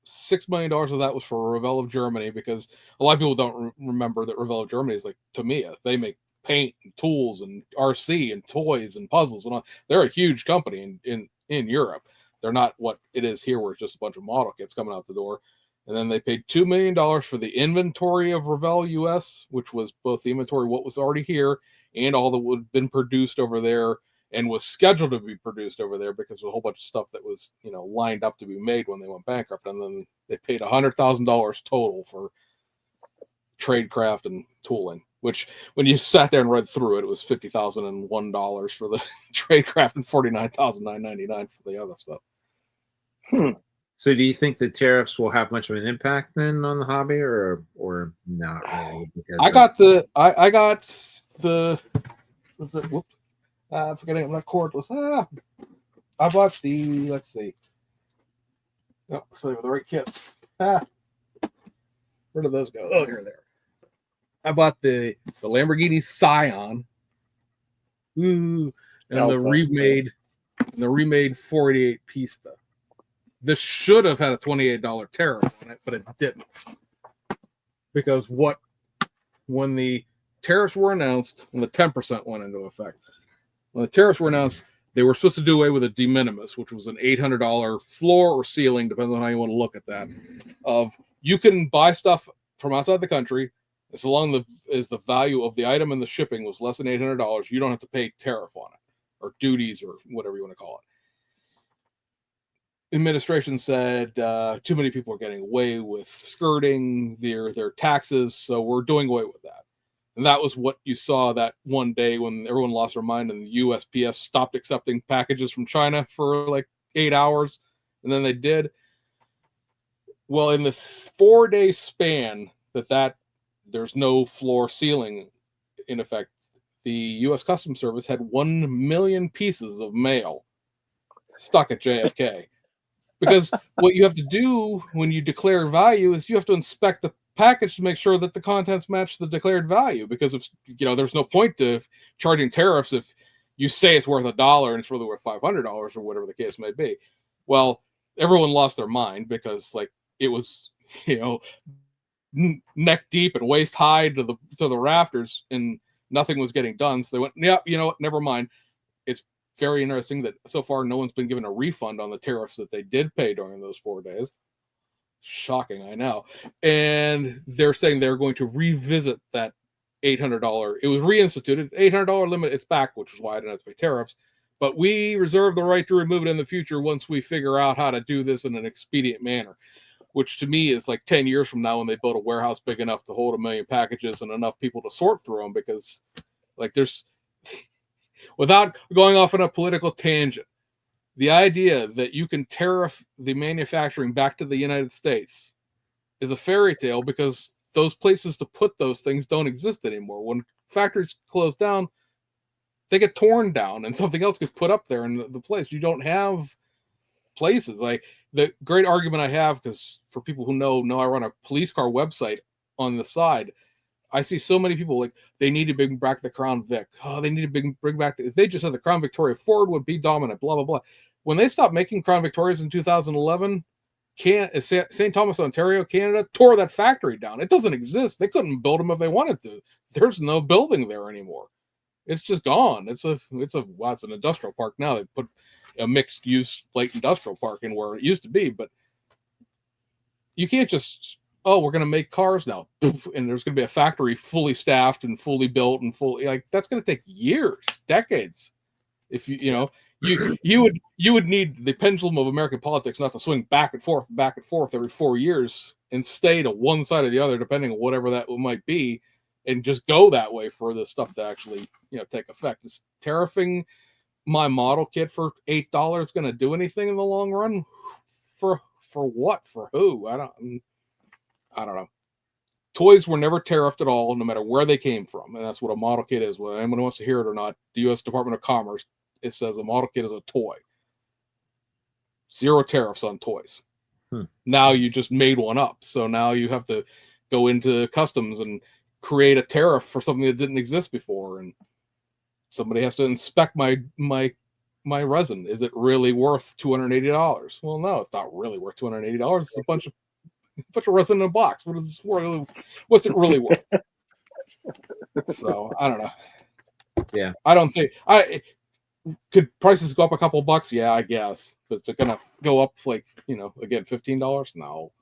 Speaker 3: $6 million of that was for Revell of Germany, because a lot of people don't remember that Revell of Germany is like Tamiya. They make paint and tools and RC and toys and puzzles and all. They're a huge company in Europe. They're not what it is here, where it's just a bunch of model kits coming out the door. And then they paid $2 million for the inventory of Revell US, which was both the inventory, what was already here, and all that would have been produced over there and was scheduled to be produced over there, because there's a whole bunch of stuff that was lined up to be made when they went bankrupt. And then they paid $100,000 total for tradecraft and tooling, which when you sat there and read through it, it was $50,001 for the tradecraft and $49,999 for the other stuff.
Speaker 2: So do you think the tariffs will have much of an impact then on the hobby, or not really?
Speaker 3: I got the whoops. I'm forgetting I'm not cordless. I bought the, let's see. Oh, so the right kits. Where did those go? Oh, here they are. I bought the Lamborghini Scion. Ooh, and the remade 488 Pista. This should have had a $28 tariff on it, but it didn't. Because when the tariffs were announced, when the 10% went into effect, when the tariffs were announced, they were supposed to do away with a de minimis, which was an $800 floor or ceiling, depending on how you want to look at that, of you can buy stuff from outside the country, as long as the value of the item and the shipping was less than $800, you don't have to pay tariff on it, or duties, or whatever you want to call it. administration said too many people are getting away with skirting their taxes, so we're doing away with that. And that was what you saw that one day when everyone lost their mind and the USPS stopped accepting packages from China for like 8 hours, and then they did. Well, in the 4-day span that there's no floor ceiling in effect, the U.S. Customs Service had 1 million pieces of mail stuck at JFK. Because what you have to do when you declare value is you have to inspect the package to make sure that the contents match the declared value. Because if there's no point to charging tariffs if you say it's worth $1 and it's really worth $500 or whatever the case may be. Well, everyone lost their mind because like it was neck deep and waist high to the rafters, and nothing was getting done. So they went, yeah, you know what, never mind. It's very interesting that so far no one's been given a refund on the tariffs that they did pay during those 4 days. Shocking, I know. And they're saying they're going to revisit that $800. It was reinstituted, $800 limit. It's back, which is why I didn't have to pay tariffs. But we reserve the right to remove it in the future once we figure out how to do this in an expedient manner. Which to me is like 10 years from now when they build a warehouse big enough to hold 1 million packages and enough people to sort through them, because like there's, without going off on a political tangent, the idea that you can tariff the manufacturing back to the United States is a fairy tale, because those places to put those things don't exist anymore. When factories close down, they get torn down and something else gets put up there in the place. You don't have places. Like the great argument I have, because for people who know I run a police car website on the side. I see so many people like they need to bring back the Crown Vic. Oh, they need to bring back if they just had the Crown Victoria, Ford would be dominant. Blah blah blah. When they stopped making Crown Victorias in 2011, St. Thomas, Ontario, Canada tore that factory down. It doesn't exist. They couldn't build them if they wanted to. There's no building there anymore. It's just gone. It's an industrial park now. They put a mixed use light industrial park in where it used to be, but you can't just, oh, we're going to make cars now, and there's going to be a factory fully staffed and fully built and fully, like, that's going to take years, decades. If you would need the pendulum of American politics not to swing back and forth every 4 years and stay to one side or the other, depending on whatever that might be, and just go that way for this stuff to actually, take effect. Is tariffing my model kit for $8 going to do anything in the long run? For what? For who? I don't know. Toys were never tariffed at all, no matter where they came from, and that's what a model kit is. Whether anyone wants to hear it or not, the U.S. Department of Commerce, it says a model kit is a toy. 0 tariffs on toys. Now you just made one up, so now you have to go into customs and create a tariff for something that didn't exist before, and somebody has to inspect my resin. Is it really worth $280? Well, no, it's not really worth $280. It's a bunch of resin in a box. What's it really worth? So I don't know.
Speaker 2: Yeah,
Speaker 3: I don't think could prices go up a couple bucks? Yeah, I guess. But is it gonna go up like again $15? No.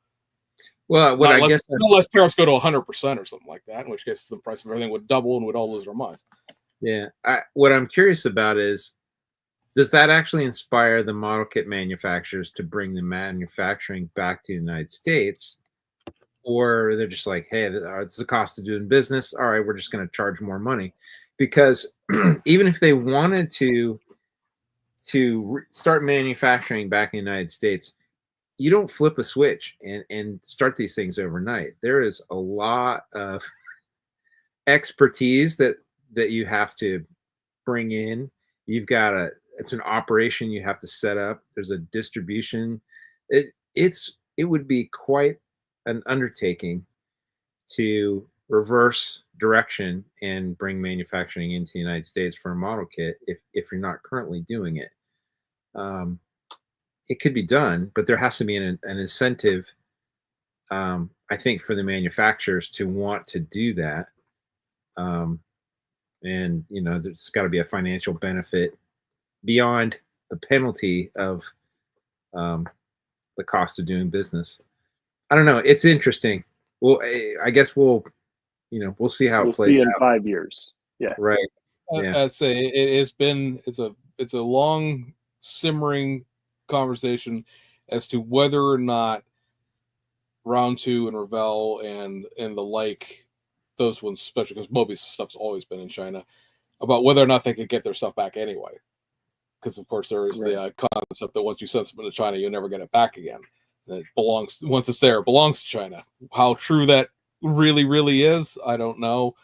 Speaker 2: Well,
Speaker 3: unless tariffs go to 100% or something like that, in which case the price of everything would double and we'd all lose our minds.
Speaker 2: Yeah, what I'm curious about is, does that actually inspire the model kit manufacturers to bring the manufacturing back to the United States? Or they're just like, hey, this is the cost of doing business. All right, we're just going to charge more money. Because even if they wanted to start manufacturing back in the United States, you don't flip a switch and start these things overnight. There is a lot of expertise that you have to bring in. It's an operation you have to set up. There's a distribution. It would be quite an undertaking to reverse direction and bring manufacturing into the United States for a model kit if you're not currently doing it. It could be done, but there has to be an incentive, I think, for the manufacturers to want to do that. And there's got to be a financial benefit beyond the penalty of the cost of doing business. I don't know. It's interesting. Well, I guess we'll see how it plays out.
Speaker 1: We'll see in 5 years. Yeah.
Speaker 2: Right. Yeah.
Speaker 3: I'd say it's a long simmering conversation. as to whether or not Round 2 and Revell and the like, those ones, especially because Mobius stuff's always been in China, about whether or not they could get their stuff back anyway. Because of course there is the concept that once you send something to China, you never get it back again. It belongs, once it's there, it belongs to China. How true that really is, I don't know.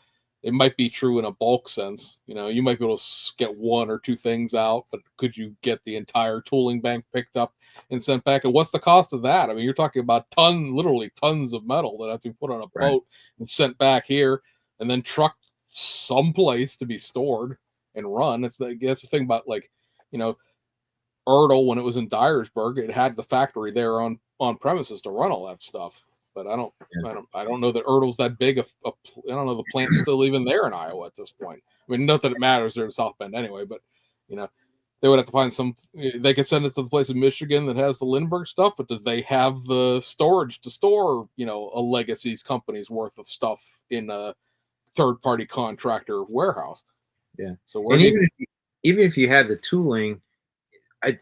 Speaker 3: It might be true in a bulk sense. You know, you might be able to get one or two things out, but could you get the entire tooling bank picked up and sent back? And what's the cost of that? I mean, you're talking about literally tons of metal that have to be put on a boat and sent back here and then trucked someplace to be stored and run. That's the thing about, like, you know, Ertl, when it was in Dyersburg, it had the factory there on premises to run all that stuff. But I don't know that Ertl's that big. I don't know the plant's still even there in Iowa at this point. I mean, not that it matters. They're in South Bend anyway. But you know, they would have to find some. They could send it to the place in Michigan that has the Lindbergh stuff, but do they have the storage to store, you know, a Legacy's company's worth of stuff in a third-party contractor warehouse?
Speaker 2: Yeah.
Speaker 3: So
Speaker 2: and even if you had the tooling,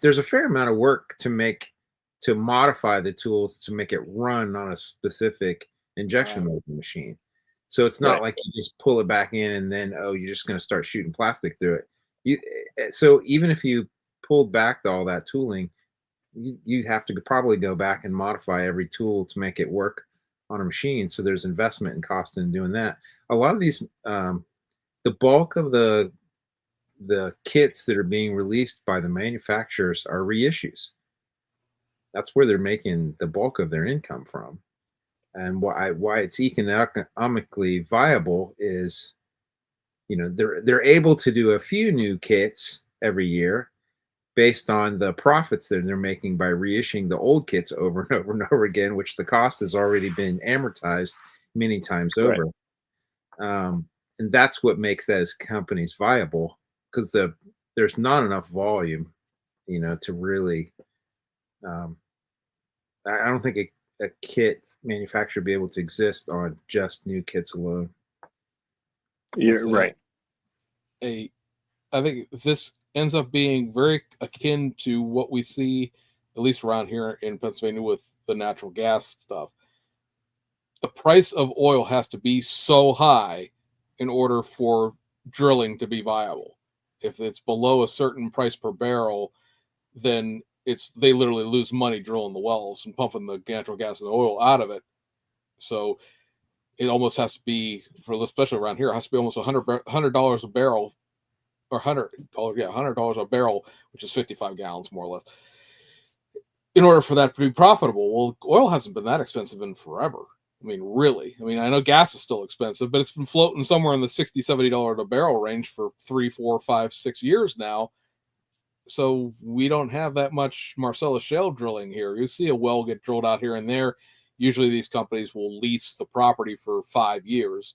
Speaker 2: there's a fair amount of work to modify the tools to make it run on a specific injection molding machine. So it's not like you just pull it back in and then, you're just going to start shooting plastic through it. So even if you pulled back all that tooling, you have to probably go back and modify every tool to make it work on a machine. So there's investment and cost in doing that. A lot of these, the bulk of the kits that are being released by the manufacturers are reissues. That's where they're making the bulk of their income from. And why it's economically viable is, you know, they're able to do a few new kits every year based on the profits that they're making by reissuing the old kits over and over and over again, which the cost has already been amortized many times over. And that's what makes those companies viable, because there's not enough volume, you know, to really. I don't think a kit manufacturer would be able to exist on just new kits alone.
Speaker 1: You're right.
Speaker 3: I think this ends up being very akin to what we see, at least around here in Pennsylvania, with the natural gas stuff. The price of oil has to be so high in order for drilling to be viable. If it's below a certain price per barrel, then they literally lose money drilling the wells and pumping the natural gas and the oil out of it. So it almost has to be, especially around here, it has to be almost $100 a barrel, or $100 a barrel, which is 55 gallons more or less, in order for that to be profitable. Well, oil hasn't been that expensive in forever. I mean, really. I mean, I know gas is still expensive, but it's been floating somewhere in the $60, $70 a barrel range for 3, 4, 5, 6 years now. So we don't have that much Marcellus shale drilling here. You see a well get drilled out here and there. Usually these companies will lease the property for 5 years.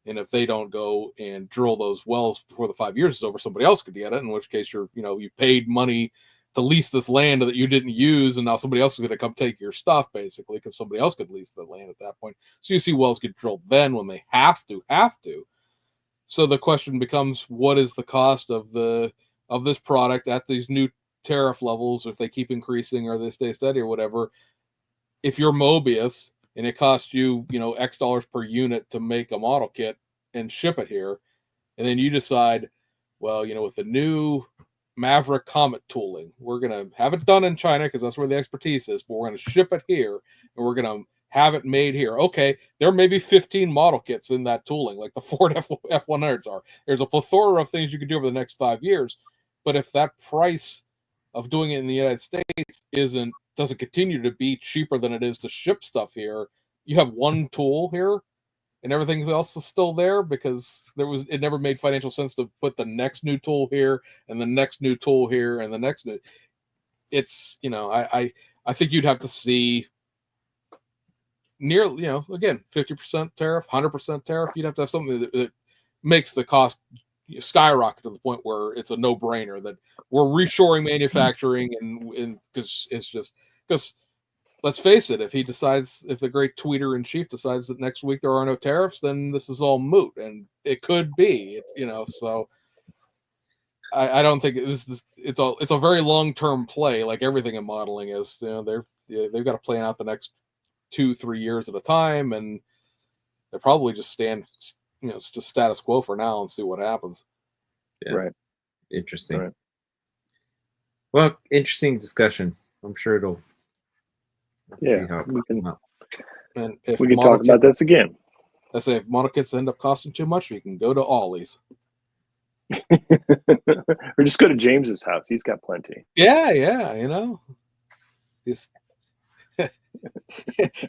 Speaker 3: And if they don't go and drill those wells before the 5 years is over, somebody else could get it, in which case you paid money to lease this land that you didn't use, and now somebody else is going to come take your stuff, basically, because somebody else could lease the land at that point. So you see wells get drilled then when they have to. So the question becomes, what is the cost of this product at these new tariff levels, if they keep increasing or they stay steady or whatever? If you're Mobius and it costs you, X dollars per unit to make a model kit and ship it here, and then you decide, well, with the new Maverick Comet tooling, we're going to have it done in China because that's where the expertise is, but we're going to ship it here and we're going to have it made here. Okay, there may be 15 model kits in that tooling, like the Ford F100s are. There's a plethora of things you can do over the next 5 years, but if that price of doing it in the United States doesn't continue to be cheaper than it is to ship stuff here, you have one tool here and everything else is still there because it never made financial sense to put the next new tool here and the next new tool here and the next new. It's, I think you'd have to see near, again, 50% tariff, 100% tariff. You'd have to have something that makes the cost skyrocket to the point where it's a no-brainer that we're reshoring manufacturing, and because it's just because let's face it, if the great tweeter in chief decides that next week there are no tariffs, then this is all moot, and it could be, so I don't think it's a very long-term play, like everything in modeling is. They've got to plan out the next 2-3 years at a time, and they probably just it's just status quo for now and see what happens.
Speaker 2: Yeah.
Speaker 1: Right.
Speaker 2: Interesting.
Speaker 1: Right.
Speaker 2: Well, interesting discussion. I'm sure it'll. Let's see how it
Speaker 1: we can
Speaker 2: comes out.
Speaker 3: And if
Speaker 1: we can talk about this again.
Speaker 3: I say if model kits end up costing too much, you can go to Ollie's.
Speaker 1: Or just go to James's house. He's got plenty.
Speaker 3: Yeah, This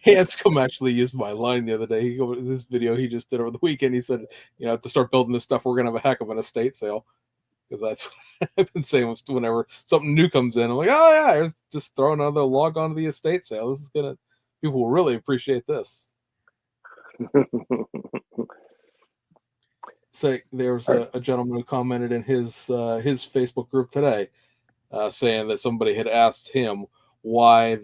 Speaker 3: Hanscom actually used my line the other day. This video he just did over the weekend. He said, to start building this stuff, we're gonna have a heck of an estate sale. Because that's what I've been saying whenever something new comes in. I'm like, oh yeah, just throw another log onto the estate sale. People will really appreciate this. So there was a gentleman who commented in his Facebook group today, saying that somebody had asked him why,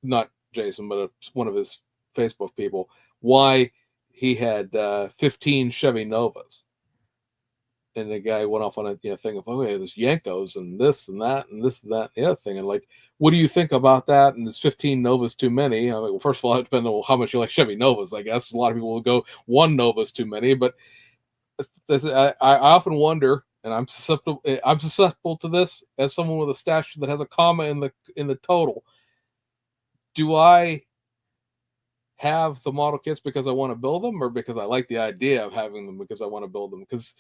Speaker 3: not Jason, but one of his Facebook people, why he had 15 Chevy Novas. And the guy went off on a thing of, oh yeah, there's Yankos and this and that and this and that and the other thing. And like, what do you think about that? And is 15 Novas too many? I'm like, well, first of all, it depends on how much you like Chevy Novas, I guess. A lot of people will go one Nova's too many, but I often wonder, and I'm susceptible to this as someone with a stash that has a comma in the total. Do I have the model kits because I want to build them, or because I like the idea of having them because I want to build them? Because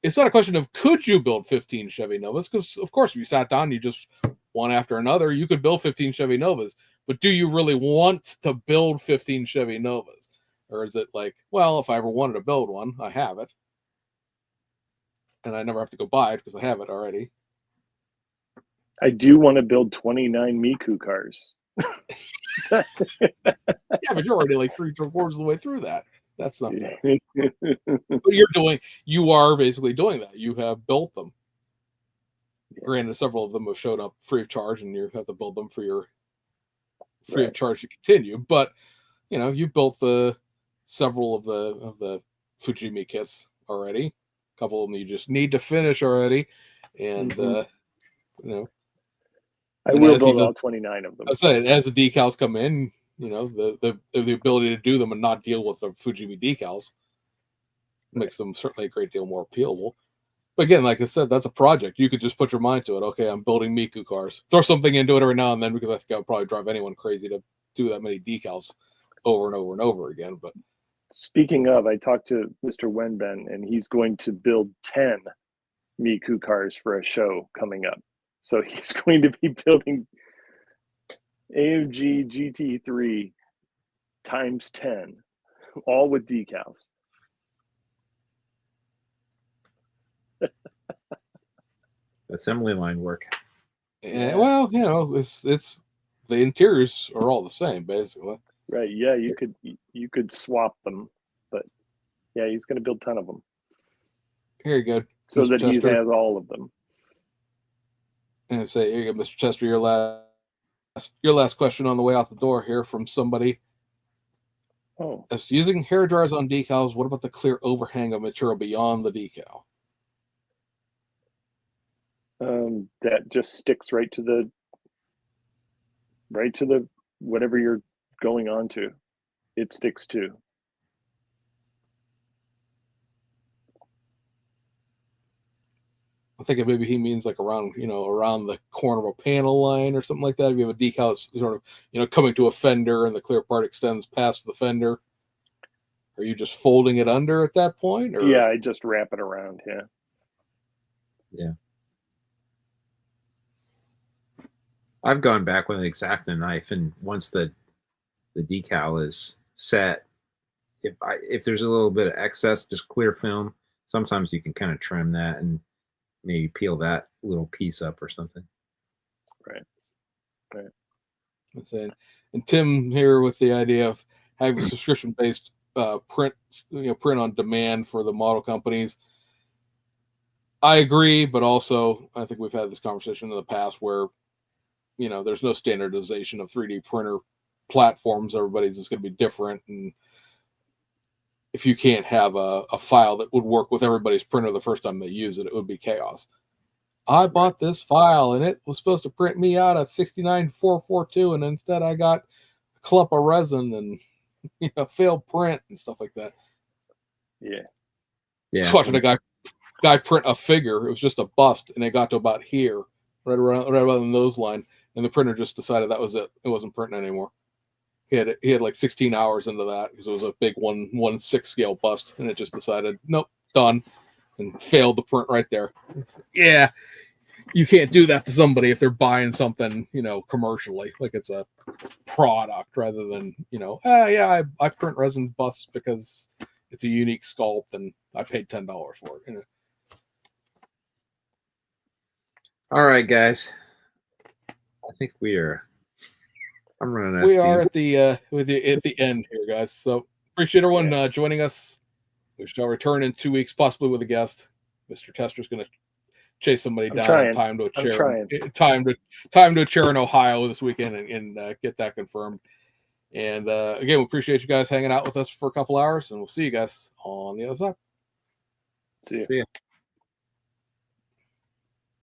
Speaker 3: it's not a question of could you build 15 Chevy Novas, because of course if you sat down, you just one after another, you could build 15 Chevy Novas, but do you really want to build 15 Chevy Novas? Or is it like, well, if I ever wanted to build one, I have it, and I never have to go buy it because I have it already.
Speaker 1: I do want to build 29 Miku cars.
Speaker 3: Yeah, but you're already like 3/4 of the way through that. That's not bad. But you are basically doing that. You have built them. Yeah. Granted, several of them have showed up free of charge, and you have to build them for your free of charge to continue. But you built several of the Fujimi kits already. A couple of them you just need to finish already, and
Speaker 1: I will build all 29 of them.
Speaker 3: I said, as the decals come in, the ability to do them and not deal with the Fujimi decals makes them certainly a great deal more appealable. But again, like I said, that's a project. You could just put your mind to it. Okay, I'm building Miku cars. Throw something into it every now and then, because I think I would probably drive anyone crazy to do that many decals over and over and over again. But
Speaker 1: speaking of, I talked to Mr. Wenben, and he's going to build 10 Miku cars for a show coming up. So he's going to be building AMG GT3 times 10, all with decals.
Speaker 2: Assembly line work.
Speaker 3: Yeah, well, it's the interiors are all the same basically.
Speaker 1: Right. Yeah, you could swap them, but yeah, he's going to build 10 of them.
Speaker 3: Here you go,
Speaker 1: so
Speaker 3: Mr.
Speaker 1: that
Speaker 3: Chester.
Speaker 1: he has all of them.
Speaker 3: And say, here you go, Mr. Chester, your last question on the way out the door here from somebody.
Speaker 1: Oh,
Speaker 3: as using hair dryers on decals, what about the clear overhang of material beyond the decal?
Speaker 1: That just sticks right to the whatever you're going on to. It sticks to.
Speaker 3: I think maybe he means like around the corner of a panel line or something like that. If you have a decal that's sort of, coming to a fender and the clear part extends past the fender, are you just folding it under at that point? Or?
Speaker 1: Yeah, I just wrap it around. Yeah.
Speaker 2: Yeah. I've gone back with an X-Acto knife, and once the decal is set, if there's a little bit of excess, just clear film. Sometimes you can kind of trim that and maybe peel that little piece up or something.
Speaker 1: Right.
Speaker 3: And Tim here with the idea of having subscription-based print on demand for the model companies. I agree, but also I think we've had this conversation in the past where there's no standardization of 3D printer platforms. Everybody's just going to be different, and if you can't have a file that would work with everybody's printer the first time they use it, it would be chaos. I bought this file and it was supposed to print me out a 69442, and instead I got a clump of resin and failed print and stuff like that.
Speaker 1: Yeah.
Speaker 3: Just watching a guy print a figure. It was just a bust, and it got to about here, right around the nose line, and the printer just decided that was it. It wasn't printing anymore. He had like 16 hours into that because it was a big 1/6 scale bust, and it just decided, nope, done, and failed the print right there. Yeah, you can't do that to somebody if they're buying something, commercially, like it's a product rather than, I print resin busts because it's a unique sculpt and I paid $10 for it.
Speaker 2: All right, guys. I think I'm running out of
Speaker 3: We
Speaker 2: steam.
Speaker 3: are at the end here, guys. So appreciate everyone joining us. We shall return in 2 weeks, possibly with a guest. Mr. Tester's going to chase somebody down. Time to a chair in Ohio this weekend and get that confirmed. And again, we appreciate you guys hanging out with us for a couple hours, and we'll see you guys on the other side.
Speaker 1: See you.
Speaker 2: See ya.